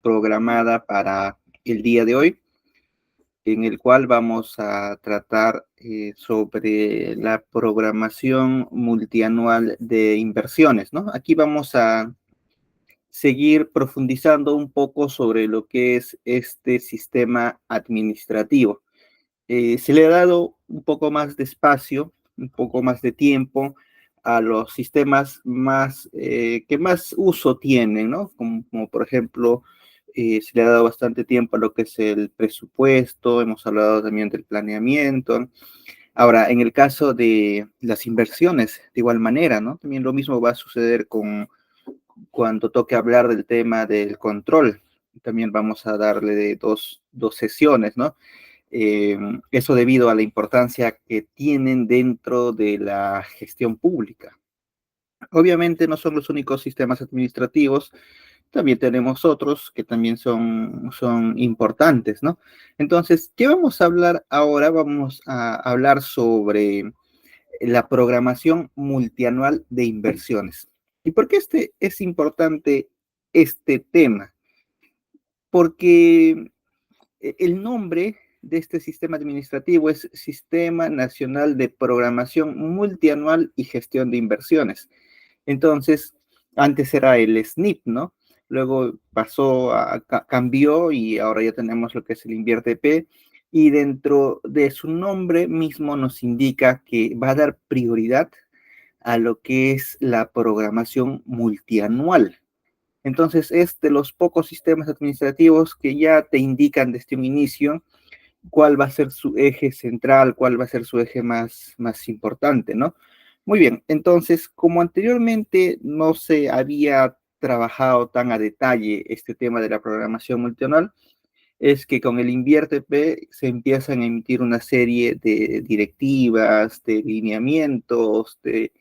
programada para el día de hoy, en el cual vamos a tratar sobre la programación multianual de inversiones, ¿no? Aquí vamos a seguir profundizando un poco sobre lo que es este sistema administrativo. Se le ha dado un poco más de espacio, un poco más de tiempo a los sistemas más que más uso tienen, ¿no? Como por ejemplo, se le ha dado bastante tiempo a lo que es el presupuesto, hemos hablado también del planeamiento. Ahora, en el caso de las inversiones, de igual manera, ¿no? También lo mismo va a suceder con cuando toque hablar del tema del control. También vamos a darle de dos sesiones, ¿no? Eh, Eso debido a la importancia que tienen dentro de la gestión pública. Obviamente no son los únicos sistemas administrativos, también tenemos otros que también son importantes, ¿no? Entonces, ¿qué vamos a hablar ahora? Vamos a hablar sobre la programación multianual de inversiones. ¿Y por qué es importante este tema? Porque el nombre de este sistema administrativo es Sistema Nacional de Programación Multianual y Gestión de Inversiones. Entonces, antes era el SNIP, ¿no? Luego cambió y ahora ya tenemos lo que es el InvierteP. Y dentro de su nombre mismo nos indica que va a dar prioridad a lo que es la programación multianual. Entonces, es de los pocos sistemas administrativos que ya te indican desde un inicio cuál va a ser su eje central, cuál va a ser su eje más importante, ¿no? Muy bien, entonces, como anteriormente no se había trabajado tan a detalle este tema de la programación multianual, es que con el InvierteP se empiezan a emitir una serie de directivas, de lineamientos, de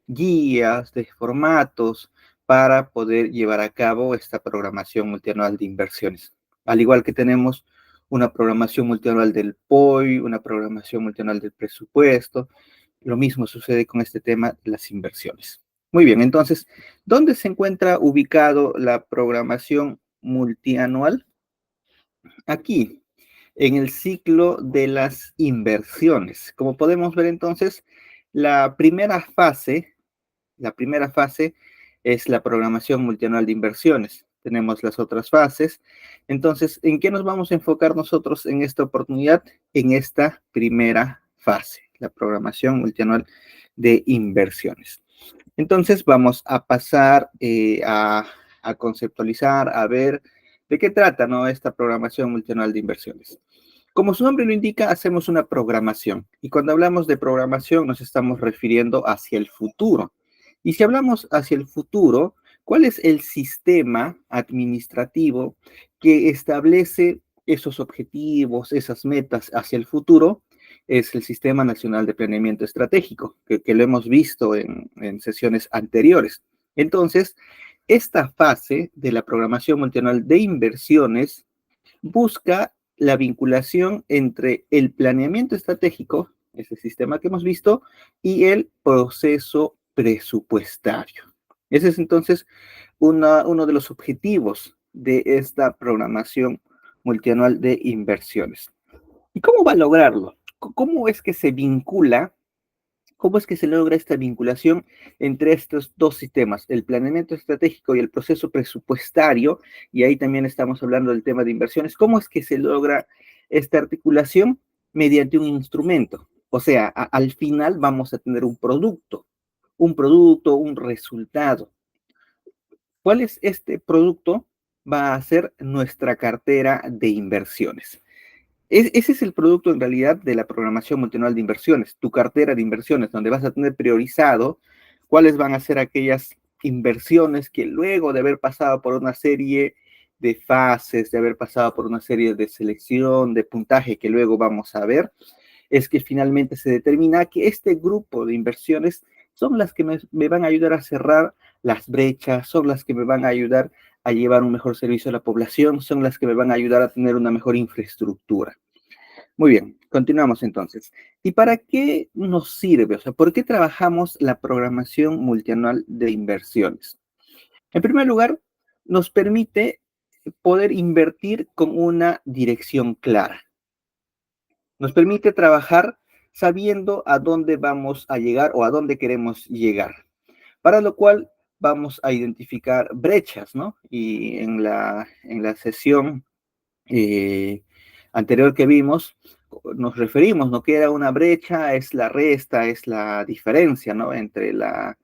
guías, de formatos para poder llevar a cabo esta programación multianual de inversiones. Al igual que tenemos una programación multianual del POI, una programación multianual del presupuesto, lo mismo sucede con este tema de las inversiones. Muy bien, entonces, ¿dónde se encuentra ubicado la programación multianual? Aquí, en el ciclo de las inversiones. Como podemos ver entonces, la primera fase, la primera fase es la programación multianual de inversiones. Tenemos las otras fases. Entonces, ¿en qué nos vamos a enfocar nosotros en esta oportunidad? En esta primera fase, la programación multianual de inversiones. Entonces, vamos a pasar a conceptualizar, a ver de qué trata, ¿no? Esta programación multianual de inversiones. Como su nombre lo indica, hacemos una programación. Y cuando hablamos de programación, nos estamos refiriendo hacia el futuro. Y si hablamos hacia el futuro, ¿cuál es el sistema administrativo que establece esos objetivos, esas metas hacia el futuro? Es el Sistema Nacional de Planeamiento Estratégico, que lo hemos visto en sesiones anteriores. Entonces, esta fase de la programación multianual de inversiones busca la vinculación entre el planeamiento estratégico, ese sistema que hemos visto, y el proceso presupuestario. Ese es entonces uno de los objetivos de esta programación multianual de inversiones. ¿Y cómo va a lograrlo? ¿Cómo es que se vincula? ¿Cómo es que se logra esta vinculación entre estos dos sistemas, el planeamiento estratégico y el proceso presupuestario? Y ahí también estamos hablando del tema de inversiones. ¿Cómo es que se logra esta articulación? Mediante un instrumento. O sea, al final vamos a tener un resultado. ¿Cuál es este producto? Va a ser nuestra cartera de inversiones. Ese es el producto en realidad de la programación multianual de inversiones, tu cartera de inversiones, donde vas a tener priorizado cuáles van a ser aquellas inversiones que luego de haber pasado por una serie de fases, de haber pasado por una serie de selección, de puntaje que luego vamos a ver, es que finalmente se determina que este grupo de inversiones son las que me van a ayudar a cerrar las brechas, son las que me van a ayudar a llevar un mejor servicio a la población, son las que me van a ayudar a tener una mejor infraestructura. Muy bien, continuamos entonces. ¿Y para qué nos sirve? O sea, ¿por qué trabajamos la programación multianual de inversiones? En primer lugar, nos permite poder invertir con una dirección clara. Nos permite trabajar sabiendo a dónde vamos a llegar o a dónde queremos llegar, para lo cual vamos a identificar brechas, ¿no? Y en la sesión eh, anterior que vimos, nos referimos, ¿no? Que era una brecha, es la resta, es la diferencia, ¿no? Entre la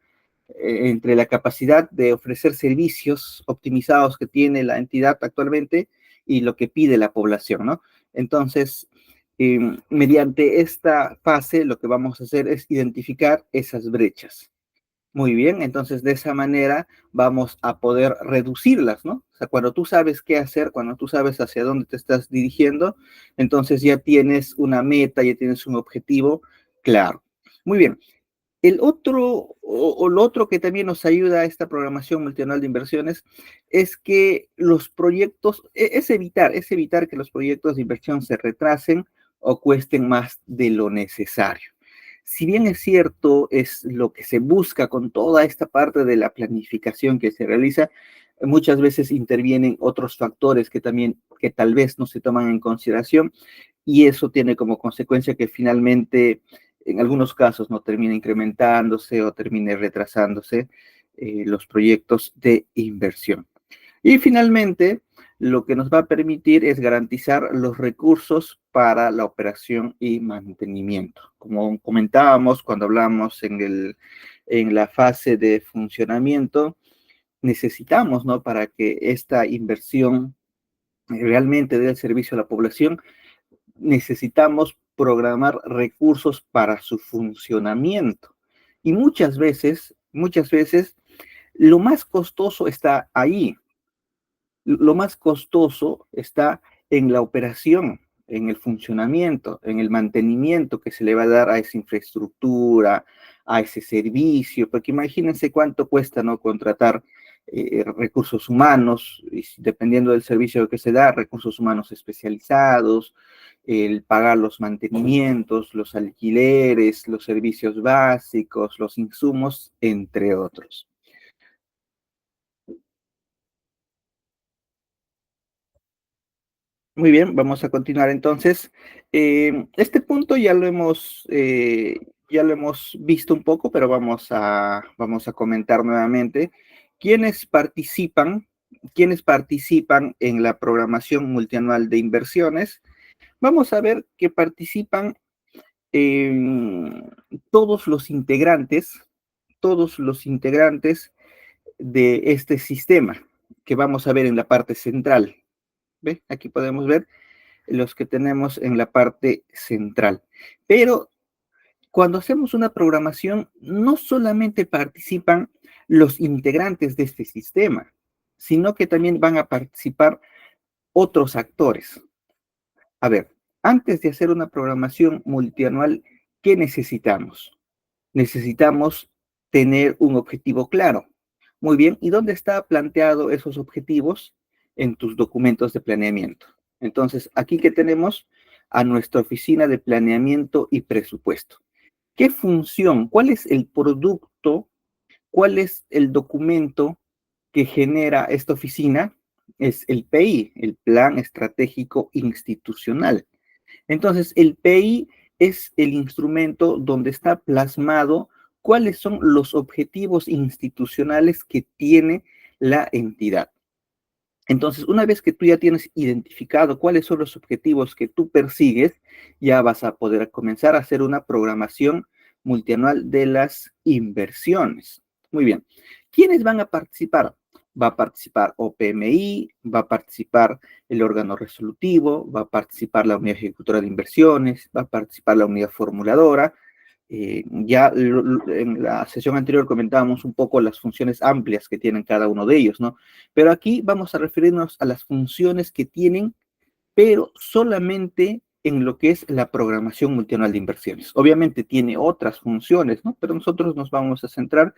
capacidad de ofrecer servicios optimizados que tiene la entidad actualmente y lo que pide la población, ¿no? Entonces, mediante esta fase, lo que vamos a hacer es identificar esas brechas. Muy bien, entonces de esa manera vamos a poder reducirlas, ¿no? O sea, cuando tú sabes qué hacer, cuando tú sabes hacia dónde te estás dirigiendo, entonces ya tienes una meta, ya tienes un objetivo claro. Muy bien. El otro, o lo otro que también nos ayuda a esta programación multianual de inversiones es que los proyectos, es evitar que los proyectos de inversión se retrasen o cuesten más de lo necesario. Si bien es cierto, es lo que se busca con toda esta parte de la planificación que se realiza, muchas veces intervienen otros factores que también, que tal vez no se toman en consideración, y eso tiene como consecuencia que finalmente en algunos casos no termine incrementándose o termine retrasándose los proyectos de inversión. Y finalmente, lo que nos va a permitir es garantizar los recursos para la operación y mantenimiento. Como comentábamos cuando hablamos en la fase de funcionamiento, necesitamos, ¿no? Para que esta inversión realmente dé el servicio a la población, necesitamos programar recursos para su funcionamiento. Y muchas veces, lo más costoso está ahí. Lo más costoso está en la operación, en el funcionamiento, en el mantenimiento que se le va a dar a esa infraestructura, a ese servicio, porque imagínense cuánto cuesta, ¿no? Contratar recursos humanos, y dependiendo del servicio que se da, recursos humanos especializados, el pagar los mantenimientos, los alquileres, los servicios básicos, los insumos, entre otros. Muy bien, vamos a continuar entonces. Este punto ya lo hemos visto un poco, pero vamos a comentar nuevamente. ¿Quiénes participan, quiénes participan en la programación multianual de inversiones? Vamos a ver que participan eh, todos todos los integrantes de este sistema que vamos a ver en la parte central. ¿Ve? Aquí podemos ver los que tenemos en la parte central. Pero cuando hacemos una programación, no solamente participan los integrantes de este sistema, sino que también van a participar otros actores. A ver, antes de hacer una programación multianual, ¿qué necesitamos? Necesitamos tener un objetivo claro. Muy bien, ¿y dónde está planteado esos objetivos? En tus documentos de planeamiento. Entonces, aquí que tenemos a nuestra oficina de planeamiento y presupuesto. ¿Qué función? ¿Cuál es el producto? ¿Cuál es el documento que genera esta oficina? Es el PI, el Plan Estratégico Institucional. Entonces, el PI es el instrumento donde está plasmado cuáles son los objetivos institucionales que tiene la entidad. Entonces, una vez que tú ya tienes identificado cuáles son los objetivos que tú persigues, ya vas a poder comenzar a hacer una programación multianual de las inversiones. Muy bien. ¿Quiénes van a participar? Va a participar OPMI, va a participar el órgano resolutivo, va a participar la unidad ejecutora de inversiones, va a participar la unidad formuladora. En la sesión anterior comentábamos un poco las funciones amplias que tienen cada uno de ellos, ¿no? Pero aquí vamos a referirnos a las funciones que tienen, pero solamente en lo que es la programación multianual de inversiones. Obviamente tiene otras funciones, ¿no? Pero nosotros nos vamos a centrar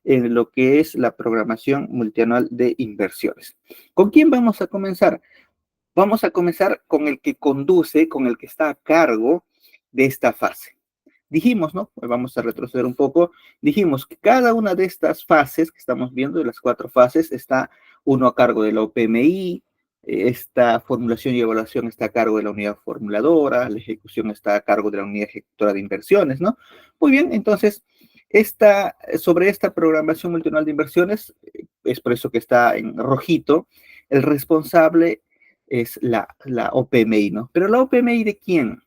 en lo que es la programación multianual de inversiones. ¿Con quién vamos a comenzar? Vamos a comenzar con el que conduce, con el que está a cargo de esta fase. Dijimos, ¿no? Pues vamos a retroceder un poco. Dijimos que cada una de estas fases que estamos viendo, de las cuatro fases, está uno a cargo de la OPMI, Esta formulación y evaluación está a cargo de la unidad formuladora, la ejecución está a cargo de la unidad ejecutora de inversiones, ¿no? Muy bien, entonces, sobre esta programación multianual de inversiones, es por eso que está en rojito, el responsable es la OPMI, ¿no? Pero la OPMI ¿de quién?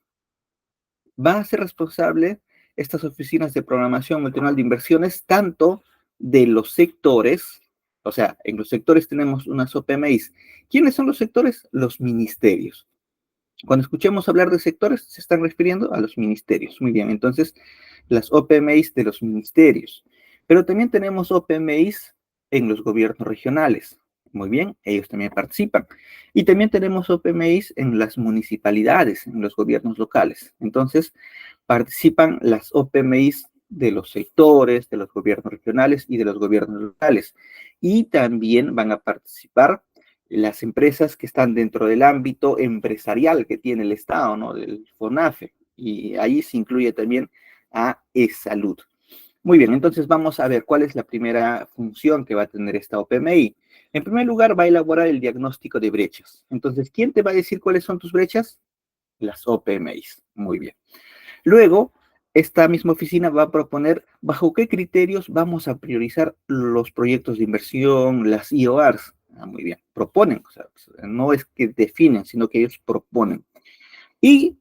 Va a ser responsable estas oficinas de programación multianual de inversiones, tanto de los sectores, o sea, en los sectores tenemos unas OPMIs. ¿Quiénes son los sectores? Los ministerios. Cuando escuchemos hablar de sectores, se están refiriendo a los ministerios. Muy bien, entonces, las OPMIs de los ministerios. Pero también tenemos OPMIs en los gobiernos regionales. Muy bien, ellos también participan. Y también tenemos OPMIs en las municipalidades, en los gobiernos locales. Entonces, participan las OPMIs de los sectores, de los gobiernos regionales y de los gobiernos locales. Y también van a participar las empresas que están dentro del ámbito empresarial que tiene el Estado, ¿no? Del FONAFE. Y ahí se incluye también a E-Salud. Muy bien, entonces vamos a ver cuál es la primera función que va a tener esta OPMI. En primer lugar, va a elaborar el diagnóstico de brechas. Entonces, ¿quién te va a decir cuáles son tus brechas? Las OPMIs. Muy bien. Luego, esta misma oficina va a proponer bajo qué criterios vamos a priorizar los proyectos de inversión, las IORs. Muy bien, proponen, o sea, no es que definen, sino que ellos proponen. Y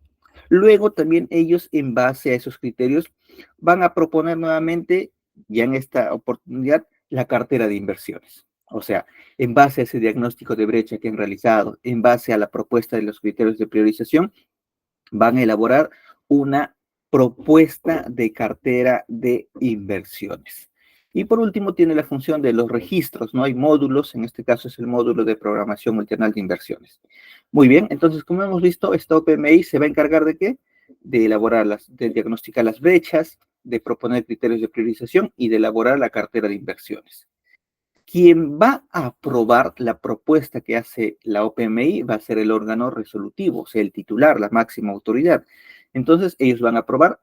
luego también ellos, en base a esos criterios, van a proponer nuevamente, ya en esta oportunidad, la cartera de inversiones. O sea, en base a ese diagnóstico de brecha que han realizado, en base a la propuesta de los criterios de priorización, van a elaborar una propuesta de cartera de inversiones. Y por último tiene la función de los registros, ¿no? Hay módulos, en este caso es el módulo de programación multianual de inversiones. Muy bien, entonces como hemos visto, esta OPMI se va a encargar de qué? De elaborarlas, de diagnosticar las brechas, de proponer criterios de priorización y de elaborar la cartera de inversiones. Quien va a aprobar la propuesta que hace la OPMI va a ser el órgano resolutivo, o sea, el titular, la máxima autoridad. Entonces, ellos van a aprobar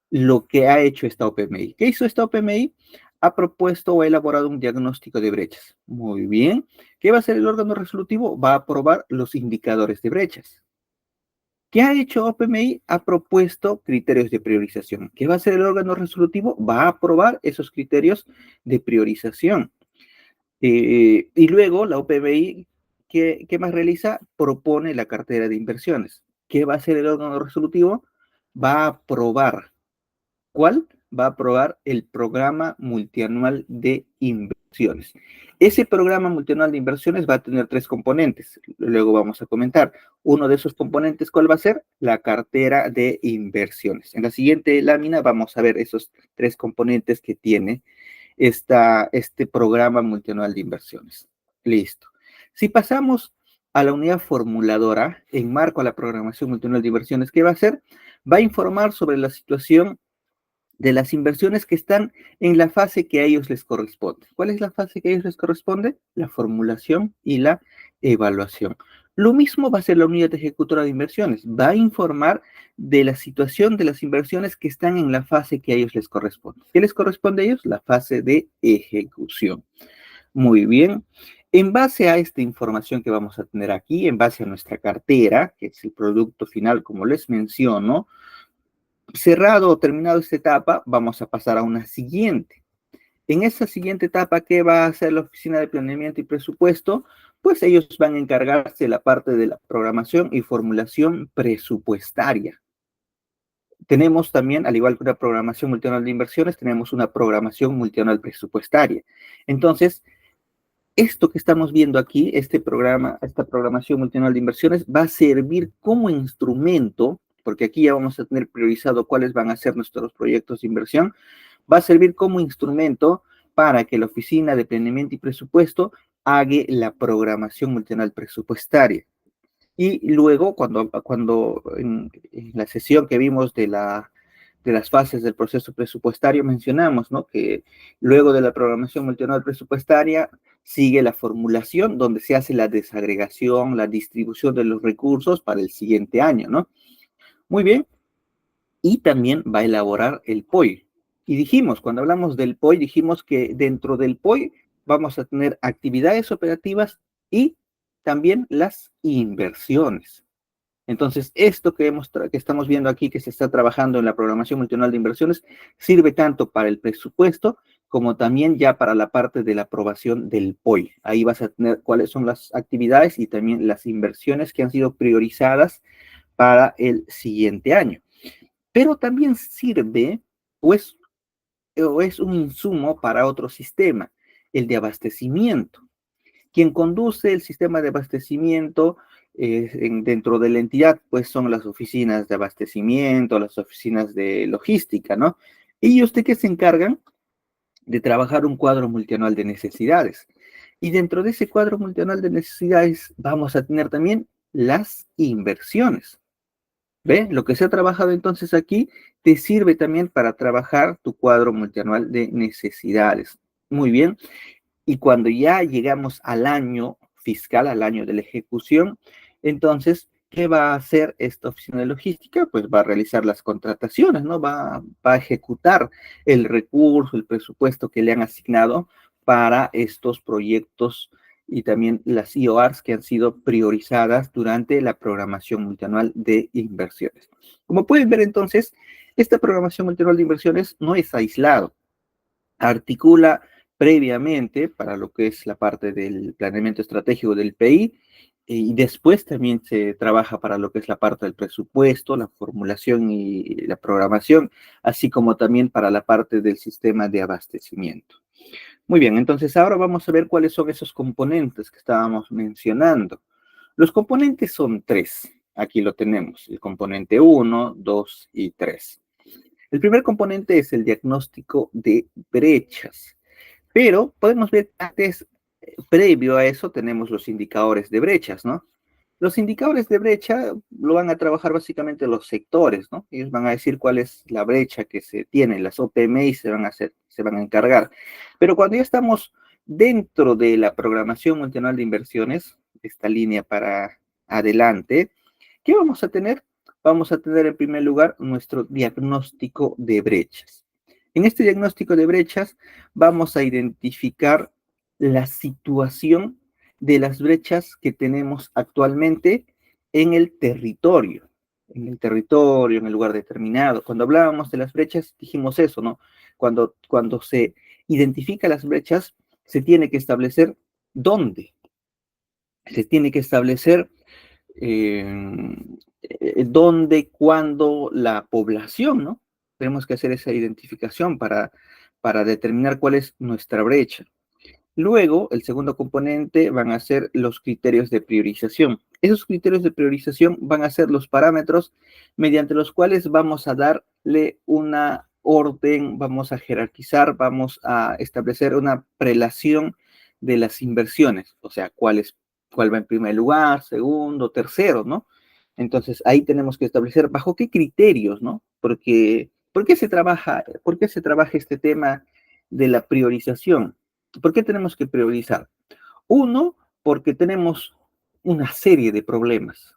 lo que ha hecho esta OPMI. ¿Qué hizo esta OPMI? Ha propuesto o ha elaborado un diagnóstico de brechas. Muy bien. ¿Qué va a hacer el órgano resolutivo? Va a aprobar los indicadores de brechas. ¿Qué ha hecho OPMI? Ha propuesto criterios de priorización. ¿Qué va a hacer el órgano resolutivo? Va a aprobar esos criterios de priorización. Y luego la OPBI, ¿qué más realiza? Propone la cartera de inversiones. ¿Qué va a hacer el órgano resolutivo? Va a aprobar. ¿Cuál? Va a aprobar el programa multianual de inversiones. Ese programa multianual de inversiones va a tener tres componentes. Luego vamos a comentar. Uno de esos componentes, ¿cuál va a ser? La cartera de inversiones. En la siguiente lámina vamos a ver esos tres componentes que tiene este programa multianual de inversiones. Listo. Si pasamos a la unidad formuladora, en marco a la programación multianual de inversiones, ¿qué va a hacer? Va a informar sobre la situación de las inversiones que están en la fase que a ellos les corresponde. ¿Cuál es la fase que a ellos les corresponde? La formulación y la evaluación. Lo mismo va a ser la unidad ejecutora de inversiones. Va a informar de la situación de las inversiones que están en la fase que a ellos les corresponde. ¿Qué les corresponde a ellos? La fase de ejecución. Muy bien. En base a esta información que vamos a tener aquí, en base a nuestra cartera, que es el producto final, como les menciono, cerrado o terminado esta etapa, vamos a pasar a una siguiente. En esa siguiente etapa, ¿qué va a hacer la Oficina de Planeamiento y Presupuesto? Pues ellos van a encargarse de la parte de la programación y formulación presupuestaria. Tenemos también, al igual que una programación multianual de inversiones, tenemos una programación multianual presupuestaria. Entonces, esto que estamos viendo aquí, este programa, esta programación multianual de inversiones, va a servir como instrumento, porque aquí ya vamos a tener priorizado cuáles van a ser nuestros proyectos de inversión, va a servir como instrumento para que la Oficina de Planeamiento y Presupuesto haga la programación multianual presupuestaria. Y luego, cuando en la sesión que vimos de las fases del proceso presupuestario, mencionamos, ¿no? Que luego de la programación multianual presupuestaria sigue la formulación, donde se hace la desagregación, la distribución de los recursos para el siguiente año, ¿no? Muy bien. Y también va a elaborar el POI. Y dijimos, cuando hablamos del POI, dijimos que dentro del POI vamos a tener actividades operativas y también las inversiones. Entonces, esto que estamos viendo aquí, que se está trabajando en la programación multianual de inversiones, sirve tanto para el presupuesto como también ya para la parte de la aprobación del POI. Ahí vas a tener cuáles son las actividades y también las inversiones que han sido priorizadas para el siguiente año. Pero también sirve, pues, o es un insumo para otro sistema, el de abastecimiento. Quien conduce el sistema de abastecimiento dentro de la entidad, pues son las oficinas de abastecimiento, las oficinas de logística, ¿no? Ellos de qué se encargan de trabajar un cuadro multianual de necesidades. Y dentro de ese cuadro multianual de necesidades vamos a tener también las inversiones. ¿Ve? Lo que se ha trabajado entonces aquí te sirve también para trabajar tu cuadro multianual de necesidades. Muy bien. Y cuando ya llegamos al año fiscal, al año de la ejecución, entonces, ¿qué va a hacer esta oficina de logística? Pues va a realizar las contrataciones, ¿no? Va a ejecutar el recurso, el presupuesto que le han asignado para estos proyectos y también las IORs que han sido priorizadas durante la programación multianual de inversiones. Como pueden ver entonces, esta programación multianual de inversiones no es aislado, articula previamente para lo que es la parte del planeamiento estratégico del PI y después también se trabaja para lo que es la parte del presupuesto, la formulación y la programación, así como también para la parte del sistema de abastecimiento. Muy bien, entonces ahora vamos a ver cuáles son esos componentes que estábamos mencionando. Los componentes son tres. Aquí lo tenemos, el componente 1, 2 y 3. El primer componente es el diagnóstico de brechas, pero podemos ver que antes, previo a eso, tenemos los indicadores de brechas, ¿no? Los indicadores de brecha lo van a trabajar básicamente los sectores, ¿no? Ellos van a decir cuál es la brecha que se tiene, las OPMI se van a encargar. Pero cuando ya estamos dentro de la programación multianual de inversiones, esta línea para adelante, ¿qué vamos a tener? Vamos a tener en primer lugar nuestro diagnóstico de brechas. En este diagnóstico de brechas vamos a identificar la situación de las brechas que tenemos actualmente en el territorio, en el lugar determinado. Cuando hablábamos de las brechas, dijimos eso, ¿no? Cuando se identifica las brechas, se tiene que establecer dónde. Se tiene que establecer eh, dónde, cuándo, la población, ¿no? Tenemos que hacer esa identificación para determinar cuál es nuestra brecha. Luego, el segundo componente van a ser los criterios de priorización. Esos criterios de priorización van a ser los parámetros mediante los cuales vamos a darle una orden, vamos a jerarquizar, vamos a establecer una prelación de las inversiones, o sea, cuál va en primer lugar, segundo, tercero, ¿no? Entonces, ahí tenemos que establecer bajo qué criterios, ¿no? Porque, por qué se trabaja este tema de la priorización? ¿Por qué tenemos que priorizar? Uno, porque tenemos una serie de problemas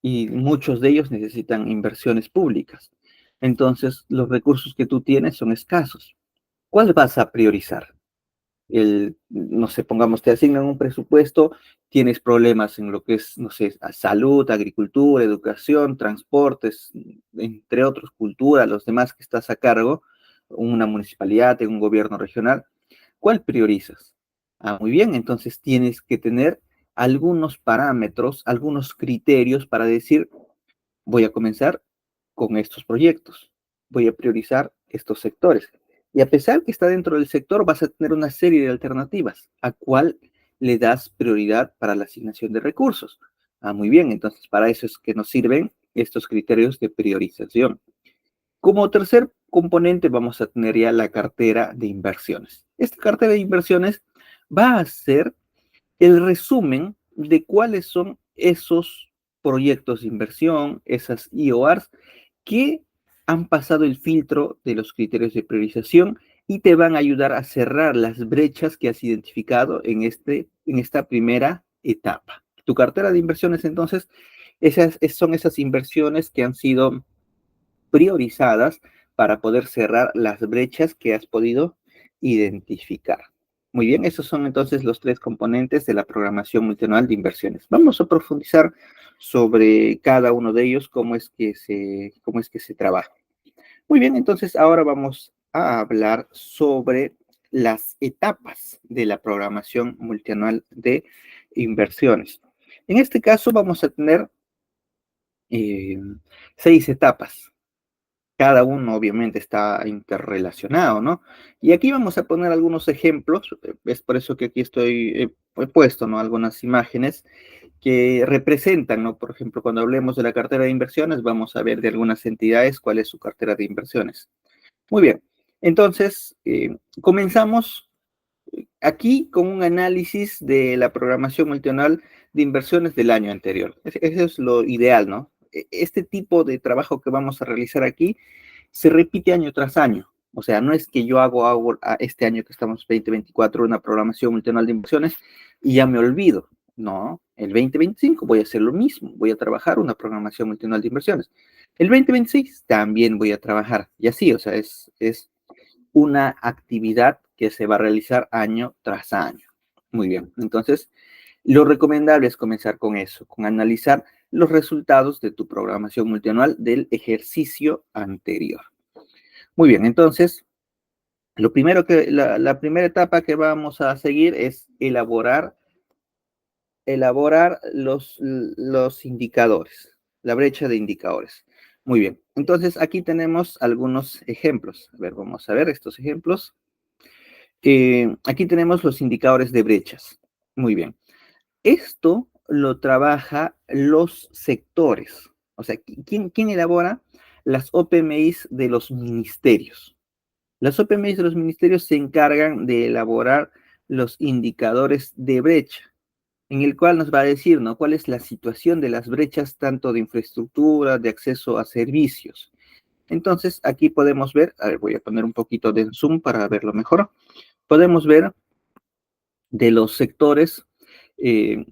y muchos de ellos necesitan inversiones públicas. Entonces, los recursos que tú tienes son escasos. ¿Cuál vas a priorizar? No sé, pongamos, te asignan un presupuesto, tienes problemas en lo que es, no sé, salud, agricultura, educación, transportes, entre otros, cultura, los demás que estás a cargo, una municipalidad, un gobierno regional. ¿Cuál priorizas? Ah, muy bien, entonces tienes que tener algunos parámetros, algunos criterios para decir, voy a comenzar con estos proyectos, voy a priorizar estos sectores. Y a pesar que está dentro del sector, vas a tener una serie de alternativas. ¿A cuál le das prioridad para la asignación de recursos? Ah, muy bien, entonces para eso es que nos sirven estos criterios de priorización. Como tercer componente vamos a tener ya la cartera de inversiones. Esta cartera de inversiones va a ser el resumen de cuáles son esos proyectos de inversión, esas IORs que han pasado el filtro de los criterios de priorización y te van a ayudar a cerrar las brechas que has identificado en esta primera etapa. Tu cartera de inversiones, entonces, son esas inversiones que han sido priorizadas para poder cerrar las brechas que has podido identificar. Muy bien, esos son entonces los tres componentes de la programación multianual de inversiones. Vamos a profundizar sobre cada uno de ellos, cómo es que se trabaja. Muy bien, entonces ahora vamos a hablar sobre las etapas de la programación multianual de inversiones. En este caso vamos a tener eh, 6 etapas. Cada uno obviamente está interrelacionado, ¿no? Y aquí vamos a poner algunos ejemplos, es por eso que aquí he puesto, ¿no? Algunas imágenes que representan, ¿no? Por ejemplo, cuando hablemos de la cartera de inversiones, vamos a ver de algunas entidades cuál es su cartera de inversiones. Muy bien, entonces comenzamos aquí con un análisis de la programación multianual de inversiones del año anterior. Eso es lo ideal, ¿no? Este tipo de trabajo que vamos a realizar aquí se repite año tras año. O sea, no es que yo hago este año que estamos 2024 una programación multianual de inversiones y ya me olvido. No, el 2025 voy a hacer lo mismo, voy a trabajar una programación multianual de inversiones. El 2026 también voy a trabajar y así, o sea, es una actividad que se va a realizar año tras año. Muy bien, entonces lo recomendable es comenzar con eso, con analizar los resultados de tu programación multianual del ejercicio anterior. Muy bien, entonces, la primera etapa que vamos a seguir es elaborar los indicadores, la brecha de indicadores. Muy bien, entonces aquí tenemos algunos ejemplos. A ver, vamos a ver estos ejemplos. Aquí tenemos los indicadores de brechas. Muy bien. Esto lo trabaja los sectores. O sea, ¿quién elabora las OPMIs de los ministerios? Las OPMIs de los ministerios se encargan de elaborar los indicadores de brecha, en el cual nos va a decir, ¿no? Cuál es la situación de las brechas, tanto de infraestructura, de acceso a servicios. Entonces, aquí podemos ver, a ver, voy a poner un poquito de zoom para verlo mejor. Podemos ver de los sectores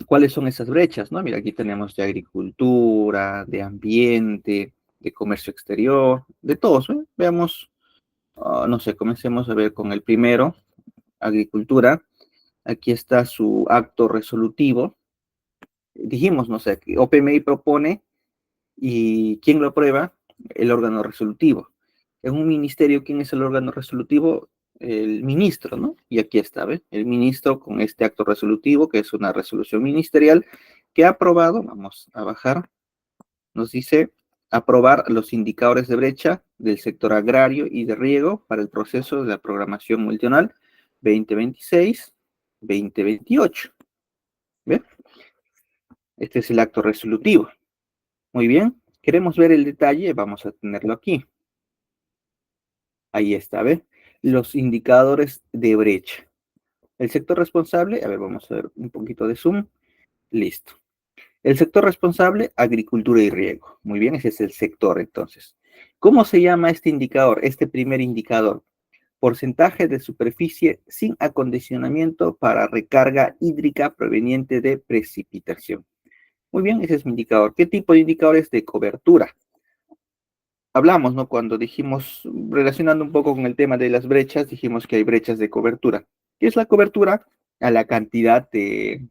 cuáles son esas brechas, ¿no? Mira, aquí tenemos de agricultura, de ambiente, de comercio exterior, de todos, ¿eh? Veamos, no sé, comencemos a ver con el primero, agricultura. Aquí está su acto resolutivo. Dijimos, no sé, que OPMI propone y ¿quién lo aprueba? El órgano resolutivo. En un ministerio, ¿quién es el órgano resolutivo? El ministro, ¿no? Y aquí está, ¿ves? El ministro con este acto resolutivo, que es una resolución ministerial, que ha aprobado, vamos a bajar, nos dice aprobar los indicadores de brecha del sector agrario y de riego para el proceso de la programación multianual 2026-2028. ¿Ves? Este es el acto resolutivo. Muy bien, queremos ver el detalle, vamos a tenerlo aquí. Ahí está, ¿ves? Los indicadores de brecha. El sector responsable, a ver, vamos a ver un poquito de zoom. Listo. El sector responsable, agricultura y riego. Muy bien, ese es el sector entonces. ¿Cómo se llama este indicador, este primer indicador? Porcentaje de superficie sin acondicionamiento para recarga hídrica proveniente de precipitación. Muy bien, ese es mi indicador. ¿Qué tipo de indicadores de cobertura? Hablamos, ¿no? Cuando dijimos, relacionando un poco con el tema de las brechas, dijimos que hay brechas de cobertura. ¿Qué es la cobertura? A la cantidad de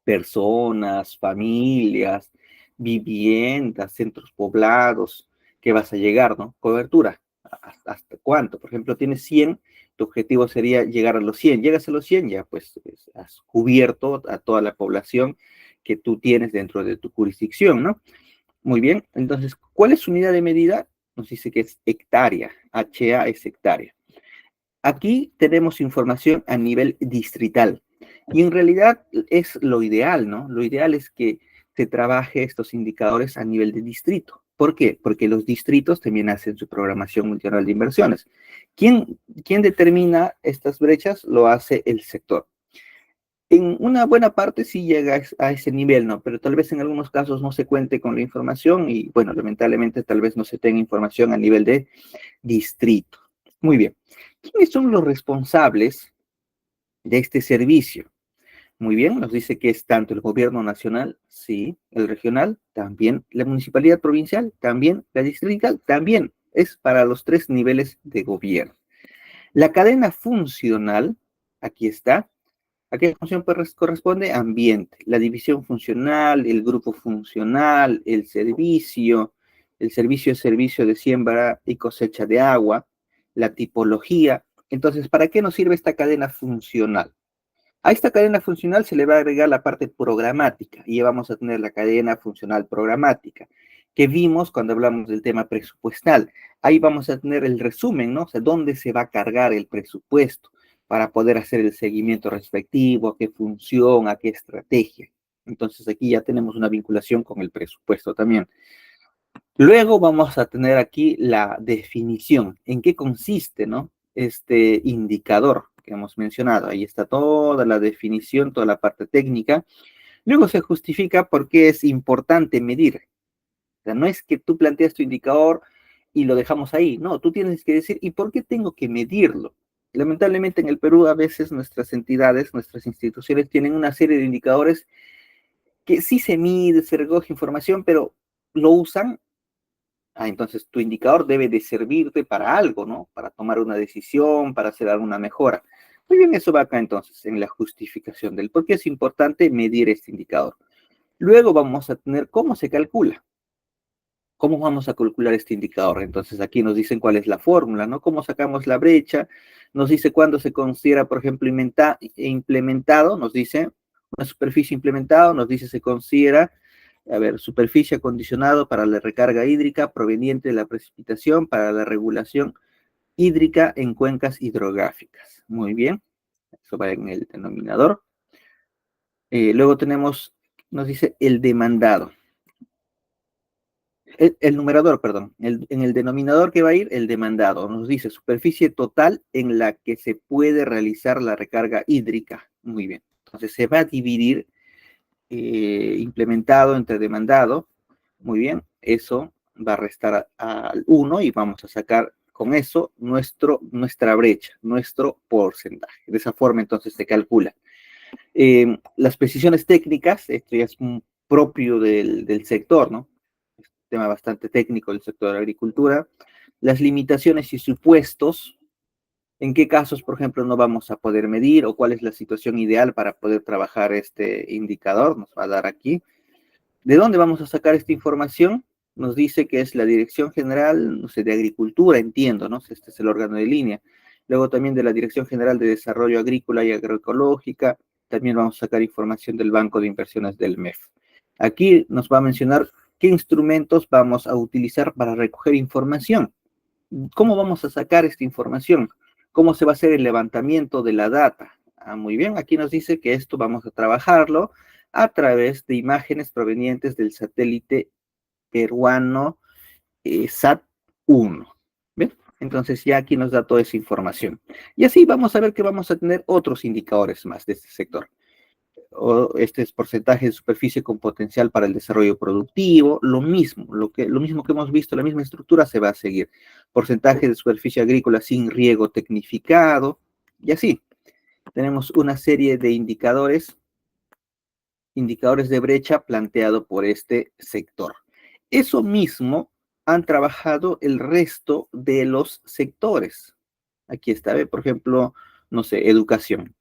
personas, familias, viviendas, centros poblados que vas a llegar, ¿no? Cobertura. ¿Hasta cuánto? Por ejemplo, tienes 100, tu objetivo sería llegar a los 100. Llegas a los 100, ya pues has cubierto a toda la población que tú tienes dentro de tu jurisdicción, ¿no? Muy bien, entonces, ¿cuál es su unidad de medida? Nos dice que es hectárea, HA es hectárea. Aquí tenemos información a nivel distrital y en realidad es lo ideal, ¿no? Lo ideal es que se trabaje estos indicadores a nivel de distrito. ¿Por qué? Porque los distritos también hacen su programación multianual de inversiones. ¿Quién determina estas brechas? Lo hace el sector. En una buena parte sí llega a ese nivel, ¿no? Pero tal vez en algunos casos no se cuente con la información y, bueno, lamentablemente tal vez no se tenga información a nivel de distrito. Muy bien. ¿Quiénes son los responsables de este servicio? Muy bien, nos dice que es tanto el gobierno nacional, sí, el regional, también, la municipalidad provincial, también, la distrital, también. Es para los 3 niveles de gobierno. La cadena funcional Aquí está. ¿A qué función corresponde? Ambiente. La división funcional, el grupo funcional, el servicio es servicio de siembra y cosecha de agua, la tipología. Entonces, ¿para qué nos sirve esta cadena funcional? A esta cadena funcional se le va a agregar la parte programática y ya vamos a tener la cadena funcional programática que vimos cuando hablamos del tema presupuestal. Ahí vamos a tener el resumen, ¿no? O sea, dónde se va a cargar el presupuesto para poder hacer el seguimiento respectivo, a qué función, a qué estrategia. Entonces aquí ya tenemos una vinculación con el presupuesto también. Luego vamos a tener aquí la definición, en qué consiste, ¿no? Este indicador que hemos mencionado. Ahí está toda la definición, toda la parte técnica. Luego se justifica por qué es importante medir. O sea, no es que tú planteas tu indicador y lo dejamos ahí. No, tú tienes que decir, ¿y por qué tengo que medirlo? Lamentablemente en el Perú a veces nuestras entidades, nuestras instituciones tienen una serie de indicadores que sí se mide, se recoge información, pero lo usan. Entonces tu indicador debe de servirte para algo, ¿no? Para tomar una decisión, para hacer alguna mejora. Muy bien, eso va acá entonces, en la justificación del por qué es importante medir este indicador. Luego vamos a tener cómo se calcula. ¿Cómo vamos a calcular este indicador? Entonces aquí nos dicen cuál es la fórmula, ¿no? ¿Cómo sacamos la brecha? Nos dice cuándo se considera, por ejemplo, implementado, nos dice una superficie implementada, nos dice se considera, a ver, superficie acondicionado para la recarga hídrica proveniente de la precipitación para la regulación hídrica en cuencas hidrográficas. Muy bien, eso va en el denominador. Luego tenemos, nos dice el demandado. El numerador, perdón. En el denominador que va a ir, el demandado. Nos dice superficie total en la que se puede realizar la recarga hídrica. Muy bien. Entonces se va a dividir implementado entre demandado. Muy bien. Eso va a restar al 1 y vamos a sacar con eso nuestra brecha, nuestro porcentaje. De esa forma entonces se calcula. Las precisiones técnicas, esto ya es propio del sector, ¿no? Tema bastante técnico del sector de la agricultura, las limitaciones y supuestos, en qué casos, por ejemplo, no vamos a poder medir o cuál es la situación ideal para poder trabajar este indicador, nos va a dar aquí. ¿De dónde vamos a sacar esta información? Nos dice que es la Dirección General, no sé, de Agricultura, entiendo, ¿no? Este es el órgano de línea. Luego también de la Dirección General de Desarrollo Agrícola y Agroecológica, también vamos a sacar información del Banco de Inversiones del MEF. Aquí nos va a mencionar qué instrumentos vamos a utilizar para recoger información. ¿Cómo vamos a sacar esta información? ¿Cómo se va a hacer el levantamiento de la data? Muy bien, aquí nos dice que esto vamos a trabajarlo a través de imágenes provenientes del satélite peruano SAT-1. ¿Bien? Entonces ya aquí nos da toda esa información. Y así vamos a ver que vamos a tener otros indicadores más de este sector. Este es porcentaje de superficie con potencial para el desarrollo productivo, lo mismo que hemos visto, la misma estructura se va a seguir. Porcentaje de superficie agrícola sin riego tecnificado, y así. Tenemos una serie de indicadores de brecha planteado por este sector. Eso mismo han trabajado el resto de los sectores. Aquí está, por ejemplo, no sé, educación.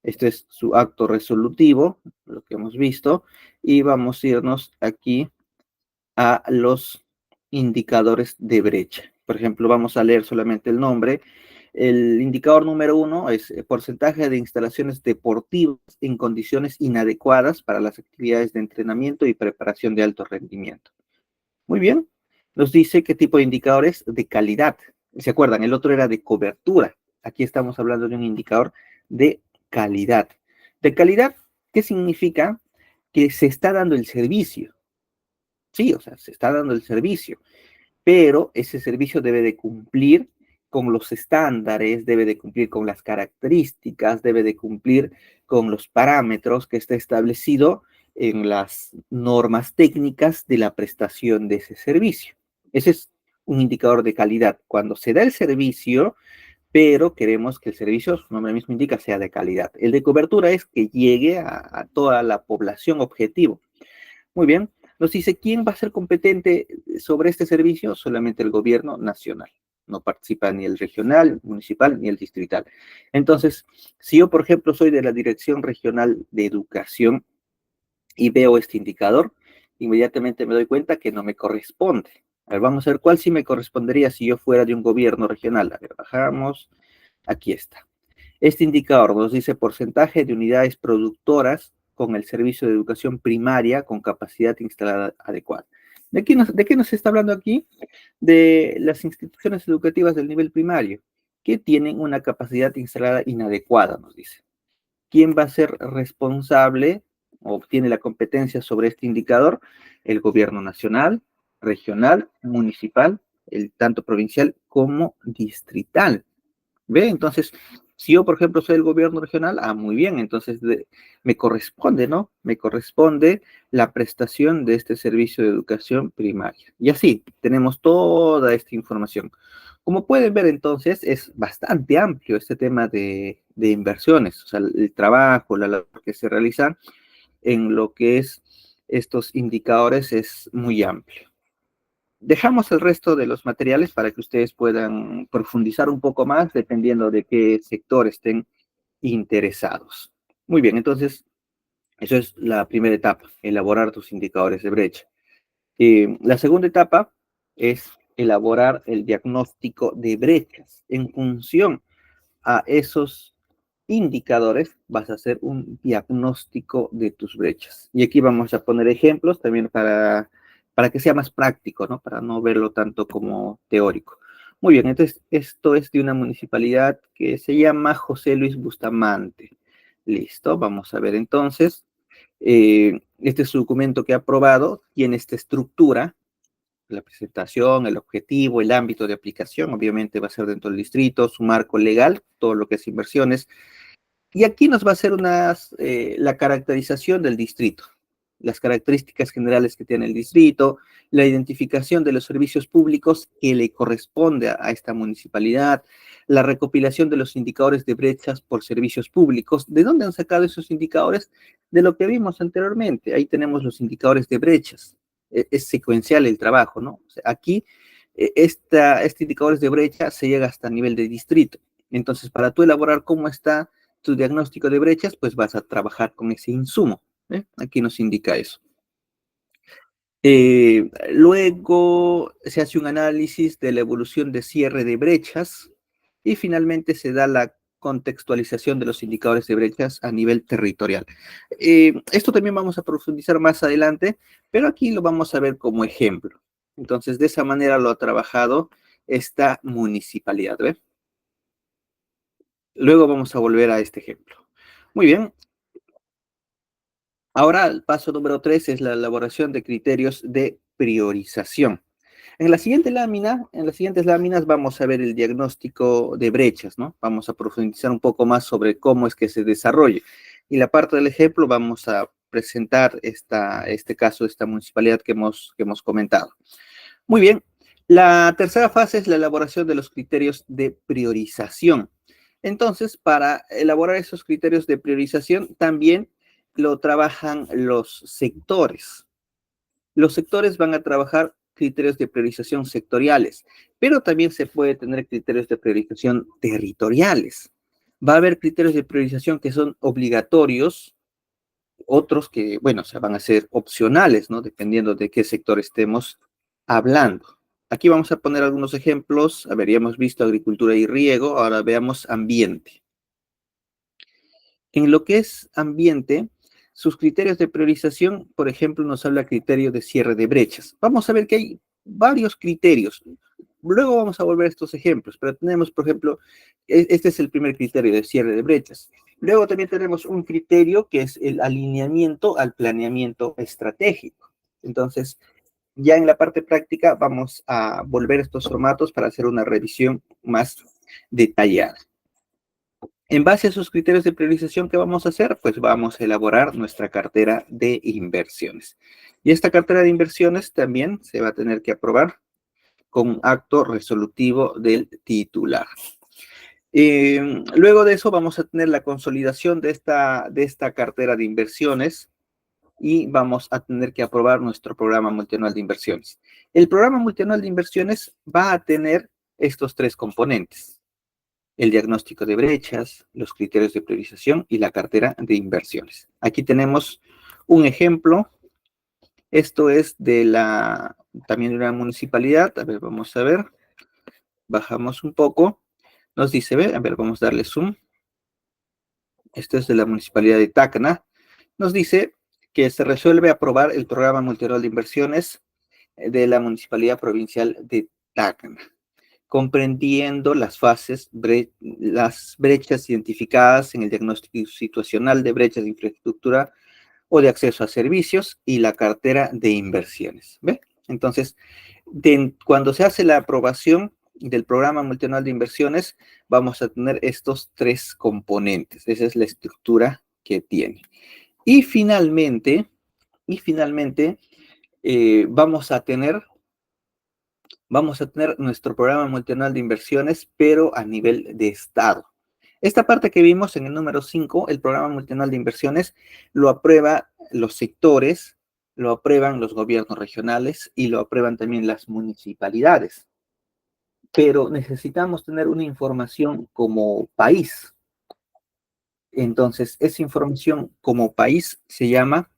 Este es su acto resolutivo, lo que hemos visto, y vamos a irnos aquí a los indicadores de brecha. Por ejemplo, vamos a leer solamente el nombre. El indicador número 1 es porcentaje de instalaciones deportivas en condiciones inadecuadas para las actividades de entrenamiento y preparación de alto rendimiento. Muy bien, nos dice qué tipo de indicadores de calidad. ¿Se acuerdan? El otro era de cobertura. Aquí estamos hablando de un indicador de calidad. De calidad, ¿qué significa? Que se está dando el servicio. Sí, o sea, se está dando el servicio, pero ese servicio debe de cumplir con los estándares, debe de cumplir con las características, debe de cumplir con los parámetros que está establecido en las normas técnicas de la prestación de ese servicio. Ese es un indicador de calidad. Cuando se da el servicio, pero queremos que el servicio, su nombre mismo indica, sea de calidad. El de cobertura es que llegue a toda la población objetivo. Muy bien, nos dice, ¿quién va a ser competente sobre este servicio? Solamente el gobierno nacional. No participa ni el regional, municipal, ni el distrital. Entonces, si yo, por ejemplo, soy de la Dirección Regional de Educación y veo este indicador, inmediatamente me doy cuenta que no me corresponde. A ver, vamos a ver cuál sí me correspondería si yo fuera de un gobierno regional. A ver, bajamos, aquí está. Este indicador nos dice porcentaje de unidades productoras con el servicio de educación primaria con capacidad instalada adecuada. ¿De qué nos está hablando aquí? De las instituciones educativas del nivel primario, que tienen una capacidad instalada inadecuada, nos dice. ¿Quién va a ser responsable o tiene la competencia sobre este indicador? El gobierno nacional, regional, municipal, el tanto provincial como distrital. ¿Ve? Entonces, si yo, por ejemplo, soy el gobierno regional, muy bien, entonces me corresponde, ¿no? Me corresponde la prestación de este servicio de educación primaria. Y así, tenemos toda esta información. Como pueden ver, entonces, es bastante amplio este tema de inversiones, o sea, el trabajo, la labor que se realiza en lo que es estos indicadores es muy amplio. Dejamos el resto de los materiales para que ustedes puedan profundizar un poco más dependiendo de qué sector estén interesados. Muy bien, entonces, eso es la primera etapa, elaborar tus indicadores de brecha. La segunda etapa es elaborar el diagnóstico de brechas. En función a esos indicadores, vas a hacer un diagnóstico de tus brechas. Y aquí vamos a poner ejemplos también para que sea más práctico, ¿no? Para no verlo tanto como teórico. Muy bien, entonces esto es de una municipalidad que se llama José Luis Bustamante. Listo, vamos a ver entonces. Este es su documento que ha aprobado, tiene esta estructura, la presentación, el objetivo, el ámbito de aplicación, obviamente va a ser dentro del distrito, su marco legal, todo lo que es inversiones. Y aquí nos va a hacer la caracterización del distrito, las características generales que tiene el distrito, la identificación de los servicios públicos que le corresponde a esta municipalidad, la recopilación de los indicadores de brechas por servicios públicos. ¿De dónde han sacado esos indicadores? De lo que vimos anteriormente. Ahí tenemos los indicadores de brechas. Es secuencial el trabajo, ¿no? O sea, aquí, este indicadores de brecha se llega hasta el nivel de distrito. Entonces, para tú elaborar cómo está tu diagnóstico de brechas, pues vas a trabajar con ese insumo. Aquí nos indica eso. Luego se hace un análisis de la evolución de cierre de brechas y finalmente se da la contextualización de los indicadores de brechas a nivel territorial. Esto también vamos a profundizar más adelante, pero aquí lo vamos a ver como ejemplo. Entonces, de esa manera lo ha trabajado esta municipalidad. ¿Ve? Luego vamos a volver a este ejemplo. Muy bien. Ahora, el paso número 3 es la elaboración de criterios de priorización. En la siguiente lámina, en las siguientes láminas vamos a ver el diagnóstico de brechas, ¿no? Vamos a profundizar un poco más sobre cómo es que se desarrolla. Y la parte del ejemplo vamos a presentar este caso de esta municipalidad que hemos comentado. Muy bien. La tercera fase es la elaboración de los criterios de priorización. Entonces, para elaborar esos criterios de priorización, también lo trabajan los sectores. Los sectores van a trabajar criterios de priorización sectoriales, pero también se puede tener criterios de priorización territoriales. Va a haber criterios de priorización que son obligatorios, otros que, bueno, se van a ser opcionales, ¿no? Dependiendo de qué sector estemos hablando. Aquí vamos a poner algunos ejemplos. A ver, ya hemos visto agricultura y riego, ahora veamos ambiente. En lo que es ambiente, sus criterios de priorización, por ejemplo, nos habla criterio de cierre de brechas. Vamos a ver que hay varios criterios. Luego vamos a volver a estos ejemplos, pero tenemos, por ejemplo, este es el primer criterio de cierre de brechas. Luego también tenemos un criterio que es el alineamiento al planeamiento estratégico. Entonces, ya en la parte práctica vamos a volver a estos formatos para hacer una revisión más detallada. En base a esos criterios de priorización que vamos a hacer, pues vamos a elaborar nuestra cartera de inversiones. Y esta cartera de inversiones también se va a tener que aprobar con un acto resolutivo del titular. Luego de eso vamos a tener la consolidación de esta cartera de inversiones y vamos a tener que aprobar nuestro programa multianual de inversiones. El programa multianual de inversiones va a tener estos tres componentes: el diagnóstico de brechas, los criterios de priorización y la cartera de inversiones. Aquí tenemos un ejemplo. Esto es también de una municipalidad. A ver, vamos a ver. Bajamos un poco. Nos dice, a ver, vamos a darle zoom. Esto es de la municipalidad de Tacna. Nos dice que se resuelve aprobar el programa multianual de inversiones de la municipalidad provincial de Tacna, comprendiendo las las brechas identificadas en el diagnóstico situacional de brechas de infraestructura o de acceso a servicios y la cartera de inversiones. ¿Ve? Entonces, cuando se hace la aprobación del programa multianual de inversiones, vamos a tener estos tres componentes. Esa es la estructura que tiene. Y finalmente, vamos a tener nuestro programa multianual de inversiones, pero a nivel de Estado. Esta parte que vimos en el número 5, el programa multianual de inversiones, lo aprueban los sectores, lo aprueban los gobiernos regionales y lo aprueban también las municipalidades. Pero necesitamos tener una información como país. Entonces, esa información como país se llama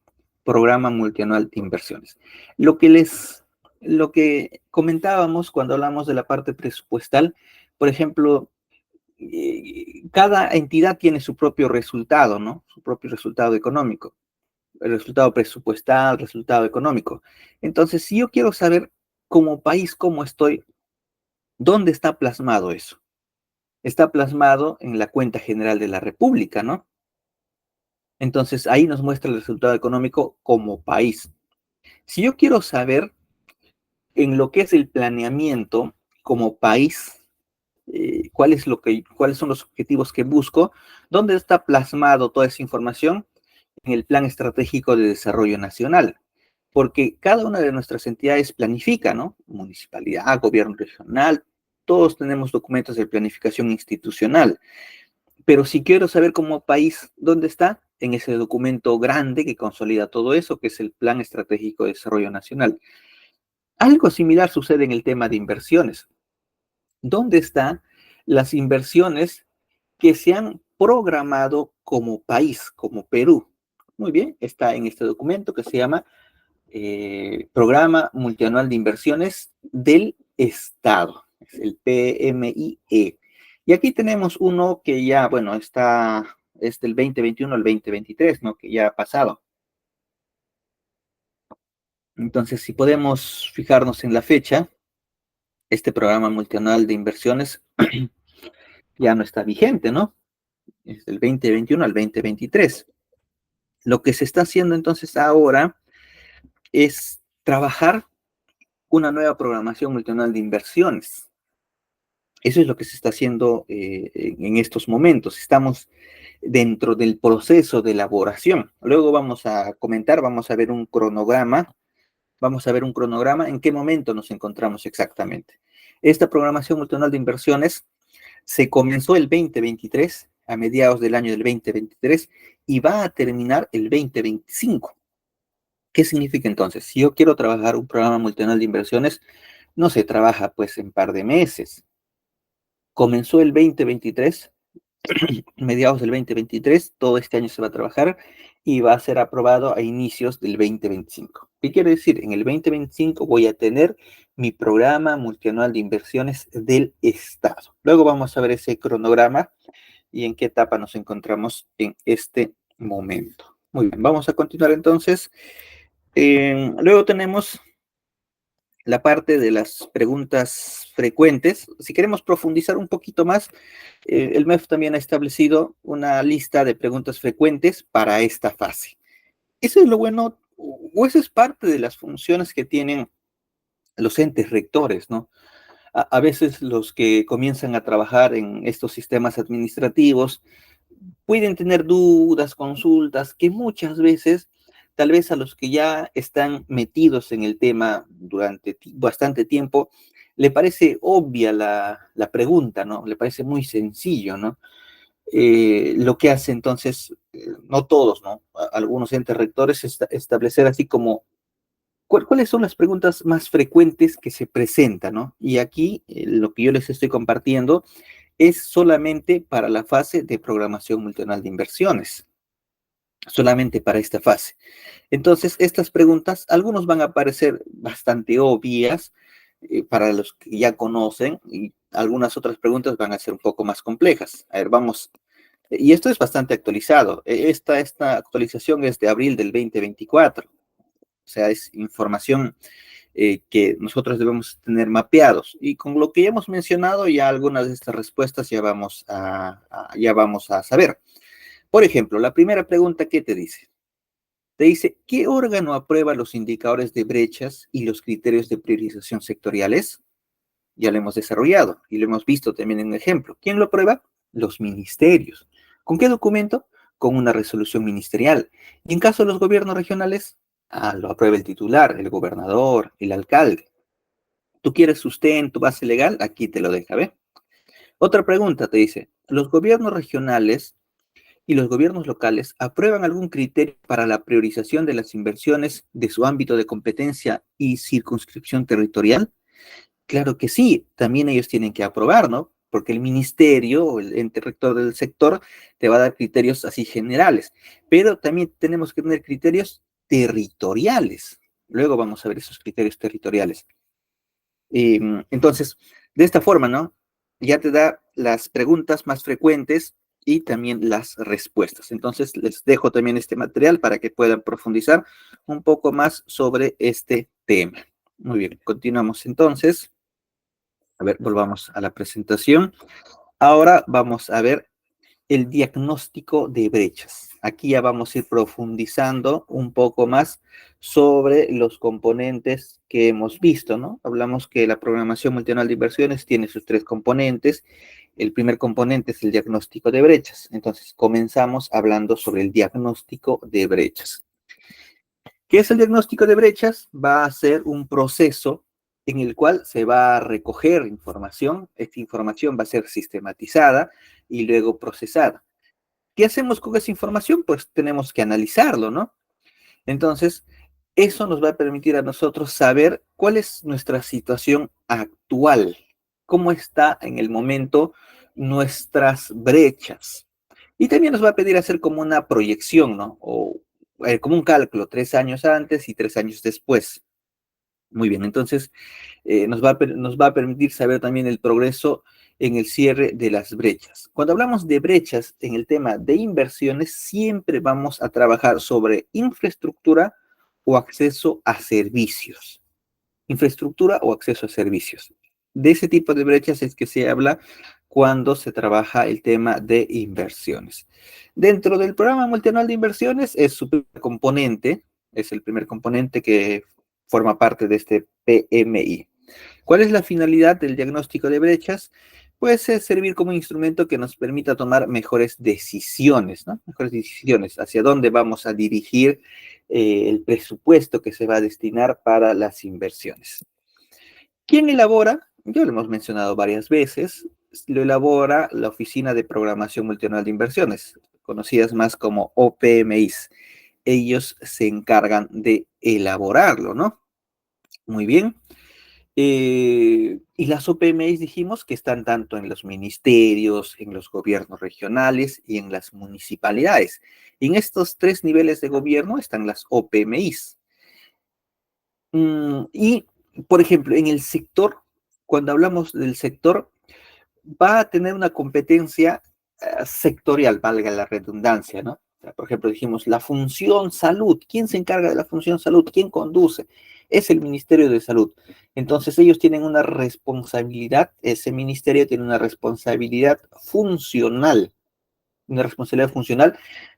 Programa Multianual de Inversiones. Lo que comentábamos cuando hablamos de la parte presupuestal, por ejemplo, cada entidad tiene su propio resultado, ¿no? Su propio resultado económico, el resultado presupuestal, el resultado económico. Entonces, si yo quiero saber como país cómo estoy, ¿dónde está plasmado eso? Está plasmado en la cuenta general de la República, ¿no? Entonces, ahí nos muestra el resultado económico como país. Si yo quiero saber en lo que es el planeamiento como país, cuáles son los objetivos que busco, ¿dónde está plasmado toda esa información? En el Plan Estratégico de Desarrollo Nacional. Porque cada una de nuestras entidades planifica, ¿no? Municipalidad, gobierno regional, todos tenemos documentos de planificación institucional. Pero si quiero saber como país dónde está, en ese documento grande que consolida todo eso, que es el Plan Estratégico de Desarrollo Nacional. Algo similar sucede en el tema de inversiones. ¿Dónde están las inversiones que se han programado como país, como Perú? Muy bien, está en este documento que se llama Programa Multianual de Inversiones del Estado, es el PMIE. Y aquí tenemos uno que ya, bueno, es del 2021 al 2023, ¿no? Que ya ha pasado. Entonces, si podemos fijarnos en la fecha, este programa multianual de inversiones ya no está vigente, ¿no? Es del 2021 al 2023. Lo que se está haciendo entonces ahora es trabajar una nueva programación multianual de inversiones. Eso es lo que se está haciendo en estos momentos. Estamos dentro del proceso de elaboración. Luego vamos a comentar, vamos a ver un cronograma en qué momento nos encontramos exactamente. Esta programación multianual de inversiones se comenzó el 2023, a mediados del año del 2023, y va a terminar el 2025. ¿Qué significa entonces? Si yo quiero trabajar un programa multianual de inversiones, no se trabaja pues en par de meses. Comenzó el 2023, mediados del 2023, todo este año se va a trabajar y va a ser aprobado a inicios del 2025. ¿Qué quiere decir? En el 2025 voy a tener mi programa multianual de inversiones del Estado. Luego vamos a ver ese cronograma y en qué etapa nos encontramos en este momento. Muy bien, vamos a continuar entonces. Luego tenemos la parte de las preguntas frecuentes. Si queremos profundizar un poquito más, el MEF también ha establecido una lista de preguntas frecuentes para esta fase. Eso es lo bueno, o eso es parte de las funciones que tienen los entes rectores, ¿no? A veces los que comienzan a trabajar en estos sistemas administrativos pueden tener dudas, consultas, que muchas veces, tal vez a los que ya están metidos en el tema durante bastante tiempo, le parece obvia la pregunta, ¿no? Le parece muy sencillo, ¿no? Lo que hace entonces, no todos, ¿no? Algunos entes rectores establecer así como ¿Cuáles son las preguntas más frecuentes que se presentan, ¿no? Y aquí lo que yo les estoy compartiendo es solamente para la fase de programación multianual de inversiones, solamente para esta fase. Entonces, estas preguntas, algunos van a parecer bastante obvias para los que ya conocen y algunas otras preguntas van a ser un poco más complejas. A ver, vamos. Y esto es bastante actualizado. Esta actualización es de abril del 2024. O sea, es información que nosotros debemos tener mapeados. Y con lo que ya hemos mencionado, ya algunas de estas respuestas ya vamos a saber. Por ejemplo, la primera pregunta, ¿qué te dice? Te dice, ¿qué órgano aprueba los indicadores de brechas y los criterios de priorización sectoriales? Ya lo hemos desarrollado y lo hemos visto también en un ejemplo. ¿Quién lo aprueba? Los ministerios. ¿Con qué documento? Con una resolución ministerial. Y en caso de los gobiernos regionales, lo aprueba el titular, el gobernador, el alcalde. ¿Tú quieres sustento, base legal? Aquí te lo deja, ¿ve? Otra pregunta te dice, ¿los gobiernos regionales y los gobiernos locales aprueban algún criterio para la priorización de las inversiones de su ámbito de competencia y circunscripción territorial? Claro que sí, también ellos tienen que aprobar, ¿no? Porque el ministerio o el ente rector del sector te va a dar criterios así generales, pero también tenemos que tener criterios territoriales. Luego vamos a ver esos criterios territoriales. Entonces, de esta forma, ¿no? Ya te da las preguntas más frecuentes y también las respuestas. Entonces, les dejo también este material para que puedan profundizar un poco más sobre este tema. Muy bien, continuamos entonces. A ver, volvamos a la presentación. Ahora vamos a ver el diagnóstico de brechas. Aquí ya vamos a ir profundizando un poco más sobre los componentes que hemos visto, ¿no? Hablamos que la programación multianual de inversiones tiene sus tres componentes. El primer componente es el diagnóstico de brechas. Entonces, comenzamos hablando sobre el diagnóstico de brechas. ¿Qué es el diagnóstico de brechas? Va a ser un proceso en el cual se va a recoger información. Esta información va a ser sistematizada y luego procesada. ¿Qué hacemos con esa información? Pues tenemos que analizarlo, ¿no? Entonces, eso nos va a permitir a nosotros saber cuál es nuestra situación actual, cómo está en el momento nuestras brechas. Y también nos va a pedir hacer como una proyección, ¿no? O como un cálculo, 3 años antes y 3 años después. Muy bien, entonces nos va a permitir saber también el progreso en el cierre de las brechas. Cuando hablamos de brechas en el tema de inversiones, siempre vamos a trabajar sobre infraestructura o acceso a servicios. Infraestructura o acceso a servicios. De ese tipo de brechas es que se habla cuando se trabaja el tema de inversiones. Dentro del programa multianual de inversiones es su primer componente, es el primer componente que forma parte de este PMI. ¿Cuál es la finalidad del diagnóstico de brechas? Pues es servir como instrumento que nos permita tomar mejores decisiones, ¿no? Mejores decisiones hacia dónde vamos a dirigir el presupuesto que se va a destinar para las inversiones. ¿Quién elabora? Ya lo hemos mencionado varias veces, lo elabora la Oficina de Programación Multianual de Inversiones, conocidas más como OPMIs. Ellos se encargan de elaborarlo, ¿no? Muy bien. Y las OPMIs dijimos que están tanto en los ministerios, en los gobiernos regionales y en las municipalidades. Y en estos tres niveles de gobierno están las OPMIs. Y, por ejemplo, en el sector, cuando hablamos del sector, va a tener una competencia sectorial, valga la redundancia, ¿no? O sea, por ejemplo, dijimos la función salud. ¿Quién se encarga de la función salud? ¿Quién conduce? Es el Ministerio de Salud. Entonces ellos tienen una responsabilidad, ese ministerio tiene una responsabilidad funcional,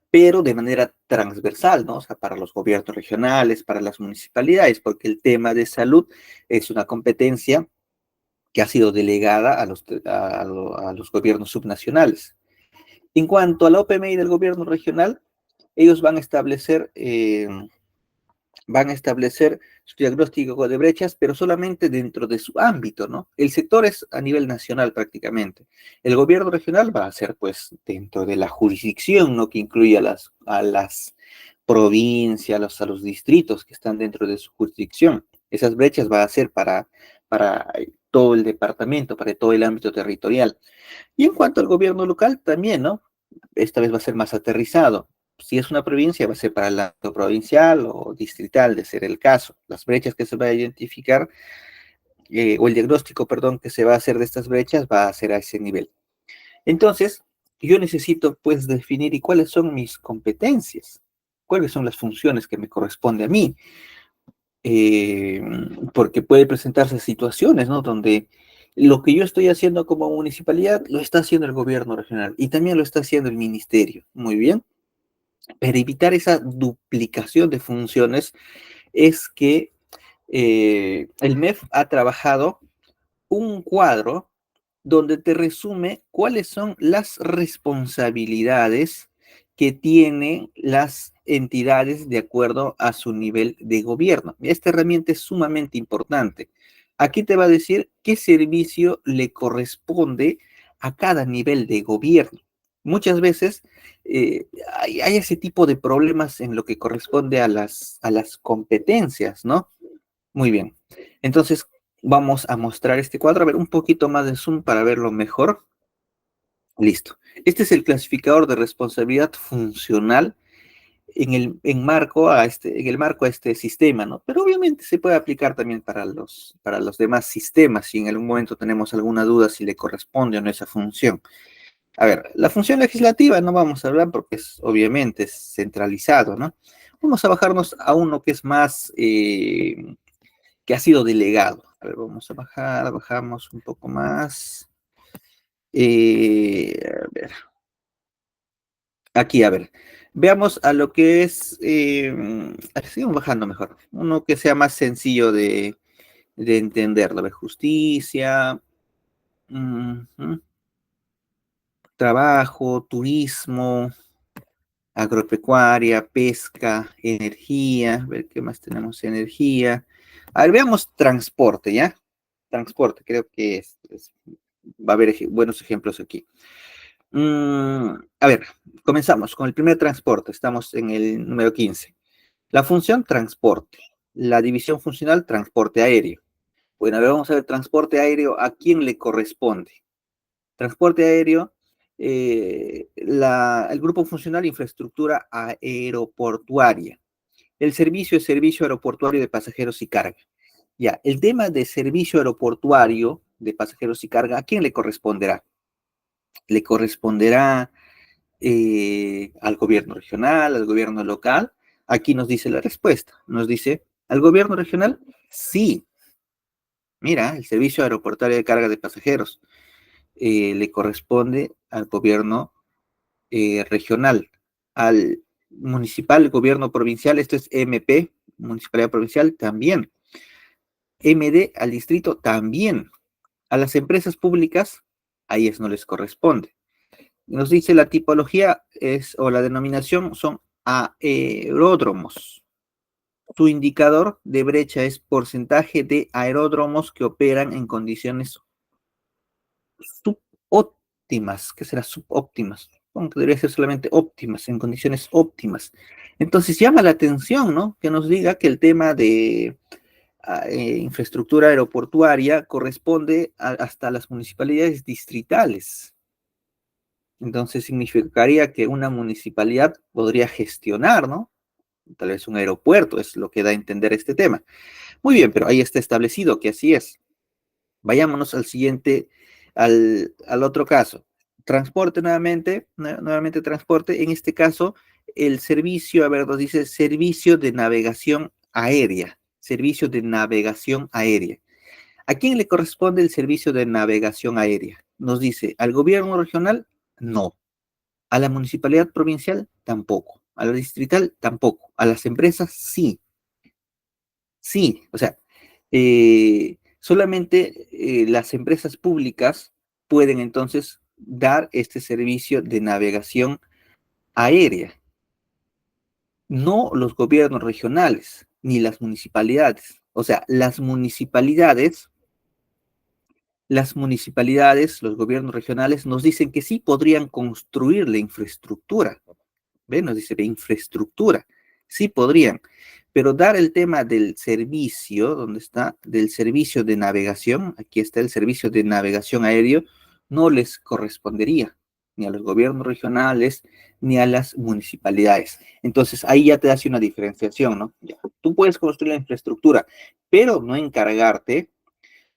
pero de manera transversal, ¿no? O sea, para los gobiernos regionales, para las municipalidades, porque el tema de salud es una competencia que ha sido delegada a los gobiernos subnacionales. En cuanto a la OPMI del gobierno regional, ellos van a establecer su diagnóstico de brechas, pero solamente dentro de su ámbito, ¿no? El sector es a nivel nacional prácticamente. El gobierno regional va a ser, pues, dentro de la jurisdicción, ¿no? Que incluye a las provincia, a los distritos que están dentro de su jurisdicción. Esas brechas va a ser para todo el departamento, para todo el ámbito territorial. Y en cuanto al gobierno local, también, ¿no? Esta vez va a ser más aterrizado. Si es una provincia, va a ser para el ámbito provincial o distrital, de ser el caso. Las brechas que se va a identificar, o el diagnóstico, perdón, que se va a hacer de estas brechas va a ser a ese nivel. Entonces, yo necesito, pues, definir y cuáles son mis competencias, cuáles son las funciones que me corresponde a mí, eh, porque puede presentarse situaciones, ¿no? Donde lo que yo estoy haciendo como municipalidad lo está haciendo el gobierno regional y también lo está haciendo el ministerio. Muy bien. Para evitar esa duplicación de funciones es que el MEF ha trabajado un cuadro donde te resume cuáles son las responsabilidades que tienen las entidades de acuerdo a su nivel de gobierno. Esta herramienta es sumamente importante. Aquí te va a decir qué servicio le corresponde a cada nivel de gobierno. Muchas veces hay ese tipo de problemas en lo que corresponde a las competencias, ¿no? Muy bien. Entonces, vamos a mostrar este cuadro, a ver un poquito más de zoom para verlo mejor. Listo. Este es el clasificador de responsabilidad funcional en el marco a este sistema, ¿no? Pero obviamente se puede aplicar también para los demás sistemas, si en algún momento tenemos alguna duda si le corresponde o no esa función. A ver, la función legislativa no vamos a hablar porque obviamente es centralizado, ¿no? Vamos a bajarnos a uno que es más, que ha sido delegado. A ver, vamos a bajar, bajamos un poco más. A ver, aquí, a ver. Veamos a lo que es, a ver, sigamos bajando mejor. Uno que sea más sencillo de entenderlo. A ver, justicia, trabajo, turismo, agropecuaria, pesca, energía. A ver, ¿qué más tenemos? Energía. A ver, veamos transporte, ¿ya? Transporte, creo que va a haber buenos ejemplos aquí. A ver, comenzamos con el primer transporte. Estamos en el número 15. La función transporte. La división funcional transporte aéreo. Bueno, a ver, vamos a ver transporte aéreo. ¿A quién le corresponde? Transporte aéreo, el grupo funcional infraestructura aeroportuaria. El servicio es servicio aeroportuario de pasajeros y carga. Ya, el tema de servicio aeroportuario de pasajeros y carga, ¿a quién le corresponderá? Le corresponderá al gobierno regional, al gobierno local. Aquí nos dice la respuesta. Nos dice, ¿al gobierno regional? Sí. Mira, el servicio aeroportuario de carga de pasajeros le corresponde al gobierno regional. Al municipal, gobierno provincial, esto es MP, municipalidad provincial, también. MD al distrito, también. A las empresas públicas, a ellas no les corresponde. Nos dice la tipología o la denominación son aeródromos. Su indicador de brecha es porcentaje de aeródromos que operan en condiciones subóptimas. ¿Qué será subóptimas? Bueno, que debería ser solamente óptimas, en condiciones óptimas. Entonces llama la atención, ¿no? Que nos diga que el tema de infraestructura aeroportuaria corresponde hasta las municipalidades distritales. Entonces significaría que una municipalidad podría gestionar, ¿no? Tal vez un aeropuerto, es lo que da a entender este tema. Muy bien, pero ahí está establecido que así es. Vayámonos al siguiente, al otro caso. Transporte nuevamente, nuevamente transporte. En este caso, el servicio, a ver, nos dice servicio de navegación aérea. Servicio de navegación aérea. ¿A quién le corresponde el servicio de navegación aérea? Nos dice, ¿al gobierno regional? No. ¿A la municipalidad provincial? Tampoco. ¿A la distrital? Tampoco. ¿A las empresas? Sí. Sí. O sea, solamente las empresas públicas pueden entonces dar este servicio de navegación aérea, no los gobiernos regionales ni las municipalidades. O sea, las municipalidades, los gobiernos regionales nos dicen que sí podrían construir la infraestructura. ¿Ven? Nos dice infraestructura. Sí podrían, pero dar el tema del servicio, ¿dónde está? Del servicio de navegación, aquí está el servicio de navegación aéreo, no les correspondería ni a los gobiernos regionales ni a las municipalidades. Entonces ahí ya te hace una diferenciación, ¿no? Ya, tú puedes construir la infraestructura, pero no encargarte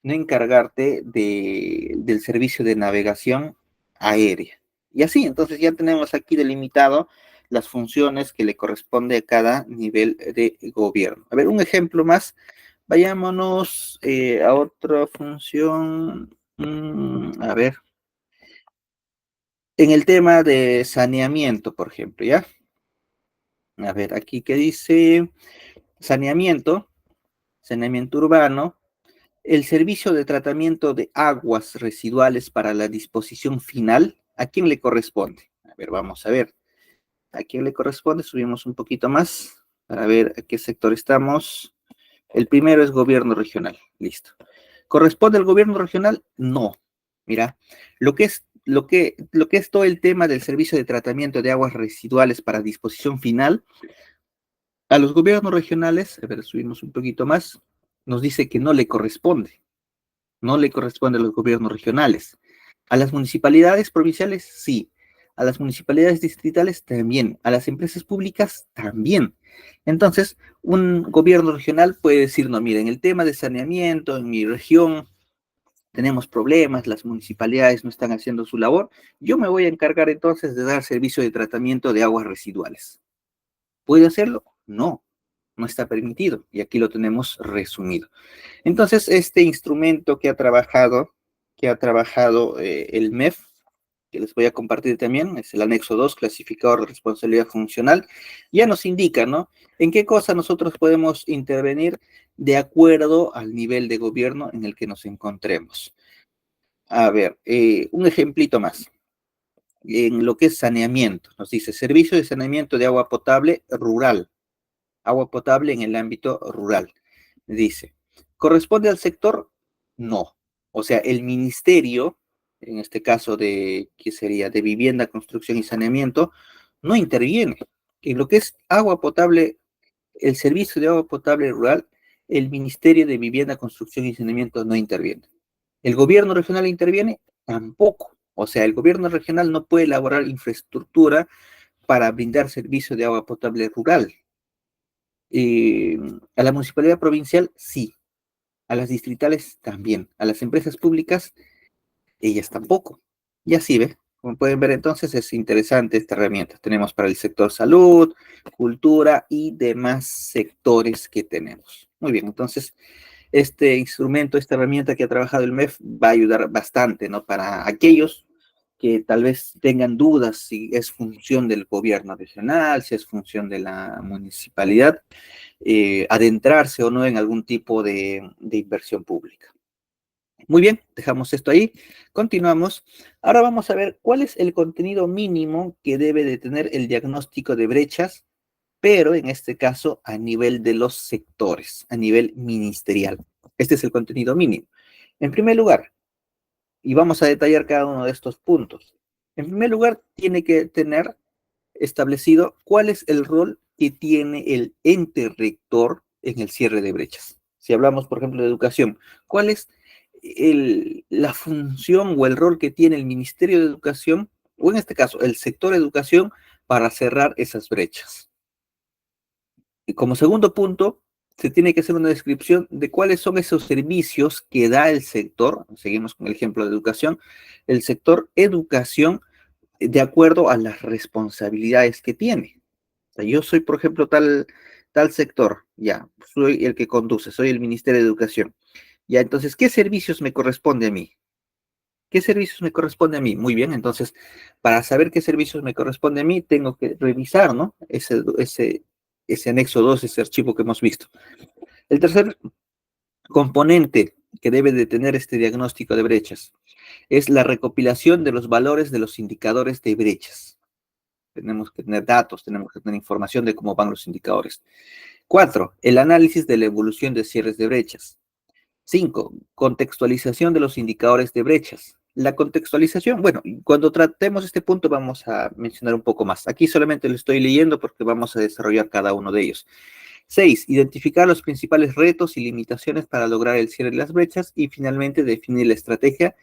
del servicio de navegación aérea. Y así, entonces ya tenemos aquí delimitado las funciones que le corresponde a cada nivel de gobierno. A ver, un ejemplo más. Vayámonos a otra función. A ver, en el tema de saneamiento, por ejemplo, ¿ya? A ver, aquí que dice saneamiento, saneamiento urbano. El servicio de tratamiento de aguas residuales para la disposición final, ¿a quién le corresponde? A ver, vamos a ver. ¿A quién le corresponde? Subimos un poquito más para ver a qué sector estamos. El primero es gobierno regional. Listo. ¿Corresponde al gobierno regional? No. Mira, lo que es todo el tema del servicio de tratamiento de aguas residuales para disposición final, a los gobiernos regionales, a ver, subimos un poquito más, nos dice que no le corresponde. No le corresponde a los gobiernos regionales. A las municipalidades provinciales, sí. A las municipalidades distritales, también. A las empresas públicas, también. Entonces, un gobierno regional puede decir, no, miren, el tema de saneamiento en mi región tenemos problemas, las municipalidades no están haciendo su labor, yo me voy a encargar entonces de dar servicio de tratamiento de aguas residuales. ¿Puede hacerlo? No, no está permitido. Y aquí lo tenemos resumido. Entonces, este instrumento que ha trabajado el MEF, que les voy a compartir también, es el anexo 2, clasificador de responsabilidad funcional, ya nos indica, ¿no? En qué cosa nosotros podemos intervenir de acuerdo al nivel de gobierno en el que nos encontremos. A ver, un ejemplito más. En lo que es saneamiento, nos dice servicio de saneamiento de agua potable en el ámbito rural. Dice, ¿corresponde al sector? No. O sea, el ministerio, en este caso ¿qué sería? De vivienda, construcción y saneamiento, no interviene. En lo que es agua potable, el servicio de agua potable rural, el Ministerio de Vivienda, Construcción y Saneamiento no interviene. ¿El gobierno regional interviene? Tampoco. O sea, el gobierno regional no puede elaborar infraestructura para brindar servicio de agua potable rural. Eh, a la municipalidad provincial, sí. A las distritales, también. A las empresas públicas, ellas tampoco. Y así, ¿ve? Como pueden ver, entonces es interesante esta herramienta. Tenemos para el sector salud, cultura y demás sectores que tenemos. Muy bien, entonces este instrumento, esta herramienta que ha trabajado el MEF va a ayudar bastante, ¿no? Para aquellos que tal vez tengan dudas si es función del gobierno regional, si es función de la municipalidad, adentrarse o no en algún tipo de inversión pública. Muy bien, dejamos esto ahí, continuamos. Ahora vamos a ver cuál es el contenido mínimo que debe de tener el diagnóstico de brechas, pero en este caso a nivel de los sectores, a nivel ministerial. Este es el contenido mínimo. En primer lugar, y vamos a detallar cada uno de estos puntos. En primer lugar, tiene que tener establecido cuál es el rol que tiene el ente rector en el cierre de brechas. Si hablamos, por ejemplo, de educación, ¿cuál es la función o el rol que tiene el Ministerio de Educación, o en este caso, el sector educación, para cerrar esas brechas? Y como segundo punto, se tiene que hacer una descripción de cuáles son esos servicios que da el sector, seguimos con el ejemplo de educación, el sector educación de acuerdo a las responsabilidades que tiene. O sea, yo soy, por ejemplo, tal sector, ya, soy el que conduce, soy el Ministerio de Educación. Ya, entonces, ¿qué servicios me corresponde a mí? ¿Qué servicios me corresponde a mí? Muy bien, entonces, para saber qué servicios me corresponde a mí, tengo que revisar, ¿no? Ese anexo 2, ese archivo que hemos visto. El tercer componente que debe de tener este diagnóstico de brechas es la recopilación de los valores de los indicadores de brechas. Tenemos que tener datos, tenemos que tener información de cómo van los indicadores. 4, el análisis de la evolución de cierres de brechas. 5, contextualización de los indicadores de brechas. La contextualización, bueno, cuando tratemos este punto vamos a mencionar un poco más. Aquí solamente lo estoy leyendo porque vamos a desarrollar cada uno de ellos. 6. Identificar los principales retos y limitaciones para lograr el cierre de las brechas y finalmente definir la estrategia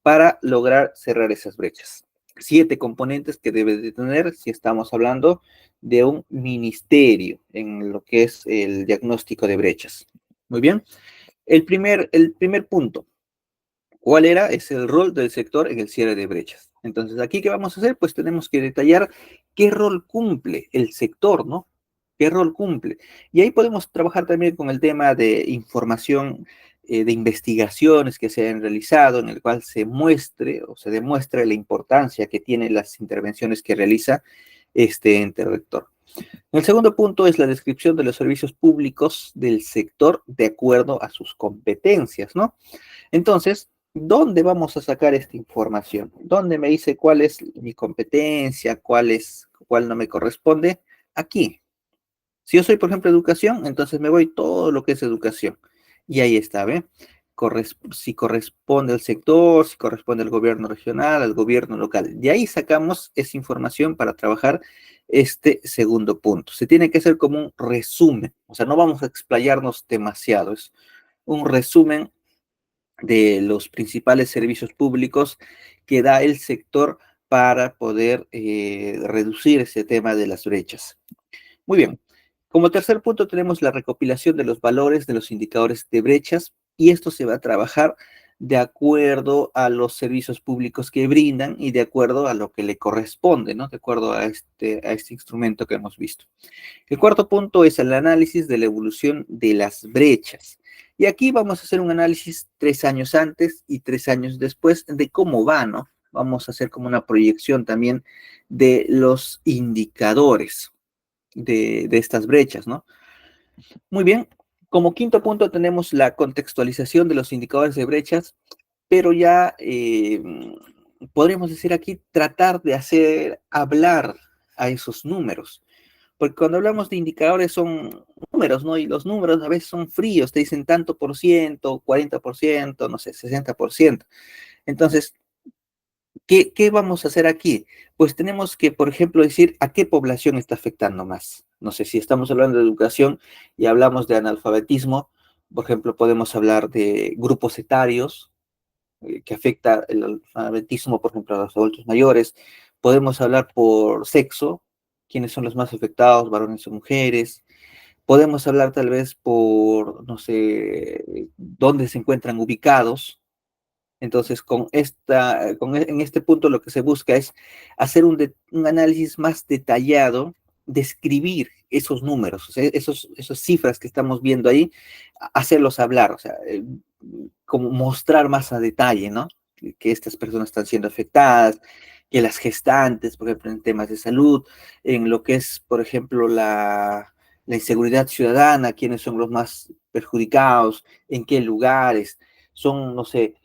para lograr cerrar esas brechas. 7 componentes que debe de tener si estamos hablando de un ministerio en lo que es el diagnóstico de brechas. Muy bien. El primer punto, ¿cuál era? Es el rol del sector en el cierre de brechas. Entonces, aquí, ¿qué vamos a hacer? Pues tenemos que detallar qué rol cumple el sector, ¿no? ¿Qué rol cumple? Y ahí podemos trabajar también con el tema de información, de investigaciones que se han realizado, en el cual se muestre o se demuestre la importancia que tienen las intervenciones que realiza este ente rector. El segundo punto es la descripción de los servicios públicos del sector de acuerdo a sus competencias, ¿no? Entonces, ¿dónde vamos a sacar esta información? ¿Dónde me dice cuál es mi competencia, cuál no me corresponde? Aquí. Si yo soy, por ejemplo, educación, entonces me voy todo lo que es educación. Y ahí está, ¿ve? Si corresponde al sector, si corresponde al gobierno regional, al gobierno local. De ahí sacamos esa información para trabajar este segundo punto. Se tiene que hacer como un resumen, o sea, no vamos a explayarnos demasiado, es un resumen de los principales servicios públicos que da el sector para poder reducir ese tema de las brechas. Muy bien. Como tercer punto tenemos la recopilación de los valores de los indicadores de brechas y esto se va a trabajar de acuerdo a los servicios públicos que brindan y de acuerdo a lo que le corresponde, ¿no? De acuerdo a este instrumento que hemos visto. El cuarto punto es el análisis de la evolución de las brechas. Y aquí vamos a hacer un análisis 3 años antes y 3 años después de cómo va, ¿no? Vamos a hacer como una proyección también de los indicadores de estas brechas, ¿no? Muy bien. Como quinto punto tenemos la contextualización de los indicadores de brechas, pero ya podríamos decir aquí tratar de hacer hablar a esos números. Porque cuando hablamos de indicadores son números, ¿no? Y los números a veces son fríos, te dicen tanto por ciento, 40%, no sé, 60%. Entonces, ¿qué vamos a hacer aquí? Pues tenemos que, por ejemplo, decir a qué población está afectando más. No sé, si estamos hablando de educación y hablamos de analfabetismo, por ejemplo, podemos hablar de grupos etarios, que afecta el alfabetismo, por ejemplo, a los adultos mayores. Podemos hablar por sexo, quiénes son los más afectados, varones o mujeres. Podemos hablar tal vez por, no sé, dónde se encuentran ubicados. Entonces, en este punto lo que se busca es hacer un análisis más detallado, describir esos números, o sea, esas cifras que estamos viendo ahí, hacerlos hablar, o sea, como mostrar más a detalle, ¿no? Que estas personas están siendo afectadas, que las gestantes, por ejemplo, en temas de salud, en lo que es, por ejemplo, la inseguridad ciudadana, quiénes son los más perjudicados, en qué lugares, son, no sé,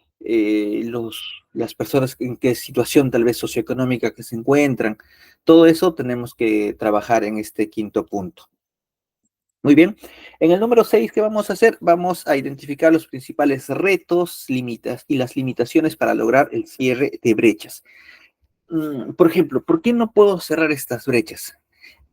las personas en qué situación tal vez socioeconómica que se encuentran. Todo eso tenemos que trabajar en este quinto punto. Muy bien. En el número 6, ¿qué vamos a hacer? Vamos a identificar los principales retos, limitas y las limitaciones para lograr el cierre de brechas. Por ejemplo, ¿por qué no puedo cerrar estas brechas?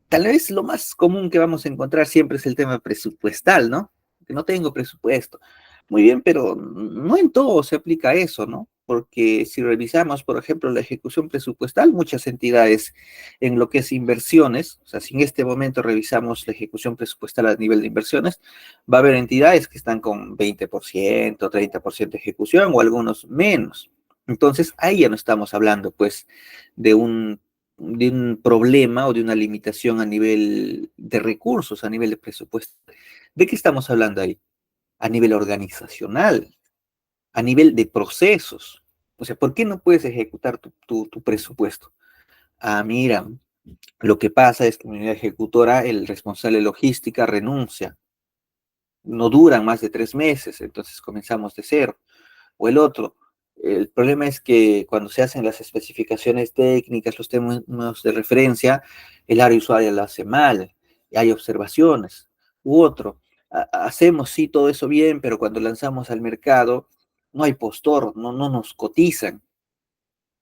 Tal vez lo más común que vamos a encontrar siempre es el tema presupuestal, ¿no? Que no tengo presupuesto. Muy bien, pero no en todo se aplica eso, ¿no? Porque si revisamos, por ejemplo, la ejecución presupuestal, muchas entidades en lo que es inversiones, o sea, si en este momento revisamos la ejecución presupuestal a nivel de inversiones, va a haber entidades que están con 20%, 30% de ejecución o algunos menos. Entonces, ahí ya no estamos hablando, pues, de un problema o de una limitación a nivel de recursos, a nivel de presupuesto. ¿De qué estamos hablando ahí? A nivel organizacional, a nivel de procesos. O sea, ¿por qué no puedes ejecutar tu presupuesto? Ah, mira, lo que pasa es que en mi unidad ejecutora, el responsable de logística renuncia. No duran más de 3 meses, entonces comenzamos de cero. O el otro, el problema es que cuando se hacen las especificaciones técnicas, los términos de referencia, el área usuaria lo hace mal, y hay observaciones. U otro, hacemos sí todo eso bien, pero cuando lanzamos al mercado, no hay postor, no nos cotizan.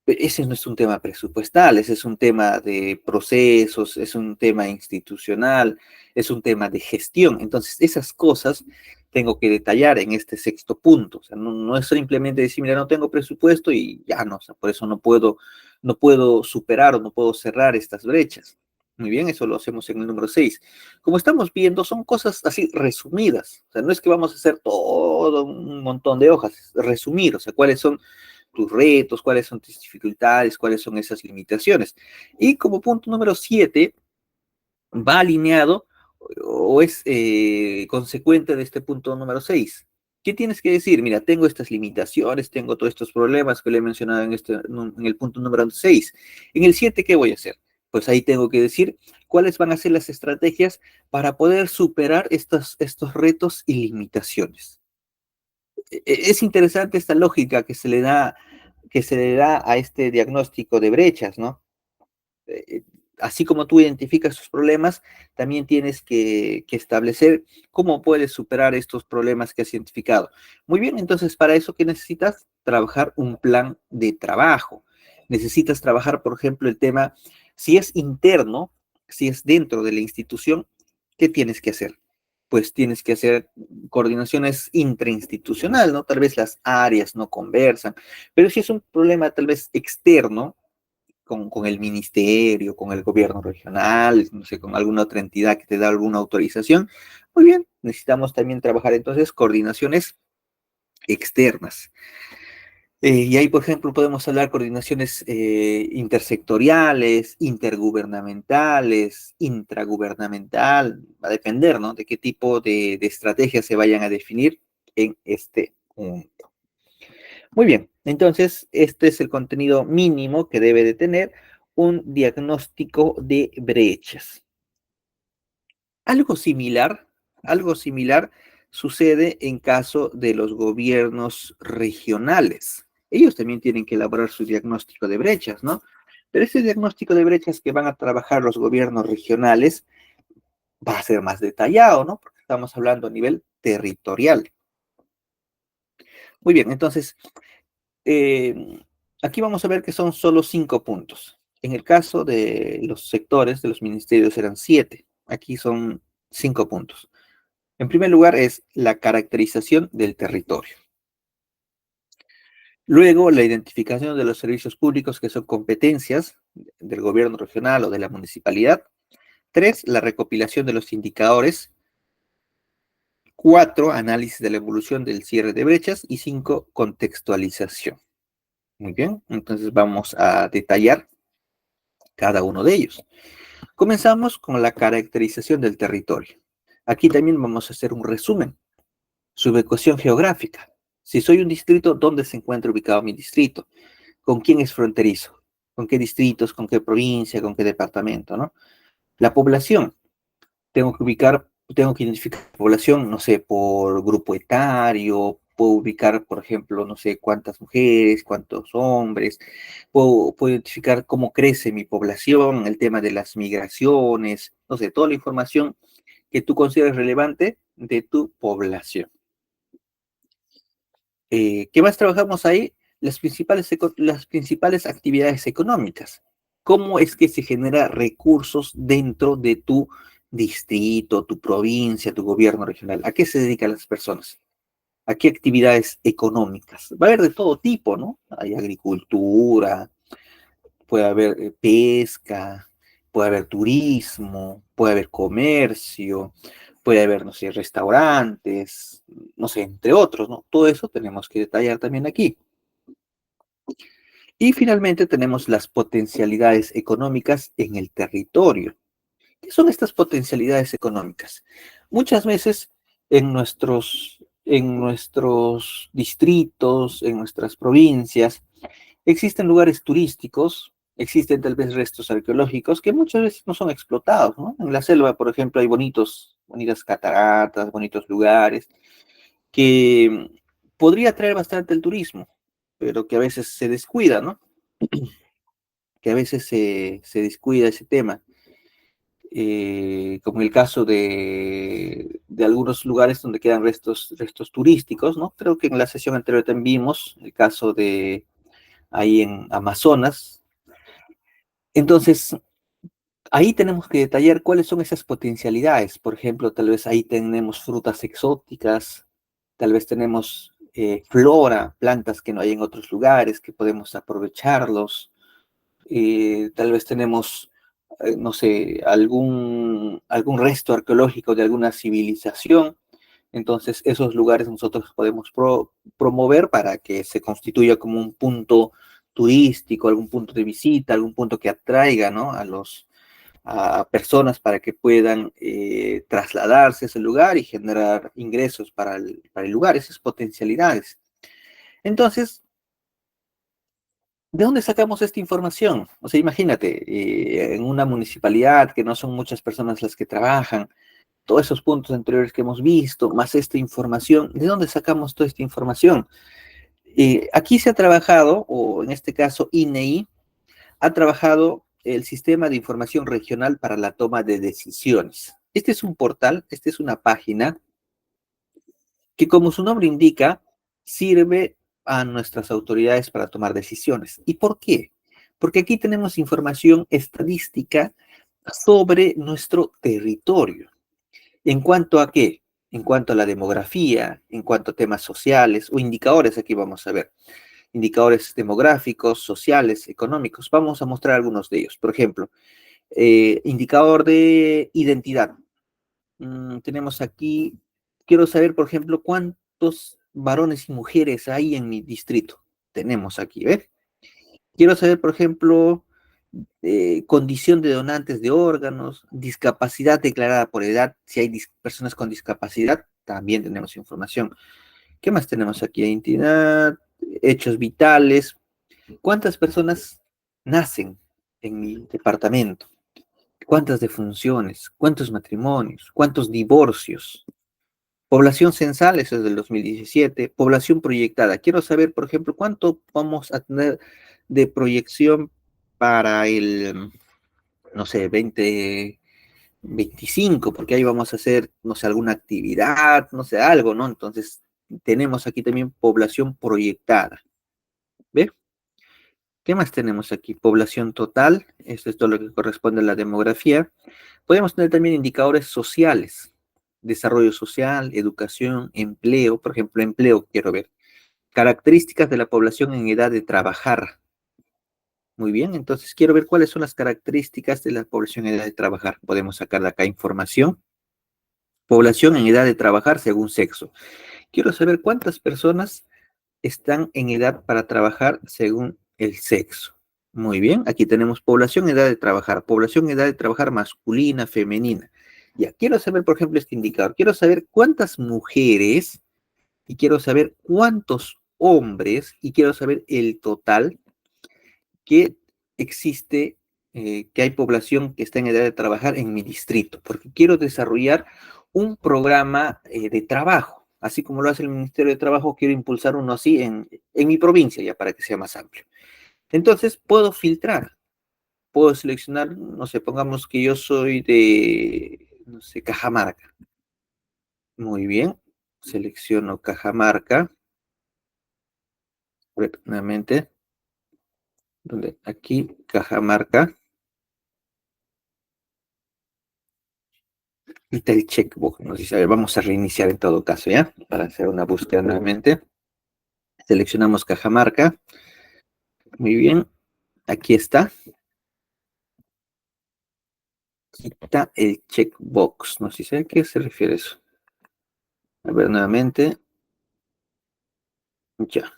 Ese no es un tema presupuestal, ese es un tema de procesos, es un tema institucional, es un tema de gestión. Entonces, esas cosas tengo que detallar en este sexto punto. O sea, no es simplemente decir, mira, no tengo presupuesto y ya no, o sea, por eso no puedo superar o no puedo cerrar estas brechas. Muy bien, eso lo hacemos en el número 6. Como estamos viendo, son cosas así resumidas. O sea, no es que vamos a hacer todo un montón de hojas, es resumir, o sea, cuáles son tus retos, cuáles son tus dificultades, cuáles son esas limitaciones. Y como punto número 7, va alineado o es consecuente de este punto número 6. ¿Qué tienes que decir? Mira, tengo estas limitaciones, tengo todos estos problemas que le he mencionado en el punto número 6. En el 7, ¿qué voy a hacer? Pues ahí tengo que decir cuáles van a ser las estrategias para poder superar estos retos y limitaciones. Es interesante esta lógica que se le da a este diagnóstico de brechas, ¿no? Eh, Así como tú identificas tus problemas, también tienes que establecer cómo puedes superar estos problemas que has identificado. Muy bien, entonces para eso, ¿qué necesitas? Trabajar un plan de trabajo. Necesitas trabajar, por ejemplo, el tema, si es interno, si es dentro de la institución, ¿qué tienes que hacer? Pues tienes que hacer coordinaciones intrainstitucionales, ¿no? Tal vez las áreas no conversan, pero si es un problema tal vez externo, con el ministerio, con el gobierno regional, no sé, con alguna otra entidad que te da alguna autorización. Muy bien, necesitamos también trabajar entonces coordinaciones externas. Y ahí, por ejemplo, podemos hablar de coordinaciones intersectoriales, intergubernamentales, intragubernamental, va a depender, ¿no? De qué tipo de estrategias se vayan a definir en este punto. Muy bien, entonces este es el contenido mínimo que debe de tener un diagnóstico de brechas. Algo similar, algo similar sucede en caso de los gobiernos regionales. Ellos también tienen que elaborar su diagnóstico de brechas, ¿no? Pero ese diagnóstico de brechas que van a trabajar los gobiernos regionales va a ser más detallado, ¿no? Porque estamos hablando a nivel territorial. Muy bien, entonces Eh, aquí vamos a ver que son solo 5 puntos. En el caso de los sectores de los ministerios eran 7. Aquí son 5 puntos. En primer lugar es la caracterización del territorio. Luego, la identificación de los servicios públicos que son competencias del gobierno regional o de la municipalidad. 3, la recopilación de los indicadores. 4, análisis de la evolución del cierre de brechas. Y 5, contextualización. Muy bien, entonces vamos a detallar cada uno de ellos. Comenzamos con la caracterización del territorio. Aquí también vamos a hacer un resumen. Su ubicación geográfica. Si soy un distrito, ¿dónde se encuentra ubicado mi distrito? ¿Con quién es fronterizo? ¿Con qué distritos? ¿Con qué provincia? ¿Con qué departamento? ¿No? La población. Tengo que identificar la población, no sé, por grupo etario, puedo ubicar, por ejemplo, no sé, cuántas mujeres, cuántos hombres, puedo identificar cómo crece mi población, el tema de las migraciones, no sé, toda la información que tú consideres relevante de tu población. ¿Qué más trabajamos ahí? Las principales actividades económicas. ¿Cómo es que se genera recursos dentro de tu distrito, tu provincia, tu gobierno regional? ¿A qué se dedican las personas? ¿A qué actividades económicas? Va a haber de todo tipo, ¿no? Hay agricultura, puede haber pesca, puede haber turismo, puede haber comercio, puede haber, no sé, restaurantes, no sé, entre otros, ¿no? Todo eso tenemos que detallar también aquí. Y finalmente tenemos las potencialidades económicas en el territorio. ¿Qué son estas potencialidades económicas? Muchas veces en nuestros distritos, en nuestras provincias, existen lugares turísticos, existen tal vez restos arqueológicos que muchas veces no son explotados, ¿no? En la selva, por ejemplo, hay bonitas cataratas, bonitos lugares que podría atraer bastante el turismo, pero que a veces se descuida, ¿no? Que a veces se descuida ese tema. Como en el caso de algunos lugares donde quedan restos turísticos, ¿no? Creo que en la sesión anterior también vimos el caso ahí en Amazonas. Entonces, ahí tenemos que detallar cuáles son esas potencialidades. Por ejemplo, tal vez ahí tenemos frutas exóticas, tal vez tenemos flora, plantas que no hay en otros lugares, que podemos aprovecharlos. Tal vez tenemos, no sé, algún resto arqueológico de alguna civilización. Entonces, esos lugares nosotros podemos promover para que se constituya como un punto turístico, algún punto de visita, algún punto que atraiga, ¿no? A personas para que puedan trasladarse a ese lugar y generar ingresos para el lugar, esas potencialidades. Entonces, ¿de dónde sacamos esta información? O sea, imagínate, en una municipalidad que no son muchas personas las que trabajan, todos esos puntos anteriores que hemos visto, más esta información, ¿de dónde sacamos toda esta información? Aquí se ha trabajado, o en este caso INEI, ha trabajado el Sistema de Información Regional para la Toma de Decisiones. Este es un portal, esta es una página que, como su nombre indica, sirve a nuestras autoridades para tomar decisiones. ¿Y por qué? Porque aquí tenemos información estadística sobre nuestro territorio. ¿En cuanto a qué? En cuanto a la demografía, en cuanto a temas sociales o indicadores, aquí vamos a ver. Indicadores demográficos, sociales, económicos. Vamos a mostrar algunos de ellos. Por ejemplo, indicador de identidad. Tenemos aquí, quiero saber, por ejemplo, cuántos varones y mujeres hay en mi distrito. Tenemos aquí, ¿ves? Quiero saber, por ejemplo, condición de donantes de órganos, discapacidad declarada por edad, si hay personas con discapacidad, también tenemos información. ¿Qué más tenemos aquí? Identidad, hechos vitales, ¿cuántas personas nacen en mi departamento? ¿Cuántas defunciones? ¿Cuántos matrimonios? ¿Cuántos divorcios? Población censal, eso es del 2017. Población proyectada. Quiero saber, por ejemplo, cuánto vamos a tener de proyección para el, no sé, 2025, porque ahí vamos a hacer, no sé, alguna actividad, no sé, algo, ¿no? Entonces, tenemos aquí también población proyectada. ¿Ve? ¿Qué más tenemos aquí? Población total, esto es todo lo que corresponde a la demografía. Podemos tener también indicadores sociales, desarrollo social, educación, empleo, por ejemplo, empleo, quiero ver. Características de la población en edad de trabajar. Muy bien, entonces quiero ver cuáles son las características de la población en edad de trabajar. Podemos sacar de acá información. Población en edad de trabajar según sexo. Quiero saber cuántas personas están en edad para trabajar según el sexo. Muy bien, aquí tenemos población edad de trabajar, población edad de trabajar masculina, femenina. Ya, quiero saber, por ejemplo, este indicador. Quiero saber cuántas mujeres y quiero saber cuántos hombres y quiero saber el total que existe, que hay población que está en edad de trabajar en mi distrito, porque quiero desarrollar un programa de trabajo, así como lo hace el Ministerio de Trabajo, quiero impulsar uno así en mi provincia, ya para que sea más amplio. Entonces, puedo filtrar, puedo seleccionar, no sé, pongamos que yo soy de, no sé, Cajamarca. Muy bien, selecciono Cajamarca, nuevamente, donde aquí Cajamarca. Y está el checkbox. Nos dice, a ver, vamos a reiniciar en todo caso, ¿ya? Para hacer una búsqueda nuevamente. Seleccionamos Cajamarca. Muy bien. Aquí está. Quita el checkbox. Nos dice, ¿a qué se refiere eso? A ver, nuevamente. Ya.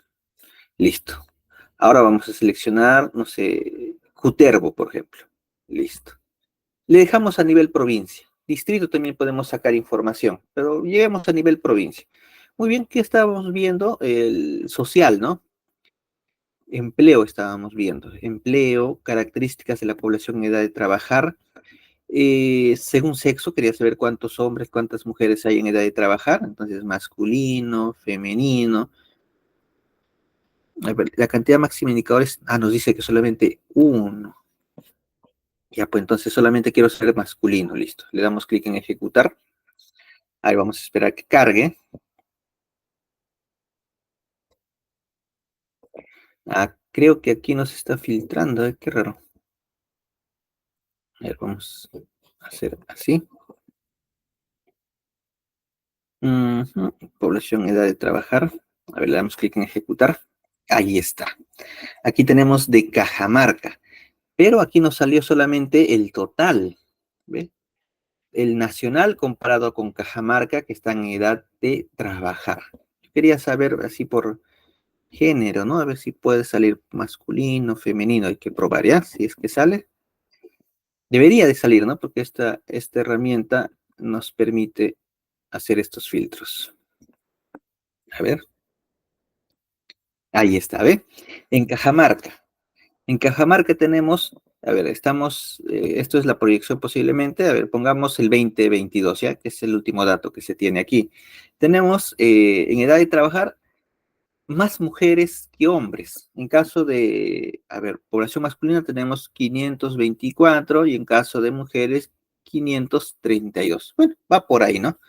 Listo. Ahora vamos a seleccionar, no sé, Cutervo, por ejemplo. Listo. Le dejamos a nivel provincia. Distrito también podemos sacar información, pero lleguemos a nivel provincia. Muy bien, ¿qué estábamos viendo? El social, ¿no? Empleo estábamos viendo. Empleo, características de la población en edad de trabajar. Según sexo, quería saber cuántos hombres, cuántas mujeres hay en edad de trabajar. Entonces, masculino, femenino. A ver, la cantidad máxima de indicadores, nos dice que solamente uno. Ya, pues entonces solamente quiero saber masculino, listo. Le damos clic en ejecutar. Ahí vamos a esperar que cargue. Ah, creo que aquí nos está filtrando, qué raro. A ver, vamos a hacer así. Ujú, población, edad de trabajar. A ver, le damos clic en ejecutar. Ahí está. Aquí tenemos de Cajamarca, pero aquí nos salió solamente el total. ¿Ve? El nacional comparado con Cajamarca, que está en edad de trabajar. Yo quería saber así por género, ¿no? A ver si puede salir masculino, femenino. Hay que probar, ¿ya? Si es que sale. Debería de salir, ¿no? Porque esta herramienta nos permite hacer estos filtros. A ver, ahí está, ¿ve? En Cajamarca. En Cajamarca tenemos, a ver, esto es la proyección posiblemente, a ver, pongamos el 2022, ¿ya? Que es el último dato que se tiene aquí. Tenemos en edad de trabajar más mujeres que hombres. En caso de, a ver, población masculina tenemos 524 y en caso de mujeres 532. Bueno, va por ahí, ¿no?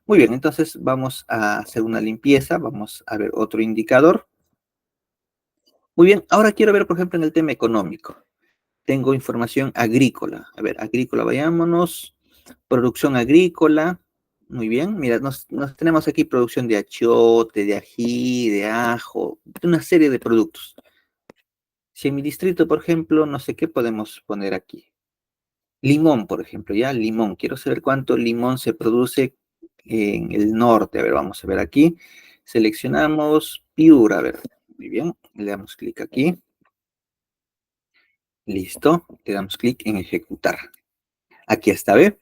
Muy bien, entonces vamos a hacer una limpieza, vamos a ver otro indicador. Muy bien, ahora quiero ver, por ejemplo, en el tema económico. Tengo información agrícola. A ver, agrícola, vayámonos. Producción agrícola. Muy bien, mira, nos tenemos aquí producción de achiote, de ají, de ajo, de una serie de productos. Si en mi distrito, por ejemplo, no sé qué podemos poner aquí. Limón, por ejemplo, ya, limón. Quiero saber cuánto limón se produce en el norte. A ver, vamos a ver aquí. Seleccionamos Piura, a ver. Muy bien, le damos clic aquí. Listo, le damos clic en ejecutar. Aquí está, ¿ve?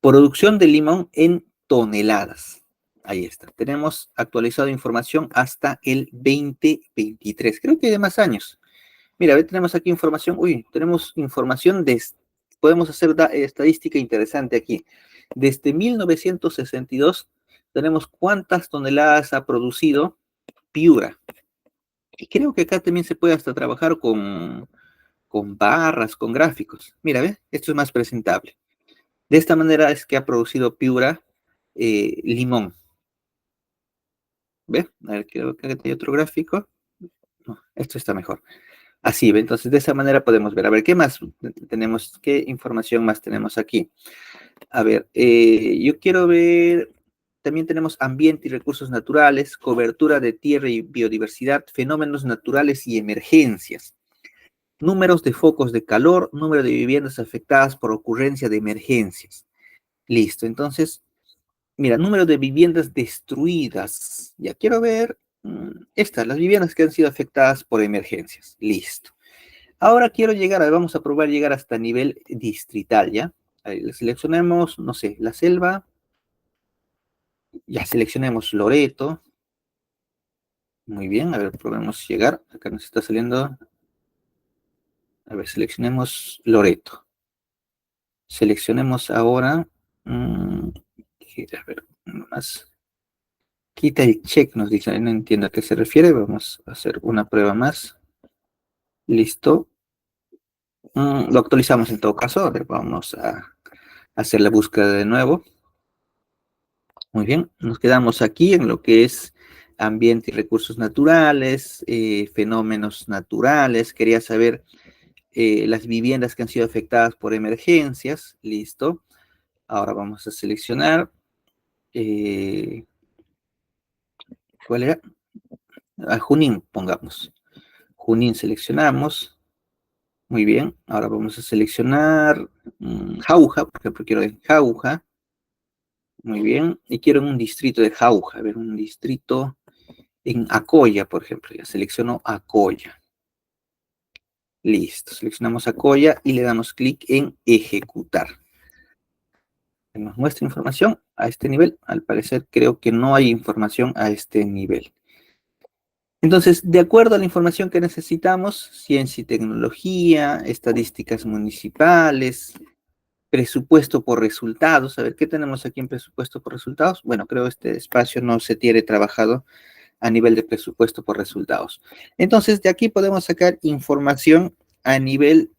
Producción de limón en toneladas. Ahí está. Tenemos actualizado información hasta el 2023. Creo que hay de más años. Mira, ¿ve? Tenemos aquí información. Uy, tenemos información de... Podemos hacer estadística interesante aquí. Desde 1962 tenemos cuántas toneladas ha producido Piura. Y creo que acá también se puede hasta trabajar con barras, con gráficos. Mira, ¿ve? Esto es más presentable. De esta manera es que ha producido Piura limón. ¿Ve? A ver, creo que hay otro gráfico. No, esto está mejor. Así, ¿ve? Entonces, de esa manera podemos ver. A ver, ¿qué más tenemos? ¿Qué información más tenemos aquí? A ver, yo quiero ver, también tenemos ambiente y recursos naturales, cobertura de tierra y biodiversidad, fenómenos naturales y emergencias, números de focos de calor, número de viviendas afectadas por ocurrencia de emergencias. Listo, entonces, mira, número de viviendas destruidas. Ya quiero ver estas, las viviendas que han sido afectadas por emergencias. Listo. Ahora quiero llegar, vamos a probar llegar hasta nivel distrital, ¿ya? Ahí, seleccionemos, no sé, la selva. Ya seleccionemos Loreto. Muy bien, a ver, probemos llegar. Acá nos está saliendo. A ver, seleccionemos Loreto. Seleccionemos ahora. A ver, más. Quita el check, nos dice. No entiendo a qué se refiere. Vamos a hacer una prueba más. Listo. Lo actualizamos en todo caso. A ver, vamos a hacer la búsqueda de nuevo. Muy bien, nos quedamos aquí en lo que es ambiente y recursos naturales, fenómenos naturales. Quería saber las viviendas que han sido afectadas por emergencias. Listo. Ahora vamos a seleccionar. eh, ¿Cuál era? Junín, pongamos. Junín seleccionamos. Muy bien. Ahora vamos a seleccionar Jauja, por ejemplo, quiero en Jauja. Muy bien. Y quiero en un distrito de Jauja. A ver, un distrito en Acoya, por ejemplo. Ya selecciono Acoya. Listo. Seleccionamos Acoya y le damos clic en ejecutar. Nos muestra información a este nivel. Al parecer creo que no hay información a este nivel. Entonces, de acuerdo a la información que necesitamos, ciencia y tecnología, estadísticas municipales, presupuesto por resultados. A ver, ¿qué tenemos aquí en presupuesto por resultados? Bueno, creo que este espacio no se tiene trabajado a nivel de presupuesto por resultados. Entonces, de aquí podemos sacar información a nivel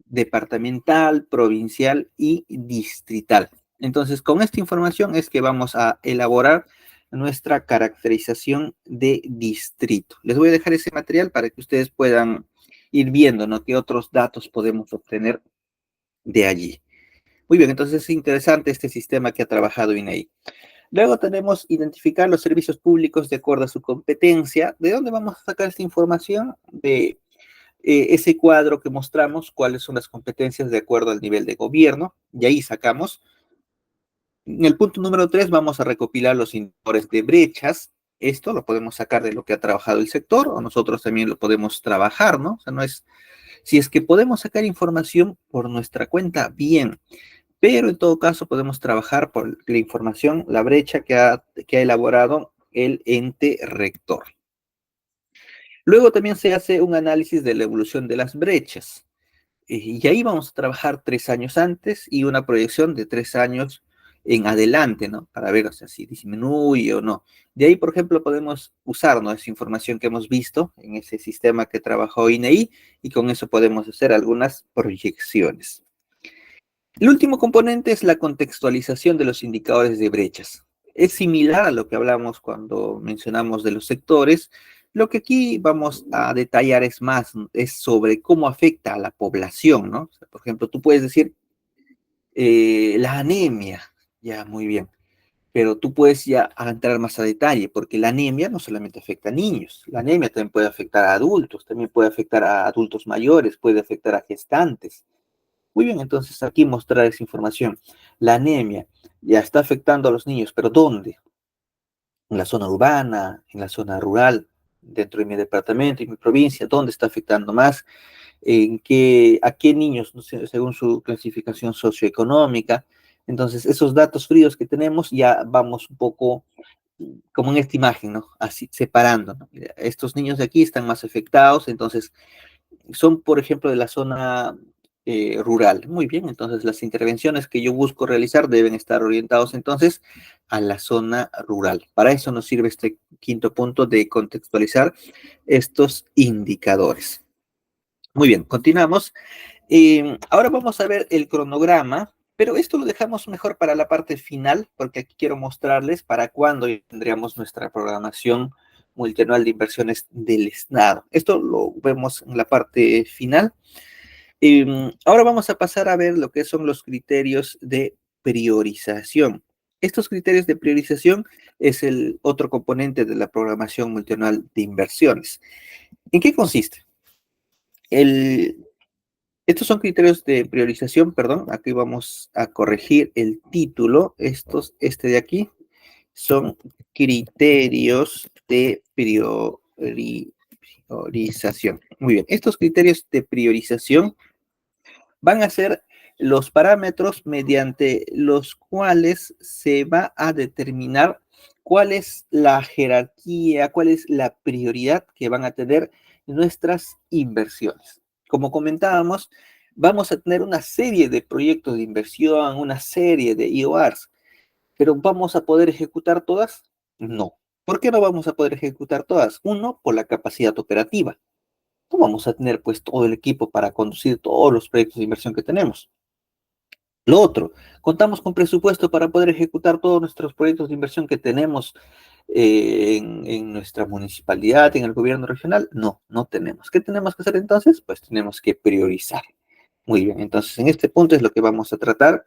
departamental, provincial y distrital. Entonces, con esta información es que vamos a elaborar nuestra caracterización de distrito. Les voy a dejar ese material para que ustedes puedan ir viendo, ¿no?, qué otros datos podemos obtener de allí. Muy bien, entonces es interesante este sistema que ha trabajado INEI. Luego tenemos identificar los servicios públicos de acuerdo a su competencia. ¿De dónde vamos a sacar esta información? De ese cuadro que mostramos, cuáles son las competencias de acuerdo al nivel de gobierno, y ahí sacamos. En el punto número 3 vamos a recopilar los indicadores de brechas. Esto lo podemos sacar de lo que ha trabajado el sector, o nosotros también lo podemos trabajar, ¿no? O sea, no es, si es que podemos sacar información por nuestra cuenta, bien, pero en todo caso podemos trabajar por la información, la brecha que ha elaborado el ente rector. Luego también se hace un análisis de la evolución de las brechas. Y ahí vamos a trabajar 3 años antes y una proyección de 3 años en adelante, ¿no? Para ver, o sea, si disminuye o no. De ahí, por ejemplo, podemos usar, ¿no?, esa información que hemos visto en ese sistema que trabajó INEI, y con eso podemos hacer algunas proyecciones. El último componente es la contextualización de los indicadores de brechas. Es similar a lo que hablamos cuando mencionamos de los sectores. Lo que aquí vamos a detallar es más, es sobre cómo afecta a la población, ¿no? O sea, por ejemplo, tú puedes decir la anemia, ya, muy bien, pero tú puedes ya entrar más a detalle, porque la anemia no solamente afecta a niños, la anemia también puede afectar a adultos, también puede afectar a adultos mayores, puede afectar a gestantes. Muy bien, entonces aquí mostrar esa información. La anemia ya está afectando a los niños, pero ¿dónde? En la zona urbana, en la zona rural, dentro de mi departamento y mi provincia, ¿dónde está afectando más? ¿A qué niños, no sé, según su clasificación socioeconómica? Entonces, esos datos fríos que tenemos, ya vamos un poco como en esta imagen, ¿no? Así, separando, ¿no? Mira, estos niños de aquí están más afectados, entonces son, por ejemplo, de la zona rural. Muy bien, entonces las intervenciones que yo busco realizar deben estar orientados entonces a la zona rural. Para eso nos sirve este quinto punto de contextualizar estos indicadores. Muy bien, continuamos. Ahora vamos a ver el cronograma, pero esto lo dejamos mejor para la parte final, porque aquí quiero mostrarles para cuándo tendríamos nuestra programación multianual de inversiones del Estado. Esto lo vemos en la parte final. Ahora vamos a pasar a ver lo que son los criterios de priorización. Estos criterios de priorización es el otro componente de la programación multianual de inversiones. ¿En qué consiste? Estos son criterios de priorización, perdón, aquí vamos a corregir el título. Este de aquí son criterios de priorización. Muy bien, estos criterios de priorización van a ser los parámetros mediante los cuales se va a determinar cuál es la jerarquía, cuál es la prioridad que van a tener nuestras inversiones. Como comentábamos, vamos a tener una serie de proyectos de inversión, una serie de IORs, pero ¿vamos a poder ejecutar todas? No. ¿Por qué no vamos a poder ejecutar todas? Uno, por la capacidad operativa. No vamos a tener pues todo el equipo para conducir todos los proyectos de inversión que tenemos. Lo otro, ¿contamos con presupuesto para poder ejecutar todos nuestros proyectos de inversión que tenemos en nuestra municipalidad, en el gobierno regional? No, no tenemos. ¿Qué tenemos que hacer entonces? Pues tenemos que priorizar. Muy bien, entonces en este punto es lo que vamos a tratar,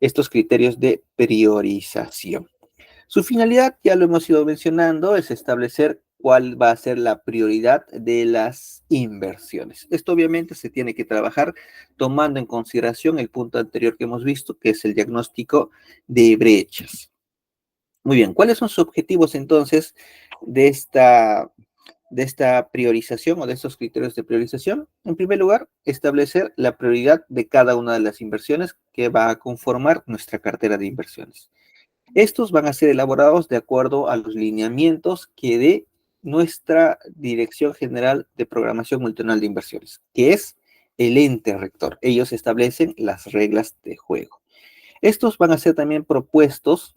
estos criterios de priorización. Su finalidad, ya lo hemos ido mencionando, es establecer cuál va a ser la prioridad de las inversiones. Esto obviamente se tiene que trabajar tomando en consideración el punto anterior que hemos visto, que es el diagnóstico de brechas. Muy bien, ¿cuáles son sus objetivos entonces de esta priorización o de estos criterios de priorización? En primer lugar, establecer la prioridad de cada una de las inversiones que va a conformar nuestra cartera de inversiones. Estos van a ser elaborados de acuerdo a los lineamientos que dé nuestra Dirección General de Programación Multianual de Inversiones, que es el ente rector. Ellos establecen las reglas de juego. Estos van a ser también propuestos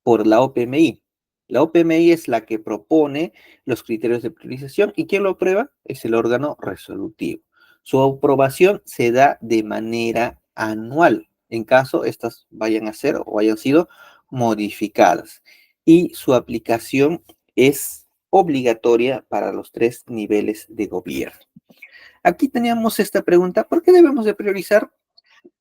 por la OPMI. La OPMI es la que propone los criterios de priorización, y quien lo aprueba es el órgano resolutivo. Su aprobación se da de manera anual, en caso estas vayan a ser o hayan sido modificadas. y su aplicación es obligatoria para los 3 niveles de gobierno. Aquí teníamos esta pregunta, ¿por qué debemos de priorizar?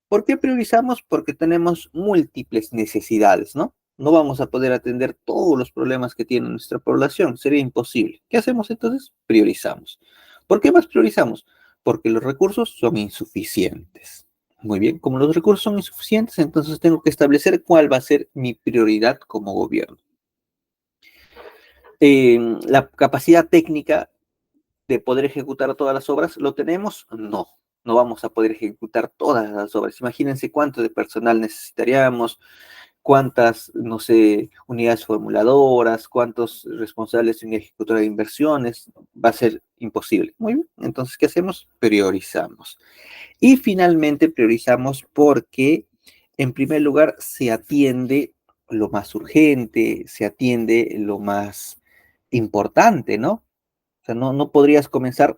¿Por qué priorizamos? Porque tenemos múltiples necesidades, ¿no? No vamos a poder atender todos los problemas que tiene nuestra población, sería imposible. ¿Qué hacemos entonces? Priorizamos. ¿Por qué más priorizamos? Porque los recursos son insuficientes. Muy bien, como los recursos son insuficientes, entonces tengo que establecer cuál va a ser mi prioridad como gobierno. La capacidad técnica de poder ejecutar todas las obras, ¿lo tenemos? No, no vamos a poder ejecutar todas las obras. Imagínense cuánto de personal necesitaríamos, cuántas, no sé, unidades formuladoras, cuántos responsables en ejecutora de inversiones, va a ser imposible. Muy bien, entonces, ¿qué hacemos? Priorizamos. Y finalmente priorizamos porque, en primer lugar, se atiende lo más urgente, se atiende lo más importante, ¿no? O sea, no podrías comenzar,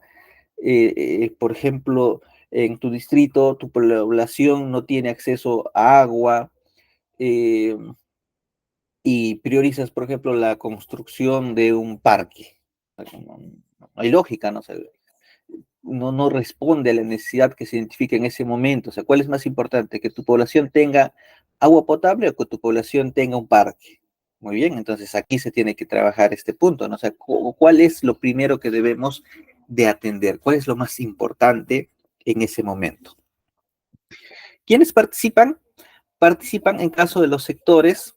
por ejemplo, en tu distrito, tu población no tiene acceso a agua, eh, y priorizas, por ejemplo, la construcción de un parque. No hay lógica, ¿no? O sea, no responde a la necesidad que se identifica en ese momento. O sea, ¿cuál es más importante? ¿Que tu población tenga agua potable o que tu población tenga un parque? Muy bien, entonces aquí se tiene que trabajar este punto, ¿no? O sea, ¿cuál es lo primero que debemos de atender? ¿Cuál es lo más importante en ese momento? ¿Quiénes participan? Participan en caso de los sectores,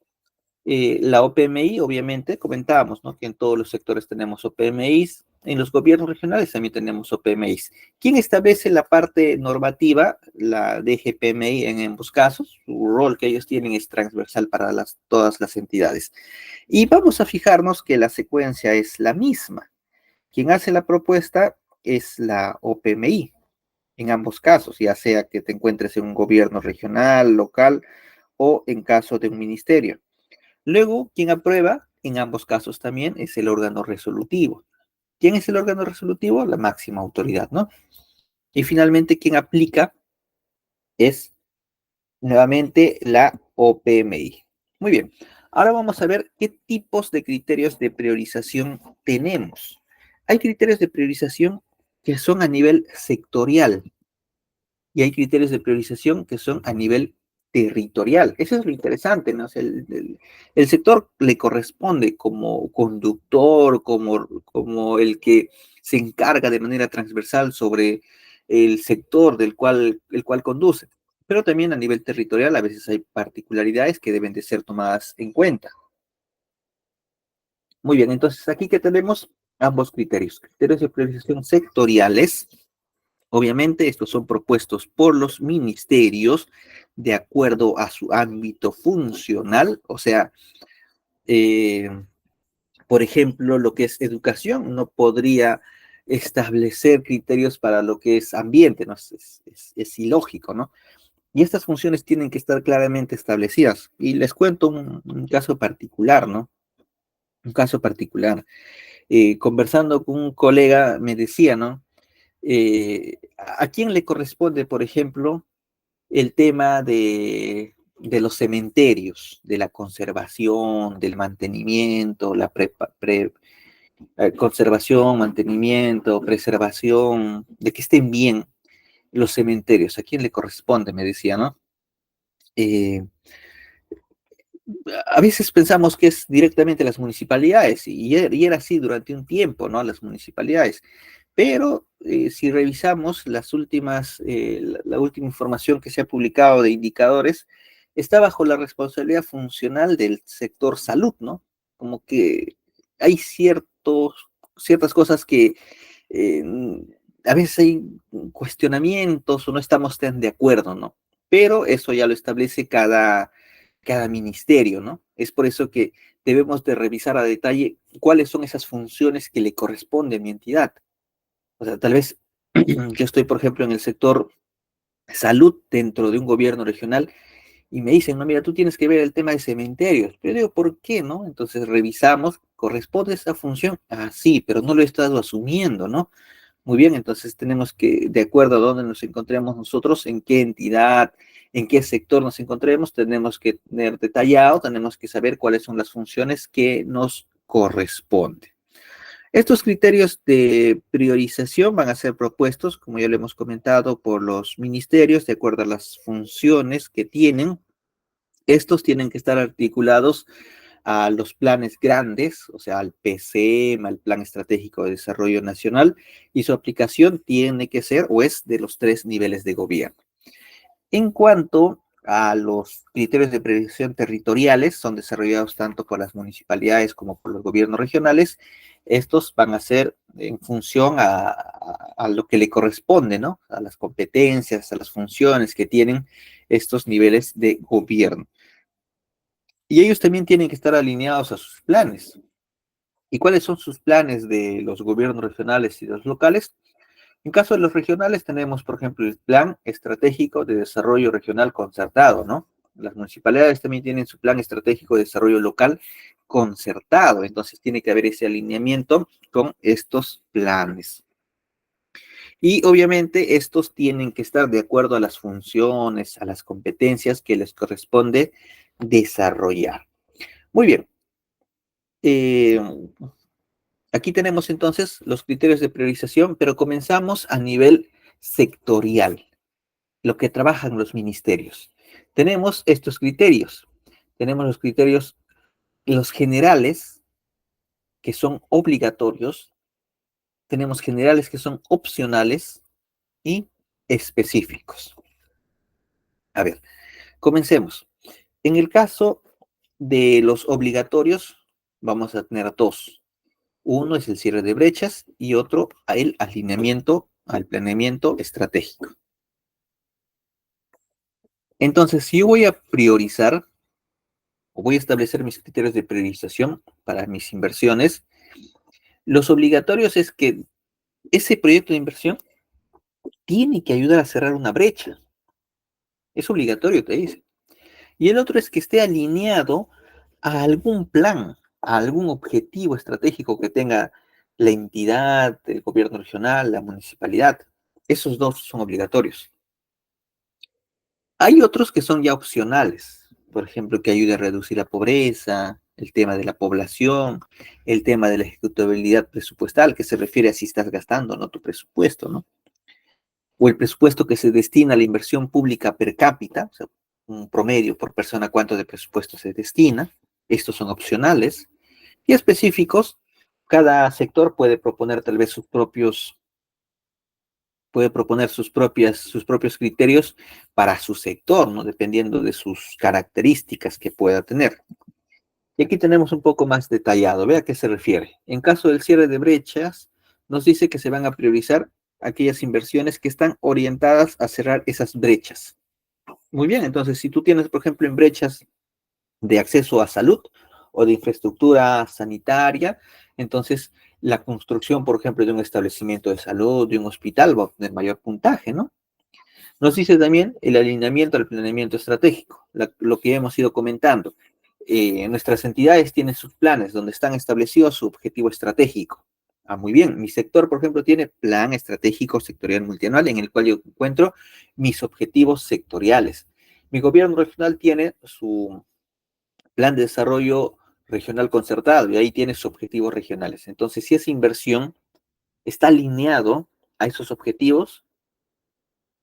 la OPMI, obviamente, comentábamos, ¿no? Que en todos los sectores tenemos OPMIs, en los gobiernos regionales también tenemos OPMIs. ¿Quién establece la parte normativa? La DGPMI en ambos casos. Su rol que ellos tienen es transversal para todas las entidades. Y vamos a fijarnos que la secuencia es la misma. Quien hace la propuesta es la OPMI en ambos casos, ya sea que te encuentres en un gobierno regional, local o en caso de un ministerio. Luego, quien aprueba, en ambos casos también, es el órgano resolutivo. ¿Quién es el órgano resolutivo? La máxima autoridad, ¿no? Y finalmente, quien aplica es nuevamente la OPMI. Muy bien. Ahora vamos a ver qué tipos de criterios de priorización tenemos. Hay criterios de priorización que son a nivel sectorial y hay criterios de priorización que son a nivel territorial. Eso es lo interesante, ¿no? O sea, el sector le corresponde como conductor, como el que se encarga de manera transversal sobre el sector el cual conduce. Pero también a nivel territorial a veces hay particularidades que deben de ser tomadas en cuenta. Muy bien, entonces aquí que tenemos ambos criterios. Criterios de priorización sectoriales. Obviamente, estos son propuestos por los ministerios de acuerdo a su ámbito funcional, o sea, eh, por ejemplo, lo que es educación no podría establecer criterios para lo que es ambiente, ¿no? Es ilógico, ¿no? Y estas funciones tienen que estar claramente establecidas. Y les cuento un caso particular, ¿no? Un caso particular. Conversando con un colega me decía, ¿no? ¿A quién le corresponde, por ejemplo, el tema de los cementerios, de la conservación, del mantenimiento, conservación, mantenimiento, preservación, de que estén bien los cementerios? ¿A quién le corresponde? Me decía, ¿no? Eh, a veces pensamos que es directamente las municipalidades, y era así durante un tiempo, ¿no? Las municipalidades. Pero si revisamos la última información que se ha publicado de indicadores, está bajo la responsabilidad funcional del sector salud, ¿no? Como que hay ciertas cosas que eh, a veces hay cuestionamientos o no estamos tan de acuerdo, ¿no? Pero eso ya lo establece cada ministerio, ¿no? Es por eso que debemos de revisar a detalle cuáles son esas funciones que le corresponden a mi entidad. O sea, tal vez yo estoy, por ejemplo, en el sector salud dentro de un gobierno regional y me dicen, no, mira, tú tienes que ver el tema de cementerios. Pero yo digo, ¿por qué, no? Entonces revisamos, ¿corresponde esa función? Ah, sí, pero no lo he estado asumiendo, ¿no? Muy bien, entonces tenemos que, de acuerdo a dónde nos encontremos nosotros, en qué entidad, en qué sector nos encontremos, tenemos que tener detallado, tenemos que saber cuáles son las funciones que nos corresponden. Estos criterios de priorización van a ser propuestos, como ya lo hemos comentado, por los ministerios, de acuerdo a las funciones que tienen. Estos tienen que estar articulados a los planes grandes, o sea, al PCM, al Plan Estratégico de Desarrollo Nacional, y su aplicación tiene que ser o es de los 3 niveles de gobierno. En cuanto a los criterios de priorización territoriales, son desarrollados tanto por las municipalidades como por los gobiernos regionales. Estos van a ser en función a lo que le corresponde, ¿no? A las competencias, a las funciones que tienen estos niveles de gobierno. Y ellos también tienen que estar alineados a sus planes. ¿Y cuáles son sus planes de los gobiernos regionales y los locales? En caso de los regionales tenemos, por ejemplo, el Plan Estratégico de Desarrollo Regional Concertado, ¿no? Las municipalidades también tienen su Plan Estratégico de Desarrollo Local concertado, entonces tiene que haber ese alineamiento con estos planes. Y obviamente estos tienen que estar de acuerdo a las funciones, a las competencias que les corresponde desarrollar. Muy bien. Aquí tenemos entonces los criterios de priorización, pero comenzamos a nivel sectorial, lo que trabajan los ministerios. Tenemos estos criterios. Tenemos los criterios, los generales, que son obligatorios. Tenemos generales que son opcionales y específicos. A ver, comencemos. En el caso de los obligatorios, vamos a tener dos. Uno es el cierre de brechas y otro el alineamiento al planeamiento estratégico. Entonces, si yo voy a priorizar o voy a establecer mis criterios de priorización para mis inversiones, los obligatorios es que ese proyecto de inversión tiene que ayudar a cerrar una brecha. Es obligatorio, te dice. Y el otro es que esté alineado a algún plan, a algún objetivo estratégico que tenga la entidad, el gobierno regional, la municipalidad. Esos dos son obligatorios. Hay otros que son ya opcionales, por ejemplo, que ayude a reducir la pobreza, el tema de la población, el tema de la ejecutabilidad presupuestal, que se refiere a si estás gastando o no tu presupuesto, ¿no? O el presupuesto que se destina a la inversión pública per cápita, o sea, un promedio por persona, cuánto de presupuesto se destina. Estos son opcionales. Y específicos, cada sector puede proponer tal vez sus propios criterios para su sector, ¿no? Dependiendo de sus características que pueda tener. Y aquí tenemos un poco más detallado. Vea a qué se refiere. En caso del cierre de brechas, nos dice que se van a priorizar aquellas inversiones que están orientadas a cerrar esas brechas. Muy bien, entonces si tú tienes, por ejemplo, en brechas de acceso a salud o de infraestructura sanitaria, entonces la construcción, por ejemplo, de un establecimiento de salud, de un hospital, va a tener mayor puntaje, ¿no? Nos dice también el alineamiento al planeamiento estratégico, lo que hemos ido comentando. Nuestras entidades tienen sus planes donde están establecidos su objetivo estratégico. Ah, muy bien, mi sector, por ejemplo, tiene plan estratégico sectorial multianual en el cual yo encuentro mis objetivos sectoriales. Mi gobierno regional tiene su plan de desarrollo regional concertado y ahí tiene sus objetivos regionales. Entonces, si esa inversión está alineado a esos objetivos,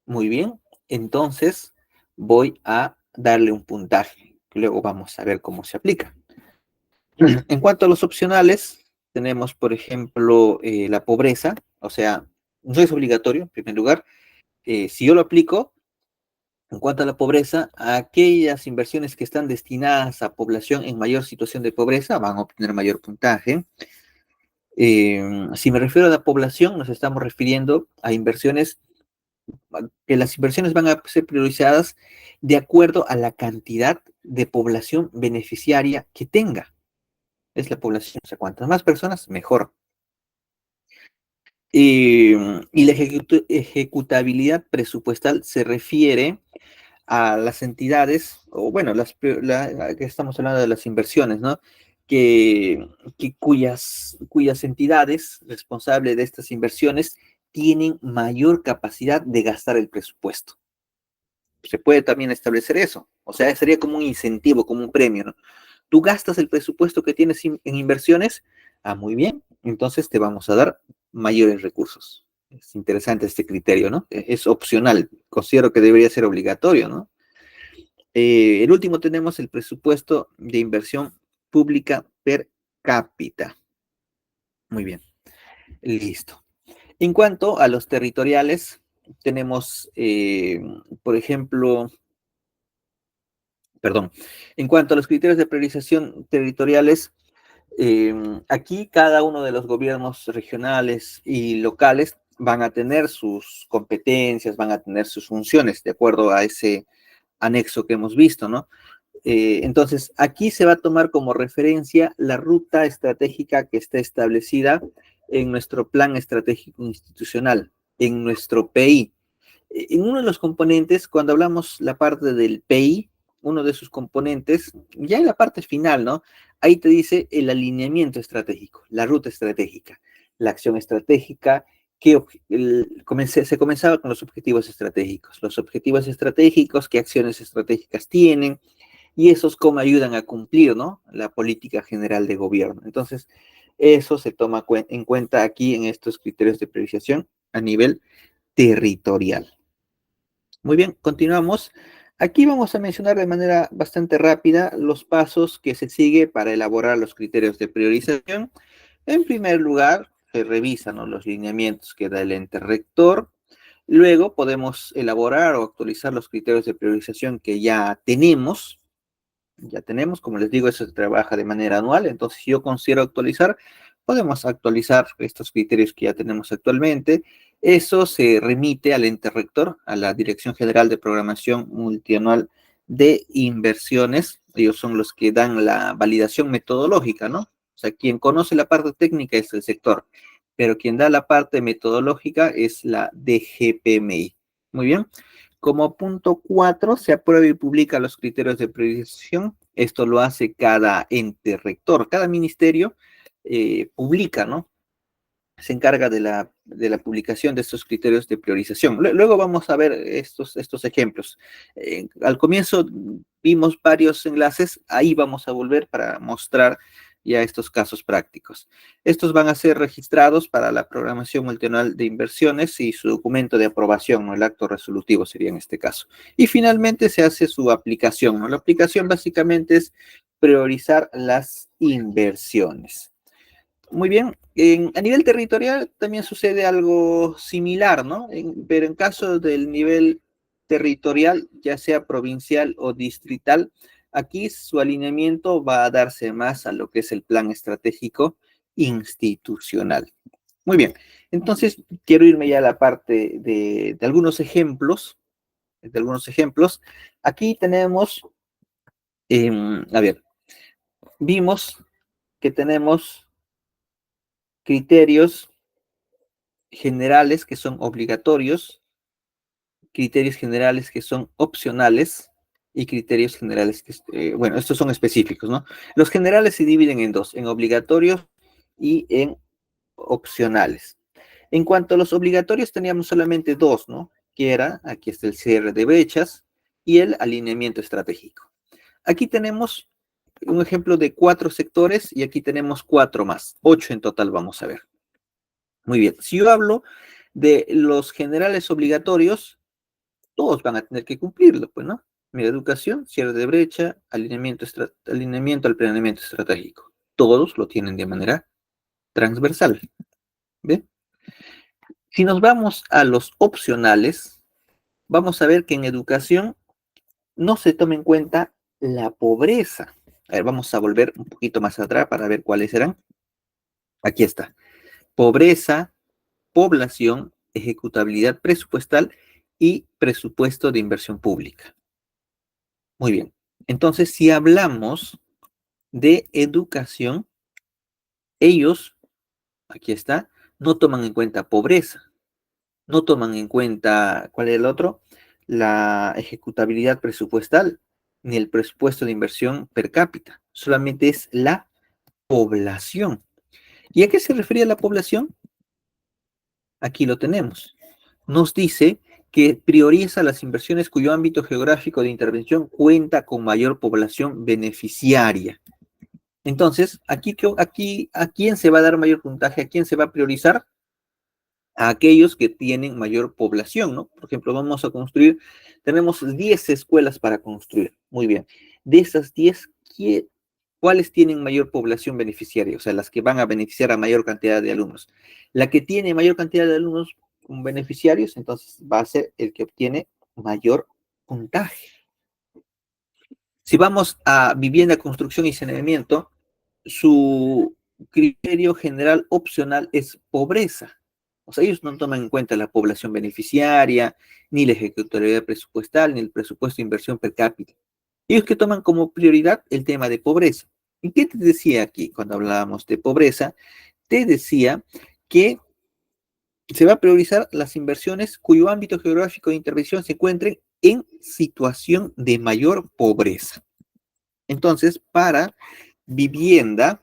muy bien, entonces voy a darle un puntaje. Luego vamos a ver cómo se aplica. En cuanto a los opcionales, tenemos, por ejemplo, la pobreza, o sea, no es obligatorio, en primer lugar. Si yo lo aplico, en cuanto a la pobreza, aquellas inversiones que están destinadas a población en mayor situación de pobreza van a obtener mayor puntaje. Si me refiero a la población, nos estamos refiriendo a inversiones, que las inversiones van a ser priorizadas de acuerdo a la cantidad de población beneficiaria que tenga. Es la población, o sea, cuantas más personas, mejor. Y la ejecutabilidad presupuestal se refiere a las entidades, o bueno, que estamos hablando de las inversiones, ¿no? Cuyas entidades responsables de estas inversiones tienen mayor capacidad de gastar el presupuesto. Se puede también establecer eso. O sea, sería como un incentivo, como un premio, ¿no? Tú gastas el presupuesto que tienes en inversiones, muy bien, entonces te vamos a dar mayores recursos. Es interesante este criterio, ¿no? Es opcional, considero que debería ser obligatorio, ¿no? El último tenemos el presupuesto de inversión pública per cápita. Muy bien, listo. En cuanto a los territoriales, tenemos, por ejemplo, perdón, en cuanto a los criterios de priorización territoriales, aquí cada uno de los gobiernos regionales y locales van a tener sus competencias, van a tener sus funciones, de acuerdo a ese anexo que hemos visto, ¿no? Entonces, aquí se va a tomar como referencia la ruta estratégica que está establecida en nuestro plan estratégico institucional, en nuestro PI. En uno de los componentes, cuando hablamos la parte del PI, uno de sus componentes, ya en la parte final, ¿no? Ahí te dice el alineamiento estratégico, la ruta estratégica, la acción estratégica, se comenzaba con los objetivos estratégicos, qué acciones estratégicas tienen, y esos cómo ayudan a cumplir, ¿no? La política general de gobierno. Entonces, eso se toma en cuenta aquí en estos criterios de priorización a nivel territorial. Muy bien, continuamos. Aquí vamos a mencionar de manera bastante rápida los pasos que se sigue para elaborar los criterios de priorización. En primer lugar, se revisan, ¿no?, los lineamientos que da el ente rector. Luego podemos elaborar o actualizar los criterios de priorización que ya tenemos. Ya tenemos, como les digo, eso se trabaja de manera anual. Entonces, si yo considero actualizar, podemos actualizar estos criterios que ya tenemos actualmente. Eso se remite al ente rector, a la Dirección General de Programación Multianual de Inversiones. Ellos son los que dan la validación metodológica, ¿no? O sea, quien conoce la parte técnica es el sector, pero quien da la parte metodológica es la DGPMI. Muy bien. Como punto 4, se aprueba y publica los criterios de priorización. Esto lo hace cada ente rector, cada ministerio publica, ¿no? Se encarga de la publicación de estos criterios de priorización. Luego vamos a ver estos ejemplos. Al comienzo vimos varios enlaces, ahí vamos a volver para mostrar ya estos casos prácticos. Estos van a ser registrados para la programación multianual de inversiones y su documento de aprobación, ¿no? El acto resolutivo sería en este caso. Y finalmente se hace su aplicación, ¿no? La aplicación básicamente es priorizar las inversiones. Muy bien, a nivel territorial también sucede algo similar, ¿no? Pero en caso del nivel territorial, ya sea provincial o distrital, aquí su alineamiento va a darse más a lo que es el plan estratégico institucional. Muy bien, entonces quiero irme ya a la parte de algunos ejemplos, Aquí tenemos, a ver, vimos que tenemos criterios generales que son obligatorios, criterios generales que son opcionales y criterios generales que, bueno, estos son específicos, ¿no? Los generales se dividen en dos, en obligatorios y en opcionales. En cuanto a los obligatorios, teníamos solamente dos, ¿no? Que era, aquí está el cierre de brechas y el alineamiento estratégico. Aquí tenemos un ejemplo de 4 sectores y aquí tenemos 4 más, 8 en total vamos a ver. Muy bien, si yo hablo de los generales obligatorios, todos van a tener que cumplirlo, pues, ¿no? Mira, educación, cierre de brecha, alineamiento al planeamiento estratégico. Todos lo tienen de manera transversal, ¿bien? Si nos vamos a los opcionales, vamos a ver que en educación no se toma en cuenta la pobreza. A ver, vamos a volver un poquito más atrás para ver cuáles serán. Aquí está. Pobreza, población, ejecutabilidad presupuestal y presupuesto de inversión pública. Muy bien. Entonces, si hablamos de educación, ellos, aquí está, no toman en cuenta pobreza, no toman en cuenta, ¿cuál es el otro? La ejecutabilidad presupuestal, ni el presupuesto de inversión per cápita, solamente es la población. ¿Y a qué se refería la población? Aquí lo tenemos. Nos dice que prioriza las inversiones cuyo ámbito geográfico de intervención cuenta con mayor población beneficiaria. Entonces, aquí, ¿a quién se va a dar mayor puntaje? ¿A quién se va a priorizar? A aquellos que tienen mayor población, ¿no? Por ejemplo, vamos a construir, tenemos 10 escuelas para construir. Muy bien. De esas 10, ¿cuáles tienen mayor población beneficiaria? O sea, las que van a beneficiar a mayor cantidad de alumnos. La que tiene mayor cantidad de alumnos beneficiarios, entonces va a ser el que obtiene mayor puntaje. Si vamos a vivienda, construcción y saneamiento, su criterio general opcional es pobreza. O sea, ellos no toman en cuenta la población beneficiaria, ni la ejecutoriedad presupuestal, ni el presupuesto de inversión per cápita. Ellos que toman como prioridad el tema de pobreza. ¿Y qué te decía aquí cuando hablábamos de pobreza? Te decía que se va a priorizar las inversiones cuyo ámbito geográfico de intervención se encuentren en situación de mayor pobreza. Entonces, para vivienda,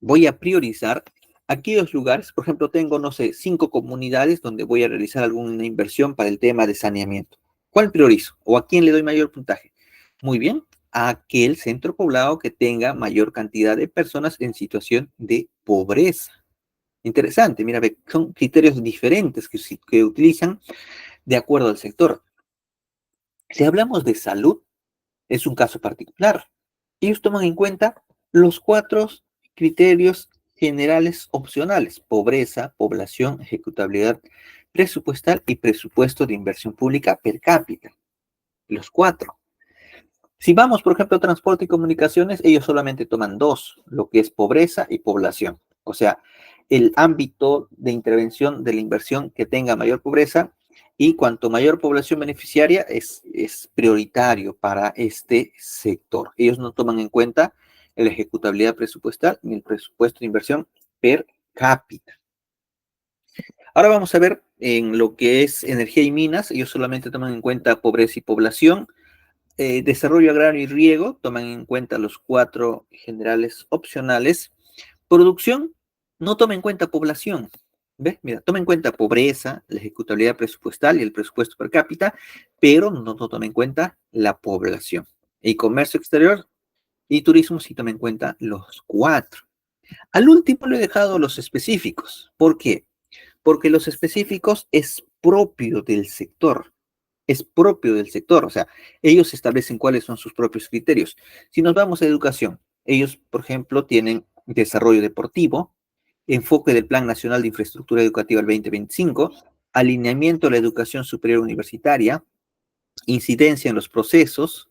voy a priorizar aquellos lugares, por ejemplo, tengo, no sé, 5 comunidades donde voy a realizar alguna inversión para el tema de saneamiento. ¿Cuál priorizo? ¿O a quién le doy mayor puntaje? Muy bien, a aquel centro poblado que tenga mayor cantidad de personas en situación de pobreza. Interesante, mira, son criterios diferentes que utilizan de acuerdo al sector. Si hablamos de salud, es un caso particular. Ellos toman en cuenta los 4 criterios generales opcionales: pobreza, población, ejecutabilidad presupuestal y presupuesto de inversión pública per cápita. Los 4. Si vamos, por ejemplo, a transporte y comunicaciones, ellos solamente toman 2, lo que es pobreza y población. O sea, el ámbito de intervención de la inversión que tenga mayor pobreza, y cuanto mayor población beneficiaria es prioritario para este sector. Ellos no toman en cuenta la ejecutabilidad presupuestal ni el presupuesto de inversión per cápita. Ahora vamos a ver en lo que es energía y minas. Ellos solamente toman en cuenta pobreza y población. Desarrollo agrario y riego, toman en cuenta los 4 generales opcionales. Producción, no toma en cuenta población. ¿Ves? Mira, toma en cuenta pobreza, la ejecutabilidad presupuestal y el presupuesto per cápita, pero no toma en cuenta la población. Y comercio exterior y turismo sí toma en cuenta los 4. Al último le he dejado los específicos. ¿Por qué? Porque los específicos es propio del sector. Es propio del sector, o sea, ellos establecen cuáles son sus propios criterios. Si nos vamos a educación, ellos, por ejemplo, tienen desarrollo deportivo, enfoque del Plan Nacional de Infraestructura Educativa al 2025, alineamiento de la educación superior universitaria, incidencia en los procesos,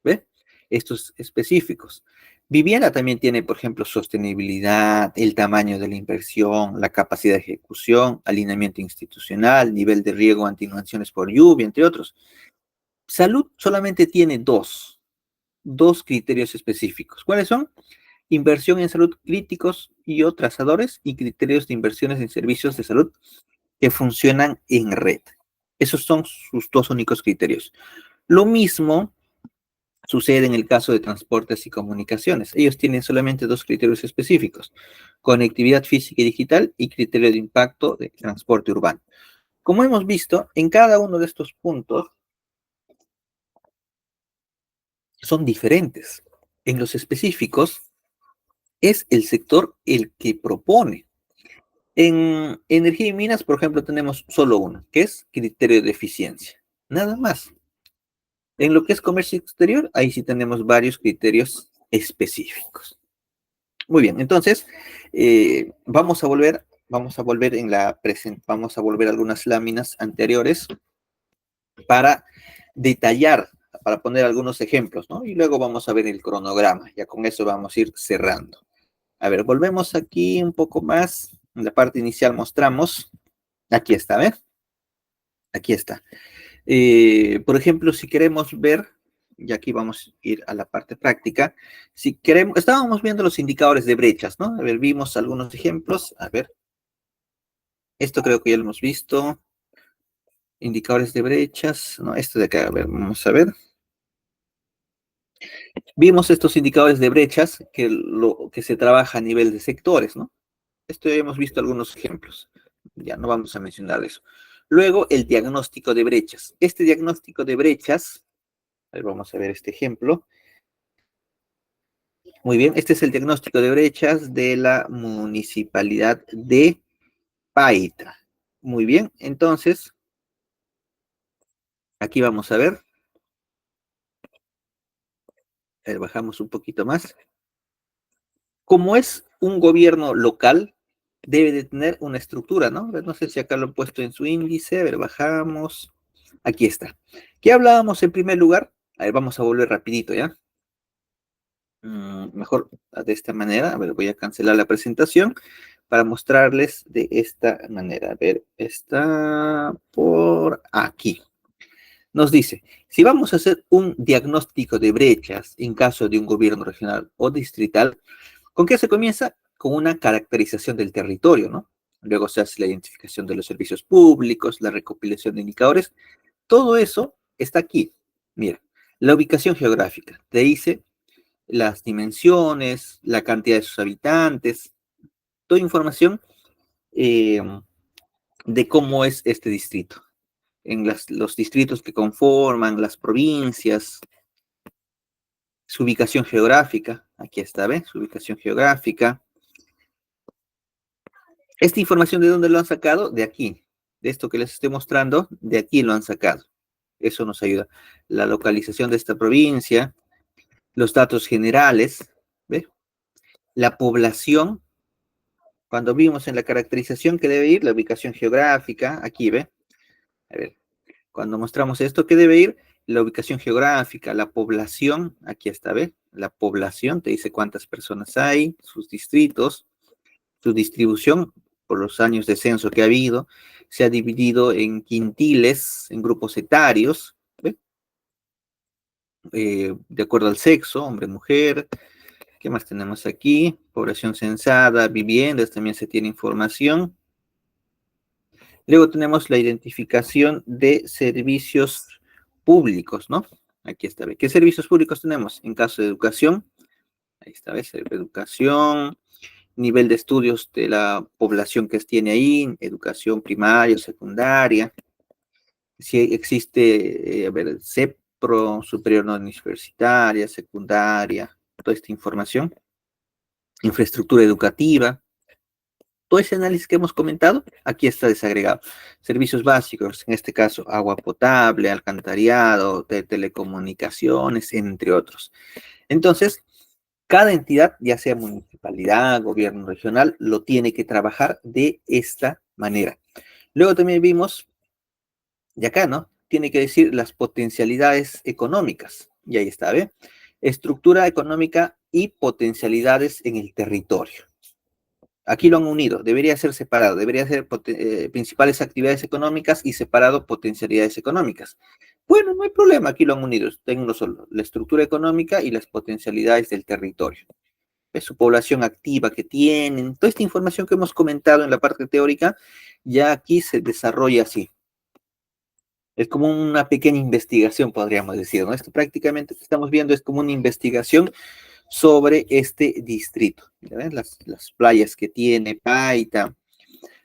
¿ve? Estos específicos. Vivienda también tiene, por ejemplo, sostenibilidad, el tamaño de la inversión, la capacidad de ejecución, alineamiento institucional, nivel de riego ante inundaciones por lluvia, entre otros. Salud solamente tiene dos criterios específicos. ¿Cuáles son? Inversión en salud críticos y o trazadores, y criterios de inversiones en servicios de salud que funcionan en red. Esos son sus 2 únicos criterios. Lo mismo sucede en el caso de transportes y comunicaciones. Ellos tienen solamente 2 criterios específicos: conectividad física y digital y criterio de impacto de transporte urbano. Como hemos visto, en cada uno de estos puntos son diferentes. En los específicos es el sector el que propone. En energía y minas, por ejemplo, tenemos solo uno, que es criterio de eficiencia. Nada más. En lo que es comercio exterior, ahí sí tenemos varios criterios específicos. Muy bien, entonces vamos a volver vamos a volver a algunas láminas anteriores para detallar, para poner algunos ejemplos, ¿no? Y luego vamos a ver el cronograma. Ya con eso vamos a ir cerrando. A ver, volvemos aquí un poco más. En la parte inicial mostramos. Aquí está, ¿ves? Aquí está. Por ejemplo, si queremos ver, y aquí vamos a ir a la parte práctica, si queremos, estábamos viendo los indicadores de brechas, ¿no? A ver, vimos algunos ejemplos. A ver, esto creo que ya lo hemos visto. Indicadores de brechas, ¿no? Esto de acá, a ver, vamos a ver. Vimos estos indicadores de brechas que se trabaja a nivel de sectores, ¿no? Esto ya hemos visto algunos ejemplos. Ya no vamos a mencionar eso. Luego, el diagnóstico de brechas. Este diagnóstico de brechas, a ver, vamos a ver este ejemplo. Muy bien, este es el diagnóstico de brechas de la municipalidad de Paita. Muy bien, entonces, aquí vamos a ver, bajamos un poquito más. Como es un gobierno local, debe de tener una estructura, ¿no? A ver, no sé si acá lo he puesto en su índice, a ver, bajamos. Aquí está. ¿Qué hablábamos en primer lugar? A ver, vamos a volver rapidito, ¿ya? Mejor de esta manera. A ver, voy a cancelar la presentación para mostrarles de esta manera. A ver, está por aquí. Nos dice, si vamos a hacer un diagnóstico de brechas en caso de un gobierno regional o distrital, ¿con qué se comienza? Con una caracterización del territorio, ¿no? Luego se hace la identificación de los servicios públicos, la recopilación de indicadores. Todo eso está aquí. Mira, la ubicación geográfica. Te dice las dimensiones, la cantidad de sus habitantes, toda información eh, de cómo es este distrito, en los distritos que conforman, las provincias, su ubicación geográfica, aquí está, ¿ves? Su ubicación geográfica. Esta información, ¿de dónde lo han sacado? De aquí, de esto que les estoy mostrando, de aquí lo han sacado. Eso nos ayuda. La localización de esta provincia, los datos generales, ¿ves? La población, cuando vimos en la caracterización que debe ir, la ubicación geográfica, aquí, ¿ve? A ver, cuando mostramos esto, ¿qué debe ir? La ubicación geográfica, la población, aquí está, ¿ve? La población te dice cuántas personas hay, sus distritos, su distribución por los años de censo que ha habido, se ha dividido en quintiles, en grupos etarios, ¿ve? De acuerdo al sexo, hombre, mujer. ¿Qué más tenemos aquí? Población censada, viviendas, también se tiene información. Luego tenemos la identificación de servicios públicos, ¿no? Aquí está. ¿Qué servicios públicos tenemos? En caso de educación, ahí está, ¿ves? Educación, nivel de estudios de la población que tiene ahí, educación primaria, secundaria. Si existe, a ver, CEPRO, superior no universitaria, secundaria, toda esta información. Infraestructura educativa, todo ese análisis que hemos comentado, aquí está desagregado. Servicios básicos, en este caso, agua potable, alcantarillado, telecomunicaciones, entre otros. Entonces, cada entidad, ya sea municipalidad, gobierno regional, lo tiene que trabajar de esta manera. Luego también vimos, y acá, ¿no? Tiene que decir las potencialidades económicas. Y ahí está, ¿ve? Estructura económica y potencialidades en el territorio. Aquí lo han unido, debería ser separado, debería ser principales actividades económicas y separado potencialidades económicas. Bueno, no hay problema, aquí lo han unido, tengo uno solo, la estructura económica y las potencialidades del territorio. Es su población activa que tienen, toda esta información que hemos comentado en la parte teórica, ya aquí se desarrolla así. Es como una pequeña investigación, podríamos decir, ¿no? Esto prácticamente que estamos viendo es como una investigación sobre este distrito. Las playas que tiene Paita,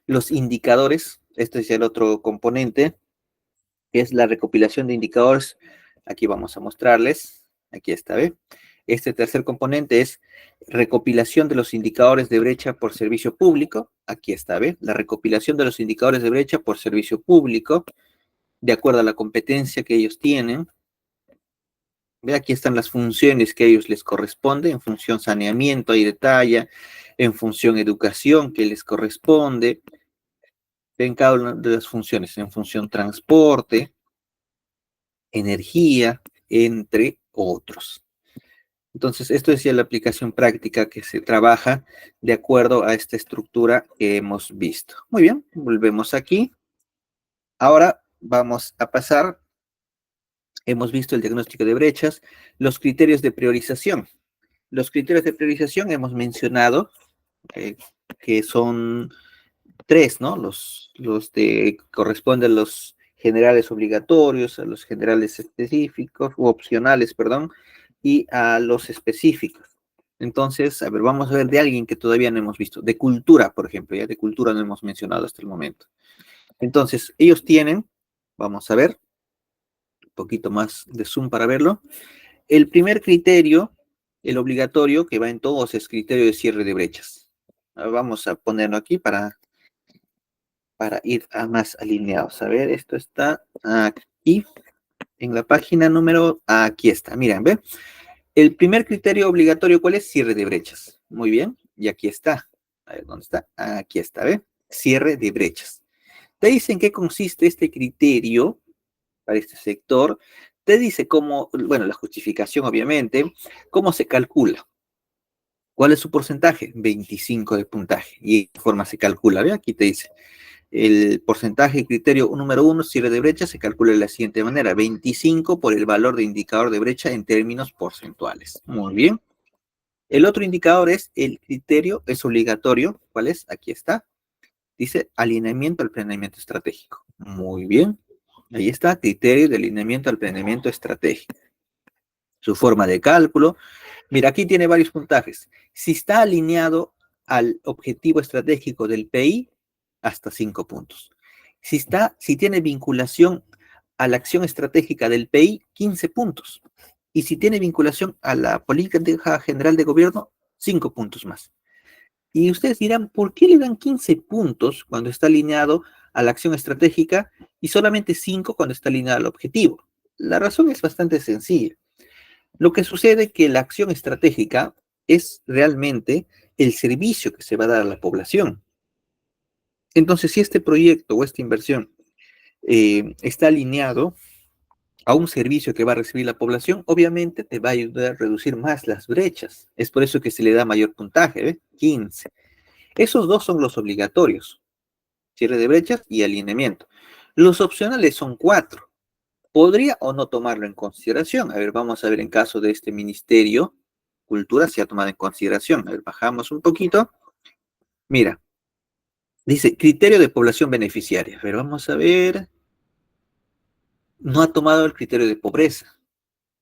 los indicadores, este es el otro componente, que es la recopilación de indicadores. Aquí vamos a mostrarles, aquí está, ¿ve? Este tercer componente es recopilación de los indicadores de brecha por servicio público. Aquí está, ¿ve? La recopilación de los indicadores de brecha por servicio público, de acuerdo a la competencia que ellos tienen. Ve, aquí están las funciones que a ellos les corresponde, en función saneamiento, ahí detalla, en función educación que les corresponde, en cada una de las funciones, en función transporte, energía, entre otros. Entonces, esto es ya la aplicación práctica que se trabaja de acuerdo a esta estructura que hemos visto. Muy bien, volvemos aquí. Ahora vamos a pasar, hemos visto el diagnóstico de brechas, los criterios de priorización. Los criterios de priorización hemos mencionado eh, que son tres, ¿no? Los de corresponden a los generales obligatorios, a los generales específicos, u opcionales, perdón, y a los específicos. Entonces, a ver, vamos a ver de alguien que todavía no hemos visto. De cultura, por ejemplo, ya de cultura no hemos mencionado hasta el momento. Entonces, ellos tienen, vamos a ver, un poquito más de zoom para verlo. El primer criterio, el obligatorio, que va en todos, es criterio de cierre de brechas. Vamos a ponerlo aquí para ir a más alineados. A ver, esto está aquí, en la página número, aquí está, miren, ¿ve? El primer criterio obligatorio, ¿cuál es? Cierre de brechas. Muy bien, y aquí está. A ver, ¿dónde está? Aquí está, ¿ve? Cierre de brechas. Te dice en qué consiste este criterio para este sector. Te dice cómo, bueno, la justificación, obviamente, cómo se calcula. ¿Cuál es su porcentaje? 25 de puntaje. Y de qué forma se calcula, ¿ve? Aquí te dice. El porcentaje criterio número 1, cierre de brecha, se calcula de la siguiente manera: 25 por el valor de indicador de brecha en términos porcentuales. Muy bien. El otro indicador es el criterio, es obligatorio. ¿Cuál es? Aquí está. Dice alineamiento al planeamiento estratégico. Muy bien. Ahí está, criterio de alineamiento al planeamiento estratégico. Su forma de cálculo. Mira, aquí tiene varios puntajes. Si está alineado al objetivo estratégico del PI, hasta 5 puntos. Si tiene vinculación a la acción estratégica del PI, 15 puntos. Y si tiene vinculación a la política general de gobierno, 5 puntos más. Y ustedes dirán, ¿por qué le dan 15 puntos cuando está alineado a la acción estratégica y solamente 5 cuando está alineado al objetivo? La razón es bastante sencilla. Lo que sucede es que la acción estratégica es realmente el servicio que se va a dar a la población. Entonces, si este proyecto o esta inversión está alineado a un servicio que va a recibir la población, obviamente te va a ayudar a reducir más las brechas. Es por eso que se le da mayor puntaje, ¿ve? 15. Esos dos son los obligatorios: cierre de brechas y alineamiento. Los opcionales son 4. ¿Podría o no tomarlo en consideración? A ver, vamos a ver en caso de este ministerio, Cultura se ha tomado en consideración. A ver, bajamos un poquito. Mira, dice criterio de población beneficiaria. A ver, vamos a ver. No ha tomado el criterio de pobreza.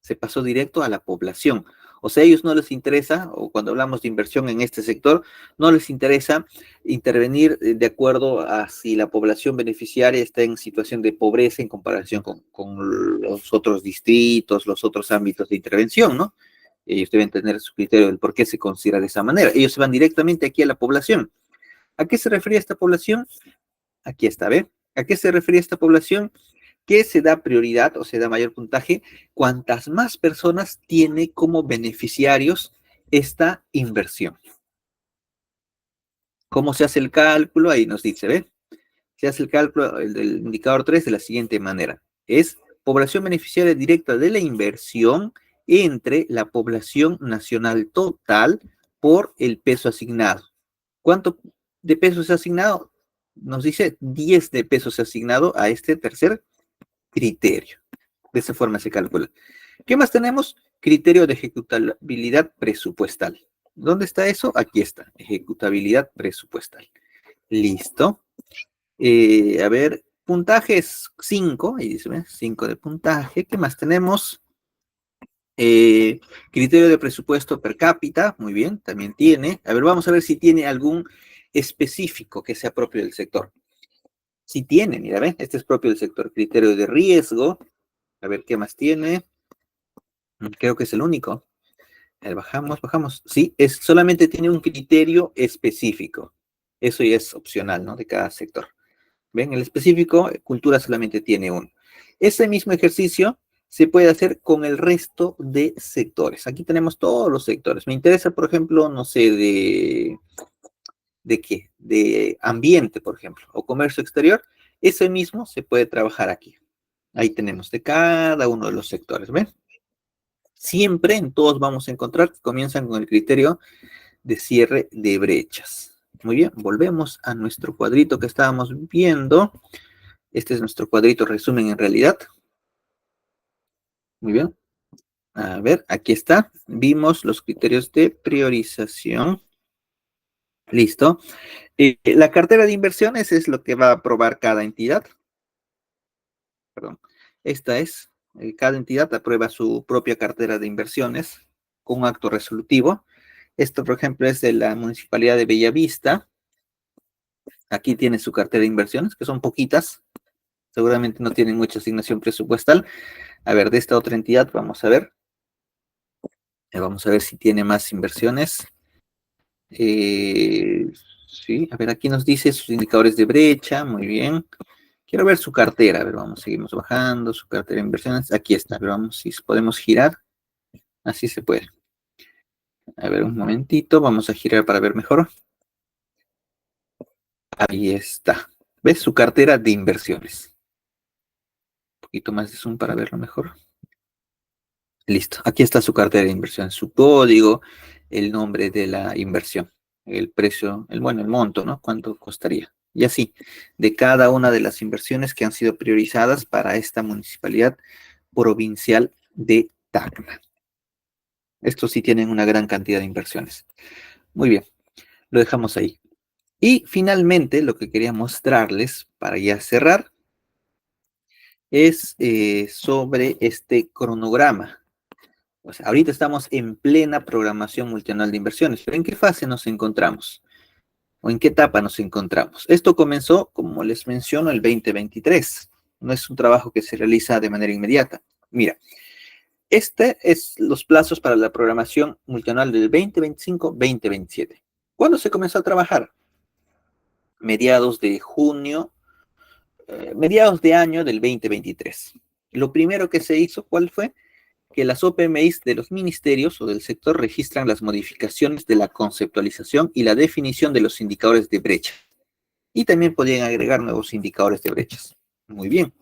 Se pasó directo a la población. O sea, a ellos no les interesa, o cuando hablamos de inversión en este sector, no les interesa intervenir de acuerdo a si la población beneficiaria está en situación de pobreza en comparación con los otros distritos, los otros ámbitos de intervención, ¿no? Ellos deben tener su criterio del por qué se considera de esa manera. Ellos se van directamente aquí a la población. ¿A qué se refería esta población? Aquí está, ¿ve? ¿A qué se refería esta población? Que se da prioridad o se da mayor puntaje cuantas más personas tiene como beneficiarios esta inversión. ¿Cómo se hace el cálculo? Ahí nos dice, ¿ve? Se hace el cálculo del indicador 3 de la siguiente manera. Es población beneficiaria directa de la inversión entre la población nacional total por el peso asignado. ¿Cuánto de pesos se ha asignado? Nos dice 10 de pesos asignado a este tercer criterio. De esa forma se calcula. ¿Qué más tenemos? Criterio de ejecutabilidad presupuestal. ¿Dónde está eso? Aquí está, ejecutabilidad presupuestal. Listo. A ver, puntaje es 5, ahí dice, 5 de puntaje. ¿Qué más tenemos? Criterio de presupuesto per cápita, muy bien, también tiene. A ver, vamos a ver si tiene algún específico que sea propio del sector. Si tiene, mira, ¿ven? Este es propio del sector. Criterio de riesgo. A ver, ¿qué más tiene? Creo que es el único. A ver, bajamos. Sí, solamente tiene un criterio específico. Eso ya es opcional, ¿no? De cada sector. ¿Ven? El específico, cultura solamente tiene uno. Ese mismo ejercicio se puede hacer con el resto de sectores. Aquí tenemos todos los sectores. Me interesa, por ejemplo, no sé, ¿de qué? De ambiente, por ejemplo, o comercio exterior. Ese mismo se puede trabajar aquí. Ahí tenemos de cada uno de los sectores, ¿ven? Siempre en todos vamos a encontrar que comienzan con el criterio de cierre de brechas. Muy bien, volvemos a nuestro cuadrito que estábamos viendo. Este es nuestro cuadrito resumen en realidad. Muy bien. A ver, aquí está. Vimos los criterios de priorización. Listo. La cartera de inversiones es lo que va a aprobar cada entidad. Perdón. Esta es, cada entidad aprueba su propia cartera de inversiones con un acto resolutivo. Esto, por ejemplo, es de la Municipalidad de Bellavista. Aquí tiene su cartera de inversiones, que son poquitas. Seguramente no tienen mucha asignación presupuestal. A ver, de esta otra entidad, vamos a ver. Vamos a ver si tiene más inversiones. Eh, sí, a ver, aquí nos dice sus indicadores de brecha. Muy bien. Quiero ver su cartera. A ver, vamos, seguimos bajando. Su cartera de inversiones. Aquí está. A ver, vamos, si podemos girar. Así se puede. A ver, un momentito. Vamos a girar para ver mejor. Ahí está. ¿Ves? Su cartera de inversiones. Un poquito más de zoom para verlo mejor. Listo. Aquí está su cartera de inversión, su código, el nombre de la inversión, el precio, bueno, el monto, ¿no? ¿Cuánto costaría? Y así, de cada una de las inversiones que han sido priorizadas para esta municipalidad provincial de Tacna. Estos sí tienen una gran cantidad de inversiones. Muy bien, lo dejamos ahí. Y finalmente, lo que quería mostrarles para ya cerrar es sobre este cronograma. O sea, ahorita estamos en plena programación multianual de inversiones, pero ¿en qué fase nos encontramos? ¿O en qué etapa nos encontramos? Esto comenzó, como les menciono, el 2023. No es un trabajo que se realiza de manera inmediata. Mira, este es los plazos para la programación multianual del 2025-2027. ¿Cuándo se comenzó a trabajar? Mediados de junio, mediados de año del 2023. Lo primero que se hizo, ¿cuál fue? Que las OPMIs de los ministerios o del sector registran las modificaciones de la conceptualización y la definición de los indicadores de brecha. Y también podían agregar nuevos indicadores de brechas. Muy bien.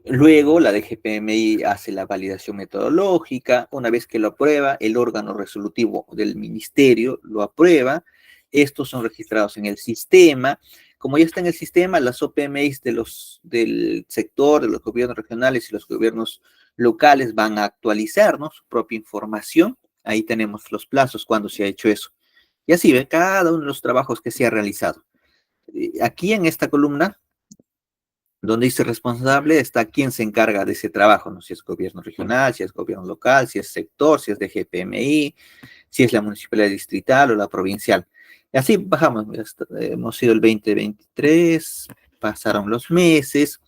Luego la DGPMI hace la validación metodológica. Una vez que lo aprueba, el órgano resolutivo del ministerio lo aprueba. Estos son registrados en el sistema. Como ya está en el sistema, las OPMIs del sector, de los gobiernos regionales y los gobiernos locales van a actualizar, ¿no?, su propia información. Ahí tenemos los plazos cuando se ha hecho eso. Y así ve cada uno de los trabajos que se ha realizado. Aquí en esta columna donde dice responsable está quien se encarga de ese trabajo, ¿no? Si es gobierno regional, si es gobierno local, si es sector, si es de GPMI, si es la municipalidad distrital o la provincial. Y así bajamos, hemos sido el 2023, pasaron los meses.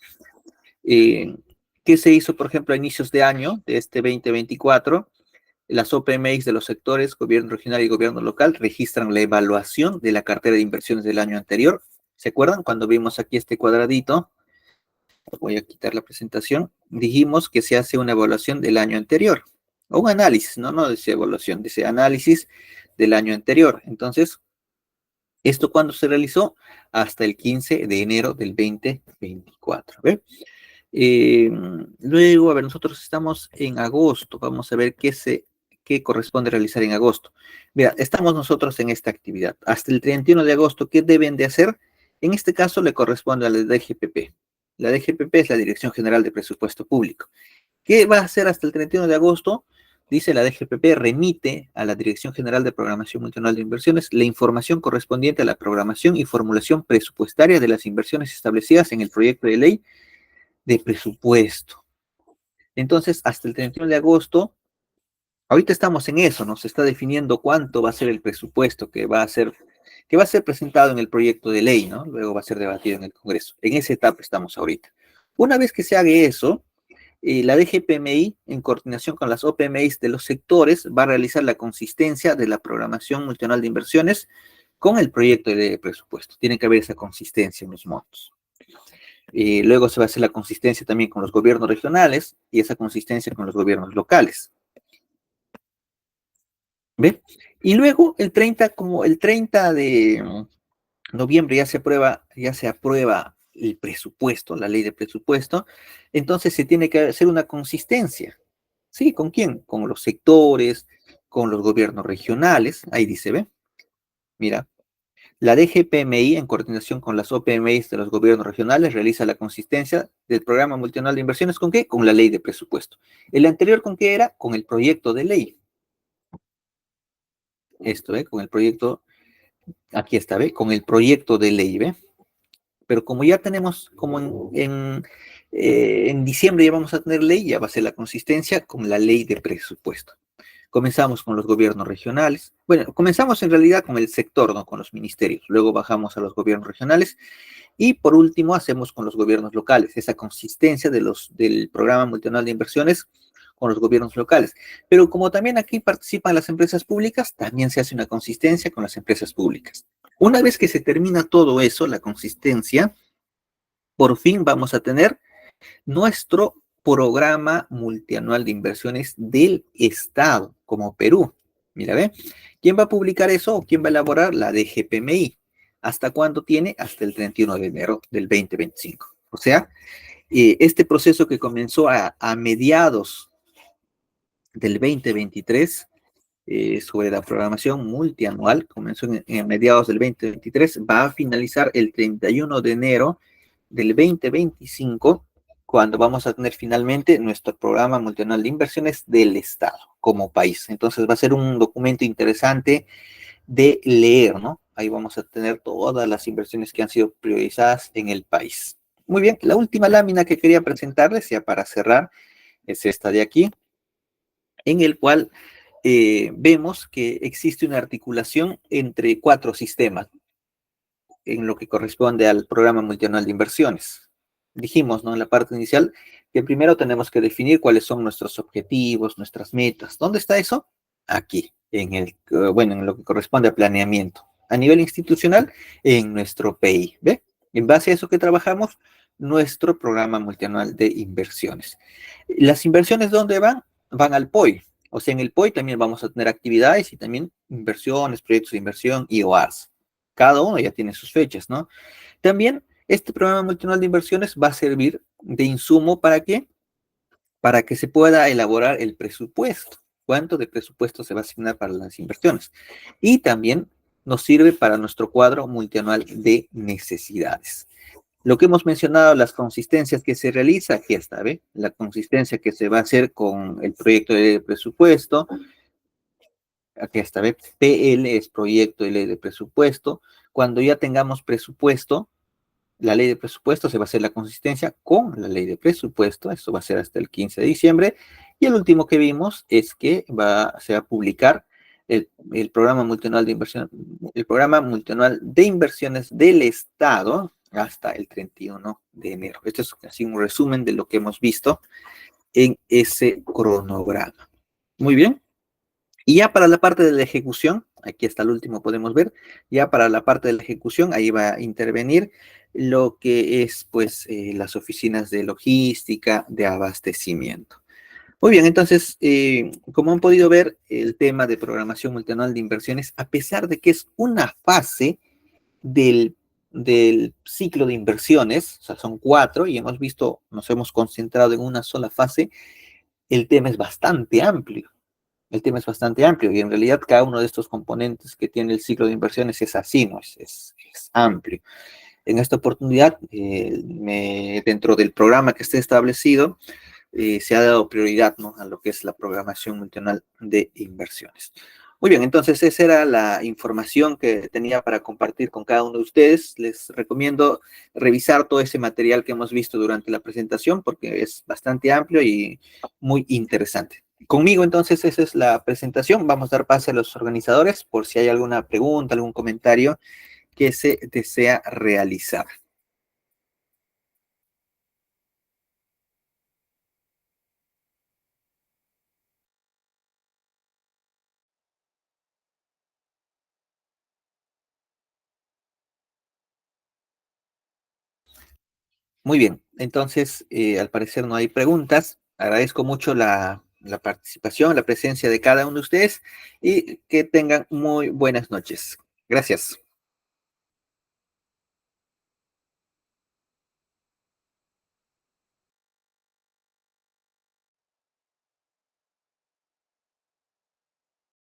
¿Qué se hizo, por ejemplo, a inicios de año de este 2024? Las OPMIs de los sectores, gobierno regional y gobierno local, registran la evaluación de la cartera de inversiones del año anterior. ¿Se acuerdan cuando vimos aquí este cuadradito? Voy a quitar la presentación. Dijimos que se hace una evaluación del año anterior, o un análisis, no dice evaluación, dice análisis del año anterior. Entonces, ¿esto cuándo se realizó? Hasta el 15 de enero del 2024. ¿Ve? Luego, a ver, nosotros estamos en agosto. Vamos a ver qué corresponde realizar en agosto. Mira, estamos nosotros en esta actividad. Hasta el 31 de agosto, ¿qué deben de hacer? En este caso le corresponde a la DGPP. La DGPP es la Dirección General de Presupuesto Público. ¿Qué va a hacer hasta el 31 de agosto? Dice la DGPP, remite a la Dirección General de Programación Multianual de Inversiones la información correspondiente a la programación y formulación presupuestaria de las inversiones establecidas en el proyecto de ley de presupuesto. Entonces, hasta el 31 de agosto, ahorita estamos en eso, ¿no? Se está definiendo cuánto va a ser el presupuesto que va a ser presentado en el proyecto de ley, ¿no? Luego va a ser debatido en el Congreso. En esa etapa estamos ahorita. Una vez que se haga eso, la DGPMI, en coordinación con las OPMIs de los sectores, va a realizar la consistencia de la programación multianual de inversiones con el proyecto de presupuesto. Tiene que haber esa consistencia en los montos. Luego se va a hacer la consistencia también con los gobiernos regionales y esa consistencia con los gobiernos locales. ¿Ve? Y luego como el 30 de noviembre ya se aprueba el presupuesto, la ley de presupuesto, entonces se tiene que hacer una consistencia. ¿Sí? ¿Con quién? Con los sectores, con los gobiernos regionales. Ahí dice, ¿ve? Mira, la DGPMI, en coordinación con las OPMIs de los gobiernos regionales, realiza la consistencia del programa multianual de inversiones. ¿Con qué? Con la ley de presupuesto. ¿El anterior con qué era? Con el proyecto de ley. Esto, ¿ve? Con el proyecto, aquí está, ¿ve? Con el proyecto de ley, ¿ve? Pero como ya tenemos, como en diciembre ya vamos a tener ley, ya va a ser la consistencia con la ley de presupuesto. Comenzamos con los gobiernos regionales. Bueno, comenzamos en realidad con el sector, ¿no? Con los ministerios. Luego bajamos a los gobiernos regionales. Y por último, hacemos con los gobiernos locales, esa consistencia del programa multianual de inversiones con los gobiernos locales. Pero como también aquí participan las empresas públicas, también se hace una consistencia con las empresas públicas. Una vez que se termina todo eso, la consistencia, por fin vamos a tener nuestro programa multianual de inversiones del Estado, como Perú. Mira, ve, ¿quién va a publicar eso o quién va a elaborar? La DGPMI. ¿Hasta cuándo tiene? Hasta el 31 de enero del 2025. O sea, este proceso que comenzó a mediados del 2023 sobre la programación multianual, comenzó en mediados del 2023, va a finalizar el 31 de enero del 2025, cuando vamos a tener finalmente nuestro programa multianual de inversiones del Estado como país. Entonces va a ser un documento interesante de leer, ¿no? Ahí vamos a tener todas las inversiones que han sido priorizadas en el país. Muy bien, la última lámina que quería presentarles, ya para cerrar, es esta de aquí, en el cual vemos que existe una articulación entre 4 sistemas en lo que corresponde al programa multianual de inversiones. Dijimos, ¿no? En la parte inicial, que primero tenemos que definir cuáles son nuestros objetivos, nuestras metas. ¿Dónde está eso? Aquí, bueno, en lo que corresponde a planeamiento. A nivel institucional, en nuestro PI, ¿ve? En base a eso que trabajamos, nuestro programa multianual de inversiones. Las inversiones, ¿dónde van? Van al POI. O sea, en el POI también vamos a tener actividades y también inversiones, proyectos de inversión y OARs. Cada uno ya tiene sus fechas, ¿no? También este programa multianual de inversiones va a servir de insumo ¿para qué? Para que se pueda elaborar el presupuesto. ¿Cuánto de presupuesto se va a asignar para las inversiones? Y también nos sirve para nuestro cuadro multianual de necesidades. Lo que hemos mencionado, las consistencias que se realiza, aquí está, ¿ve? La consistencia que se va a hacer con el proyecto de presupuesto, aquí está, ¿ve? PL es proyecto de ley de presupuesto. Cuando ya tengamos presupuesto, la ley de presupuesto se va a hacer la consistencia con la ley de presupuesto, esto va a ser hasta el 15 de diciembre, y el último que vimos es que se va a publicar el programa multianual de inversión, el programa multianual de inversiones del Estado hasta el 31 de enero. Esto es así un resumen de lo que hemos visto en ese cronograma. Muy bien. Y ya para la parte de la ejecución, aquí hasta el último podemos ver, ya para la parte de la ejecución, ahí va a intervenir lo que es, pues, las oficinas de logística, de abastecimiento. Muy bien, entonces, como han podido ver, el tema de programación multianual de inversiones, a pesar de que es una fase del ciclo de inversiones, o sea, son 4, y hemos visto, nos hemos concentrado en una sola fase, el tema es bastante amplio. El tema es bastante amplio y en realidad cada uno de estos componentes que tiene el ciclo de inversiones es así, ¿no? Es amplio. En esta oportunidad, dentro del programa que está establecido, se ha dado prioridad, ¿no? A lo que es la programación multianual de inversiones. Muy bien, entonces esa era la información que tenía para compartir con cada uno de ustedes. Les recomiendo revisar todo ese material que hemos visto durante la presentación porque es bastante amplio y muy interesante. Conmigo, entonces, esa es la presentación. Vamos a dar pase a los organizadores por si hay alguna pregunta, algún comentario que se desea realizar. Muy bien, entonces, al parecer no hay preguntas. Agradezco mucho la participación, la presencia de cada uno de ustedes y que tengan muy buenas noches. Gracias.